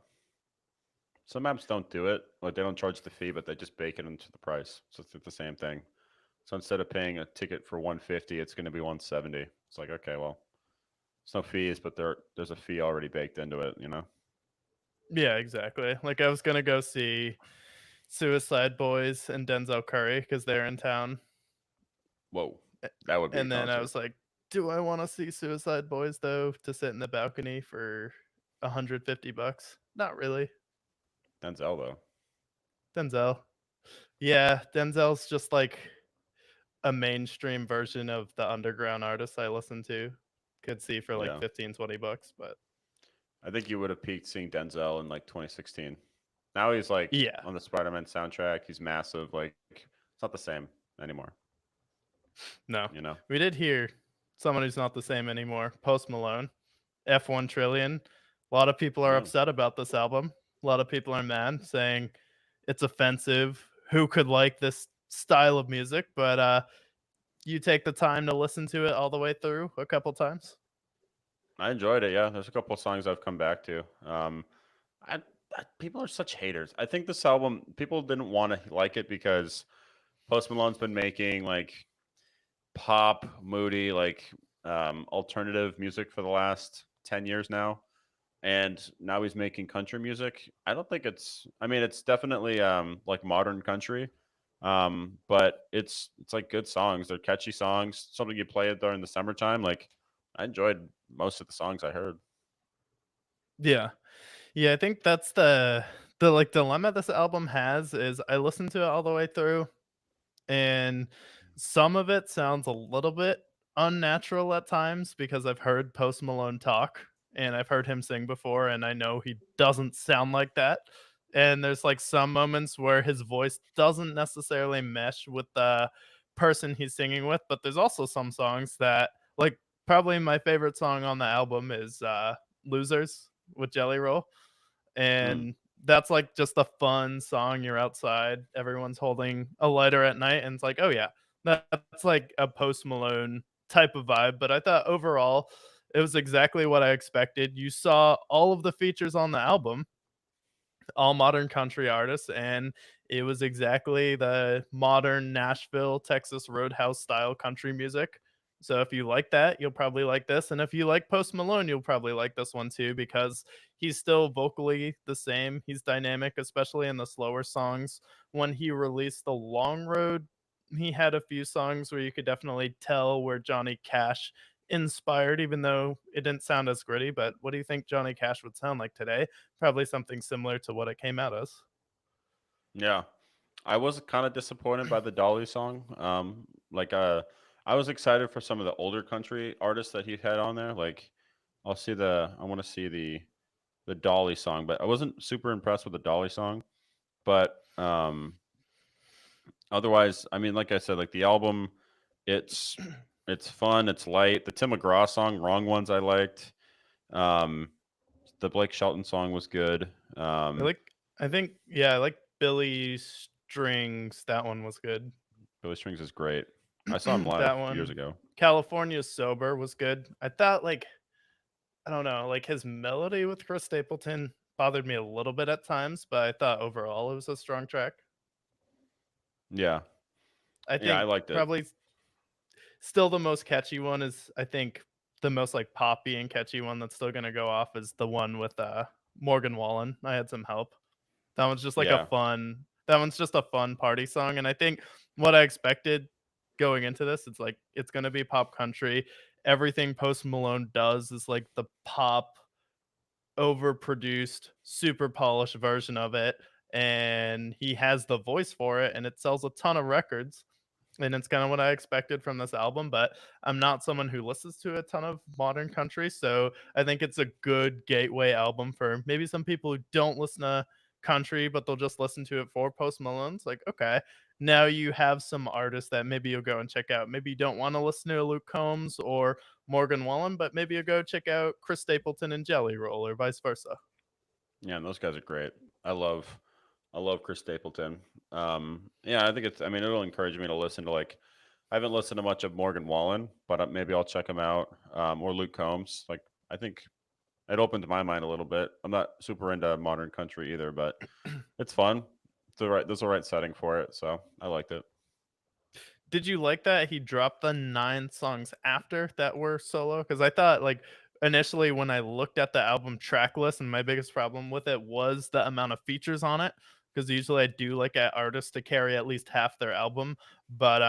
Some apps don't do it. Like they don't charge the fee, but they just bake it into the price. So it's the same thing. So instead of paying a ticket for 150, it's going to be 170. It's like, okay, well, it's no fees, but there's a fee already baked into it, you know? Yeah, exactly. Like I was gonna go see Suicide Boys and Denzel Curry because they're in town. Whoa. A- That would be a And then I concert. was like, do I want to see Suicide Boys though to sit in the balcony for 150 bucks? Not really. Denzel though. Denzel. Yeah, Denzel's just like a mainstream version of the underground artists I listen to. Could see for like Yeah. 15, 20 bucks, but I think you would have peaked seeing Denzel in like 2016. Now he's like yeah, on the Spider-Man soundtrack. He's massive. Like it's not the same anymore, no. you know? We did hear someone who's not the same anymore, Post Malone, F1 Trillion. A lot of people are Yeah. upset about this album. A lot of people are mad, saying it's offensive. Who could like this style of music? But you take the time to listen to it all the way through a couple times. I enjoyed it. Yeah. There's a couple of songs I've come back to. I, people are such haters. I think this album, people didn't want to like it because Post Malone's been making like pop, moody, like alternative music for the last 10 years now. And now he's making country music. I don't think it's, I mean, it's definitely like modern country. But it's like good songs. They're catchy songs, something you play it during the summertime. Like I enjoyed most of the songs I heard. Yeah. Yeah, I think that's the like dilemma this album has is I listened to it all the way through and some of it sounds a little bit unnatural at times because I've heard Post Malone talk and I've heard him sing before and I know he doesn't sound like that. And there's like some moments where his voice doesn't necessarily mesh with the person he's singing with, but there's also some songs that like probably my favorite song on the album is Losers with Jelly Roll Mm, and that's like just a fun song. You're outside, everyone's holding a lighter at night, and it's like, oh yeah, that's like a Post Malone type of vibe. But I thought overall, it was exactly what I expected. You saw all of the features on the album, all modern country artists, and it was exactly the modern Nashville, Texas Roadhouse style country music. So if you like that, you'll probably like this. And if you like Post Malone, you'll probably like this one too, because he's still vocally the same. He's dynamic, especially in the slower songs. When he released The Long Road, he had a few songs where you could definitely tell where Johnny Cash inspired, even though it didn't sound as gritty. But what do you think Johnny Cash would sound like today? Probably something similar to what it came out as. yeah. I was kind of disappointed by the Dolly song. I was excited for some of the older country artists that he had on there. Like, I want to see the Dolly song, but I wasn't super impressed with the Dolly song. But otherwise, I mean, like I said, like the album, it's it's fun, it's light. The Tim McGraw song, "Wrong Ones," I liked. Um, the Blake Shelton song was good. I like I think yeah, I like Billy Strings. That one was good. Billy Strings is great. I saw him live That years one. ago. California Sober was good. I thought, like, I don't know, like, his melody with Chris Stapleton bothered me a little bit at times, but I thought overall it was a strong track. Yeah. I Yeah, I think liked it. probably still the most catchy one is, I think, the most, like, poppy and catchy one that's still gonna go off is the one with, Morgan Wallen, "I Had Some Help." That one's just like a Yeah. fun that one's just a fun party song, and I think what I expected going into this, it's like, it's gonna be pop country. Everything Post Malone does is like the pop, overproduced, super polished version of it, and he has the voice for it, and it sells a ton of records. And it's kind of what I expected from this album, but I'm not someone who listens to a ton of modern country, so I think it's a good gateway album for maybe some people who don't listen to country, but they'll just listen to it for Post Malone's. Like, okay, now you have some artists that maybe you'll go and check out. Maybe you don't want to listen to Luke Combs or Morgan Wallen, but maybe you'll go check out Chris Stapleton and Jelly Roll or vice versa. Yeah, and those guys are great. I love I love Chris Stapleton. Yeah, I think it's I mean, it'll encourage me to listen to like I haven't listened to much of Morgan Wallen, but maybe I'll check him out. Or Luke Combs. Like I think it opened my mind a little bit. I'm not super into modern country either, but it's fun. There's the right setting for it, so I liked it. Did you like that he dropped the 9 songs after that were solo? Because I thought, like, initially when I looked at the album track list, and my biggest problem with it was the amount of features on it. Because usually I do like at artists to carry at least half their album, but,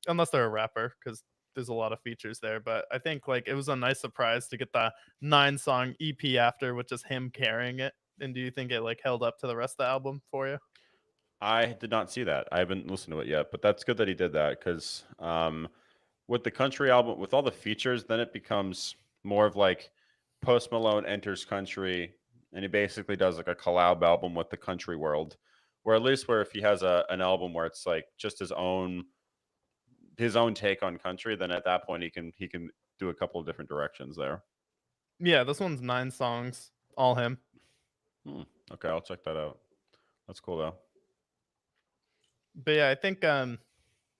unless they're a rapper, because there's a lot of features there, but I think, like, it was a nice surprise to get the 9-song EP after with just him carrying it, and do you think it, like, held up to the rest of the album for you? I did not see that. I haven't listened to it yet, but that's good that he did that because with the country album, with all the features, then it becomes more of like Post Malone enters country, and he basically does like a collab album with the country world. Where at least where if he has an album where it's like just his own take on country, then at that point he can do a couple of different directions there. Yeah, this one's 9 songs, all him. Hmm. Okay, I'll check that out. That's cool though. But yeah, I think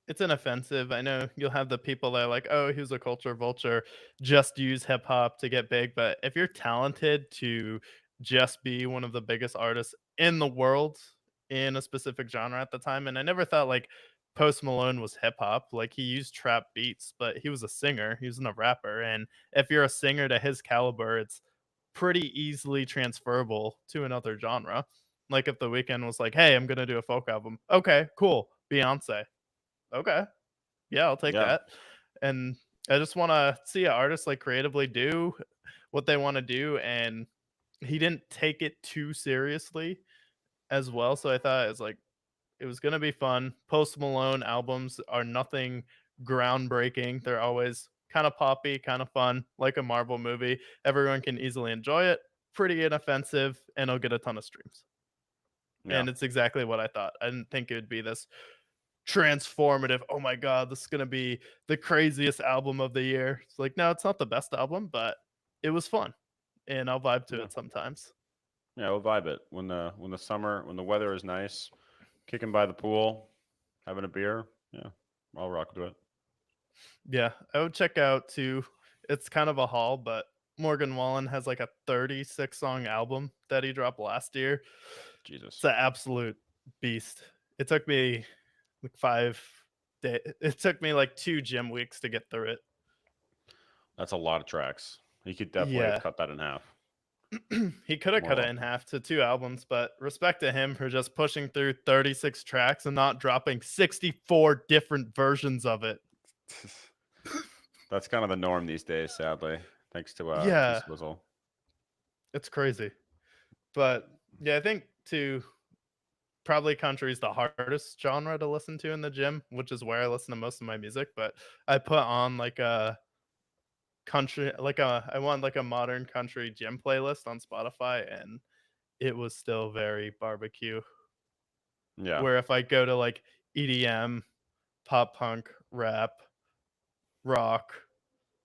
it's inoffensive. I know you'll have the people that are like, "Oh, he's a culture vulture, just use hip hop to get big." But if you're talented to just be one of the biggest artists in the world in a specific genre at the time, and I never thought like Post Malone was hip hop. Like he used trap beats, but he was a singer. He wasn't a rapper. And if you're a singer to his caliber, it's pretty easily transferable to another genre. Like if The Weeknd was like, "Hey, I'm gonna do a folk album." Okay, cool. Beyonce. Okay. Yeah, I'll take Yeah, that. And I just wanna see an artist, like, creatively do what they wanna do, and he didn't take it too seriously as well, so I thought it was gonna be fun. Post Malone albums are nothing groundbreaking. They're always kinda poppy, kinda fun, like a Marvel movie. Everyone can easily enjoy it, pretty inoffensive, and it'll get a ton of streams. yeah. And it's exactly what I thought. I didn't think it would be this transformative. Oh my god, this is gonna be the craziest album of the year. It's like, no, it's not the best album, but it was fun, and I'll vibe to Yeah. it sometimes. Yeah, we'll vibe it when the summer when the weather is nice, kicking by the pool, having a beer. Yeah, I'll rock to it. Yeah, I would check out too. It's kind of a haul, but Morgan Wallen has like a 36 song album that he dropped last year. It's Jesus, an absolute beast. It took me like 5 days. It took me like 2 gym weeks to get through it. that's a lot of tracks. He could definitely have Yeah. cut that in half He could have more cut it in often. half to 2 albums, but respect to him for just pushing through 36 tracks and not dropping 64 different versions of it. That's kind of the norm these days, sadly. Thanks to T Yeah, Swizzle. it's crazy. But yeah, I think to probably country is the hardest genre to listen to in the gym, which is where I listen to most of my music. But I put on like a country, like I want like a modern country gym playlist on Spotify, and it was still very barbecue. Yeah, Where if I go to like EDM, pop punk, rap, rock,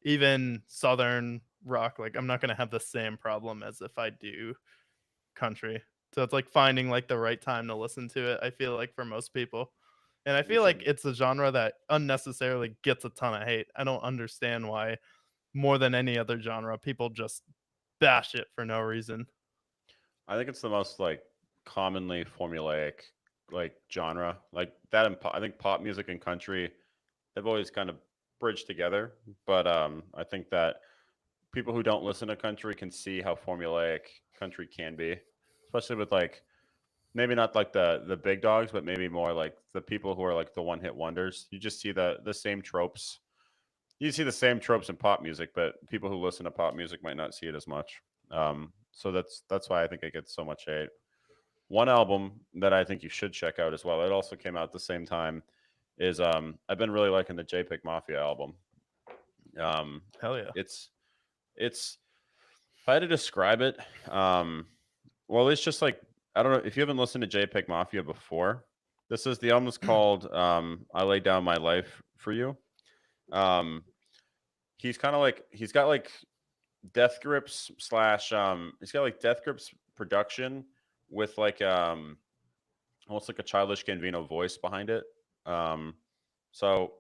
even southern rock, like I'm not gonna have the same problem as if I do country. So it's like finding like the right time to listen to it, I feel like for most people. And I You feel like should. it's a genre that unnecessarily gets a ton of hate. I don't understand why, more than any other genre, people just bash it for no reason. I think it's the most like commonly formulaic like genre like that. And I think pop music and country they've always kind of bridged together. But I think that people who don't listen to country can see how formulaic country can be, especially with like maybe not like the big dogs, but maybe more like the people who are like the one hit wonders. You just see the same tropes. You see the same tropes in pop music, but people who listen to pop music might not see it as much. So that's why I think it gets so much hate. One album that I think you should check out as well. It also came out at the same time. Is I've been really liking the JPEG Mafia album. Um, Hell yeah. it's if I had to describe it, well, it's just like I don't know if you haven't listened to JPEG Mafia before. This is the album is called "I Lay Down My Life for You." Um, he's kind of like he's got like Death Grips slash he's got like Death Grips production with like almost like a childish Gambino voice behind it. Um, so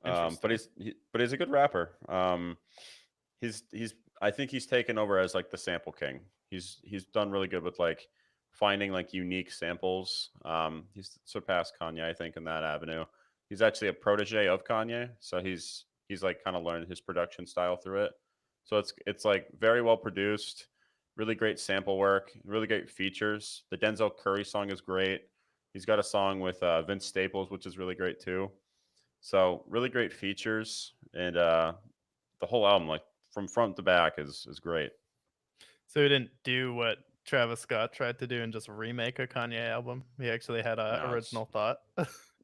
but Interesting. but he's a good rapper. He's I think he's taken over as like the sample king. He's done really good with like finding like unique samples. He's surpassed Kanye, I think, in that avenue. He's actually a protege of Kanye, so he's like kind of learned his production style through it. So it's like very well produced, really great sample work, really great features. The Denzel Curry song is great. He's got a song with Vince Staples, which is really great too. So really great features, and the whole album, like from front to back, is great. So he didn't do what Travis Scott tried to do and just remake a Kanye album. He actually had a No, original thought.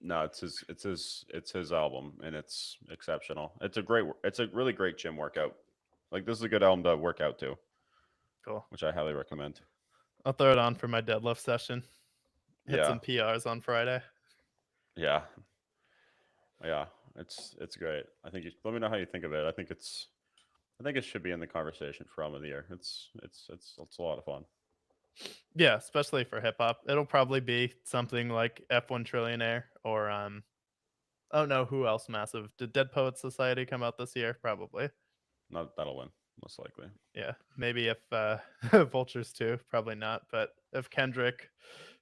no, it's his album, and it's exceptional. It's a really great gym workout. Like this is a good album to work out to, Cool. which I highly recommend. I'll throw it on for my deadlift session. Hit Yeah, some PRs on Friday. yeah, yeah. It's great. I think let me know how you think of it. I think it should be in the conversation for album of the year. It's a lot of fun. Yeah, especially for hip hop. It'll probably be something like F1 Trillionaire or I don't know who else massive. Did Dead Poets Society come out this year? Probably. Not that'll win most likely. Yeah. Maybe if Vultures too, probably not. But if Kendrick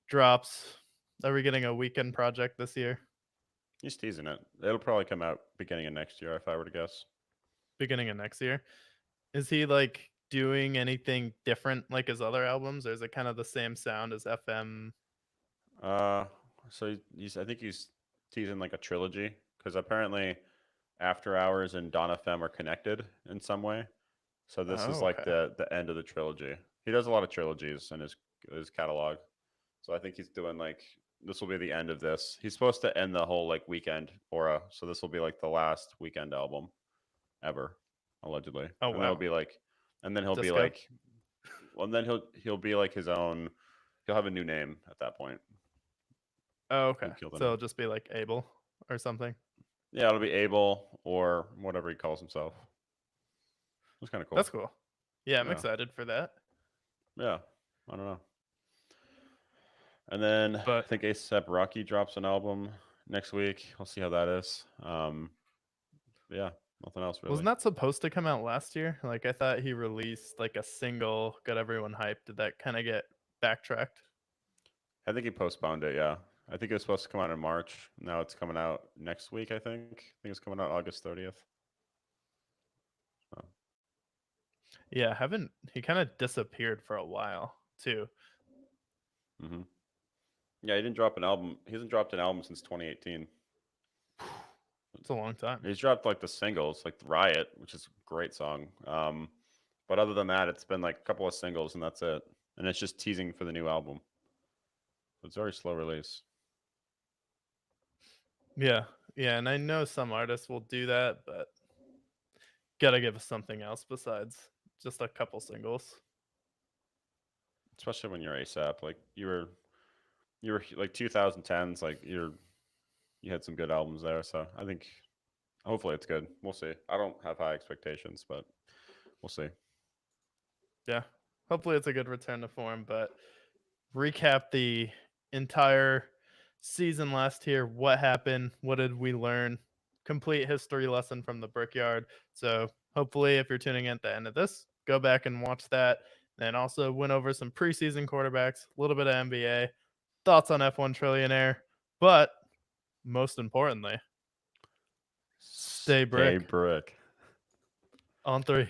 drops, are we getting a weekend project this year? He's teasing it. It'll probably come out beginning of next year, if I were to guess. Beginning of next year? Is he like doing anything different like his other albums, or is it kind of the same sound as FM? Uh, so he's I think he's teasing like a trilogy because apparently After Hours and Dawn FM are connected in some way. So this is Oh, like okay. the end of the trilogy. He does a lot of trilogies in his catalog. So I think he's doing like this will be the end of this. He's supposed to end the whole like weekend aura. So this will be like the last weekend album ever, allegedly. Oh, And then it'll wow. be like and then he'll be Disco. like well and then he'll be like his own he'll have a new name at that point. Oh, okay. He'll kill the So name. it'll just be like Abel or something. Yeah, it'll be Abel or whatever he calls himself. It's kind of cool. That's cool. Yeah, I'm Yeah. excited for that. Yeah. I don't know. And then I But think ASAP Rocky drops an album next week. We'll see how that is. Yeah, nothing else really. wasn't that supposed to come out last year? Like I thought he released like a single, got everyone hyped. Did that kind of get backtracked? I think he postponed it. Yeah, I think it was supposed to come out in March. Now it's coming out next week. I think it's coming out August 30th. So, Yeah, haven't he kind of disappeared for a while too? hmm Yeah, he didn't drop an album. He hasn't dropped an album since 2018. It's a long time. He's dropped like the singles, like Riot, which is a great song. But other than that, it's been like a couple of singles and that's it. And it's just teasing for the new album. So it's very slow release. Yeah, yeah, and I know some artists will do that, but gotta give us something else besides just a couple singles. Especially when you're ASAP. Like you were like 2010s, like you had some good albums there. So I think hopefully it's good. We'll see. I don't have high expectations, but we'll see. Yeah, hopefully it's a good return to form. But recap the entire season last year. What happened? What did we learn? Complete history lesson from the Brickyard. So hopefully, if you're tuning in at the end of this, go back and watch that. And also went over some preseason quarterbacks, a little bit of NBA, thoughts on F1 Trillionaire, but most importantly, stay brick brick. on 3.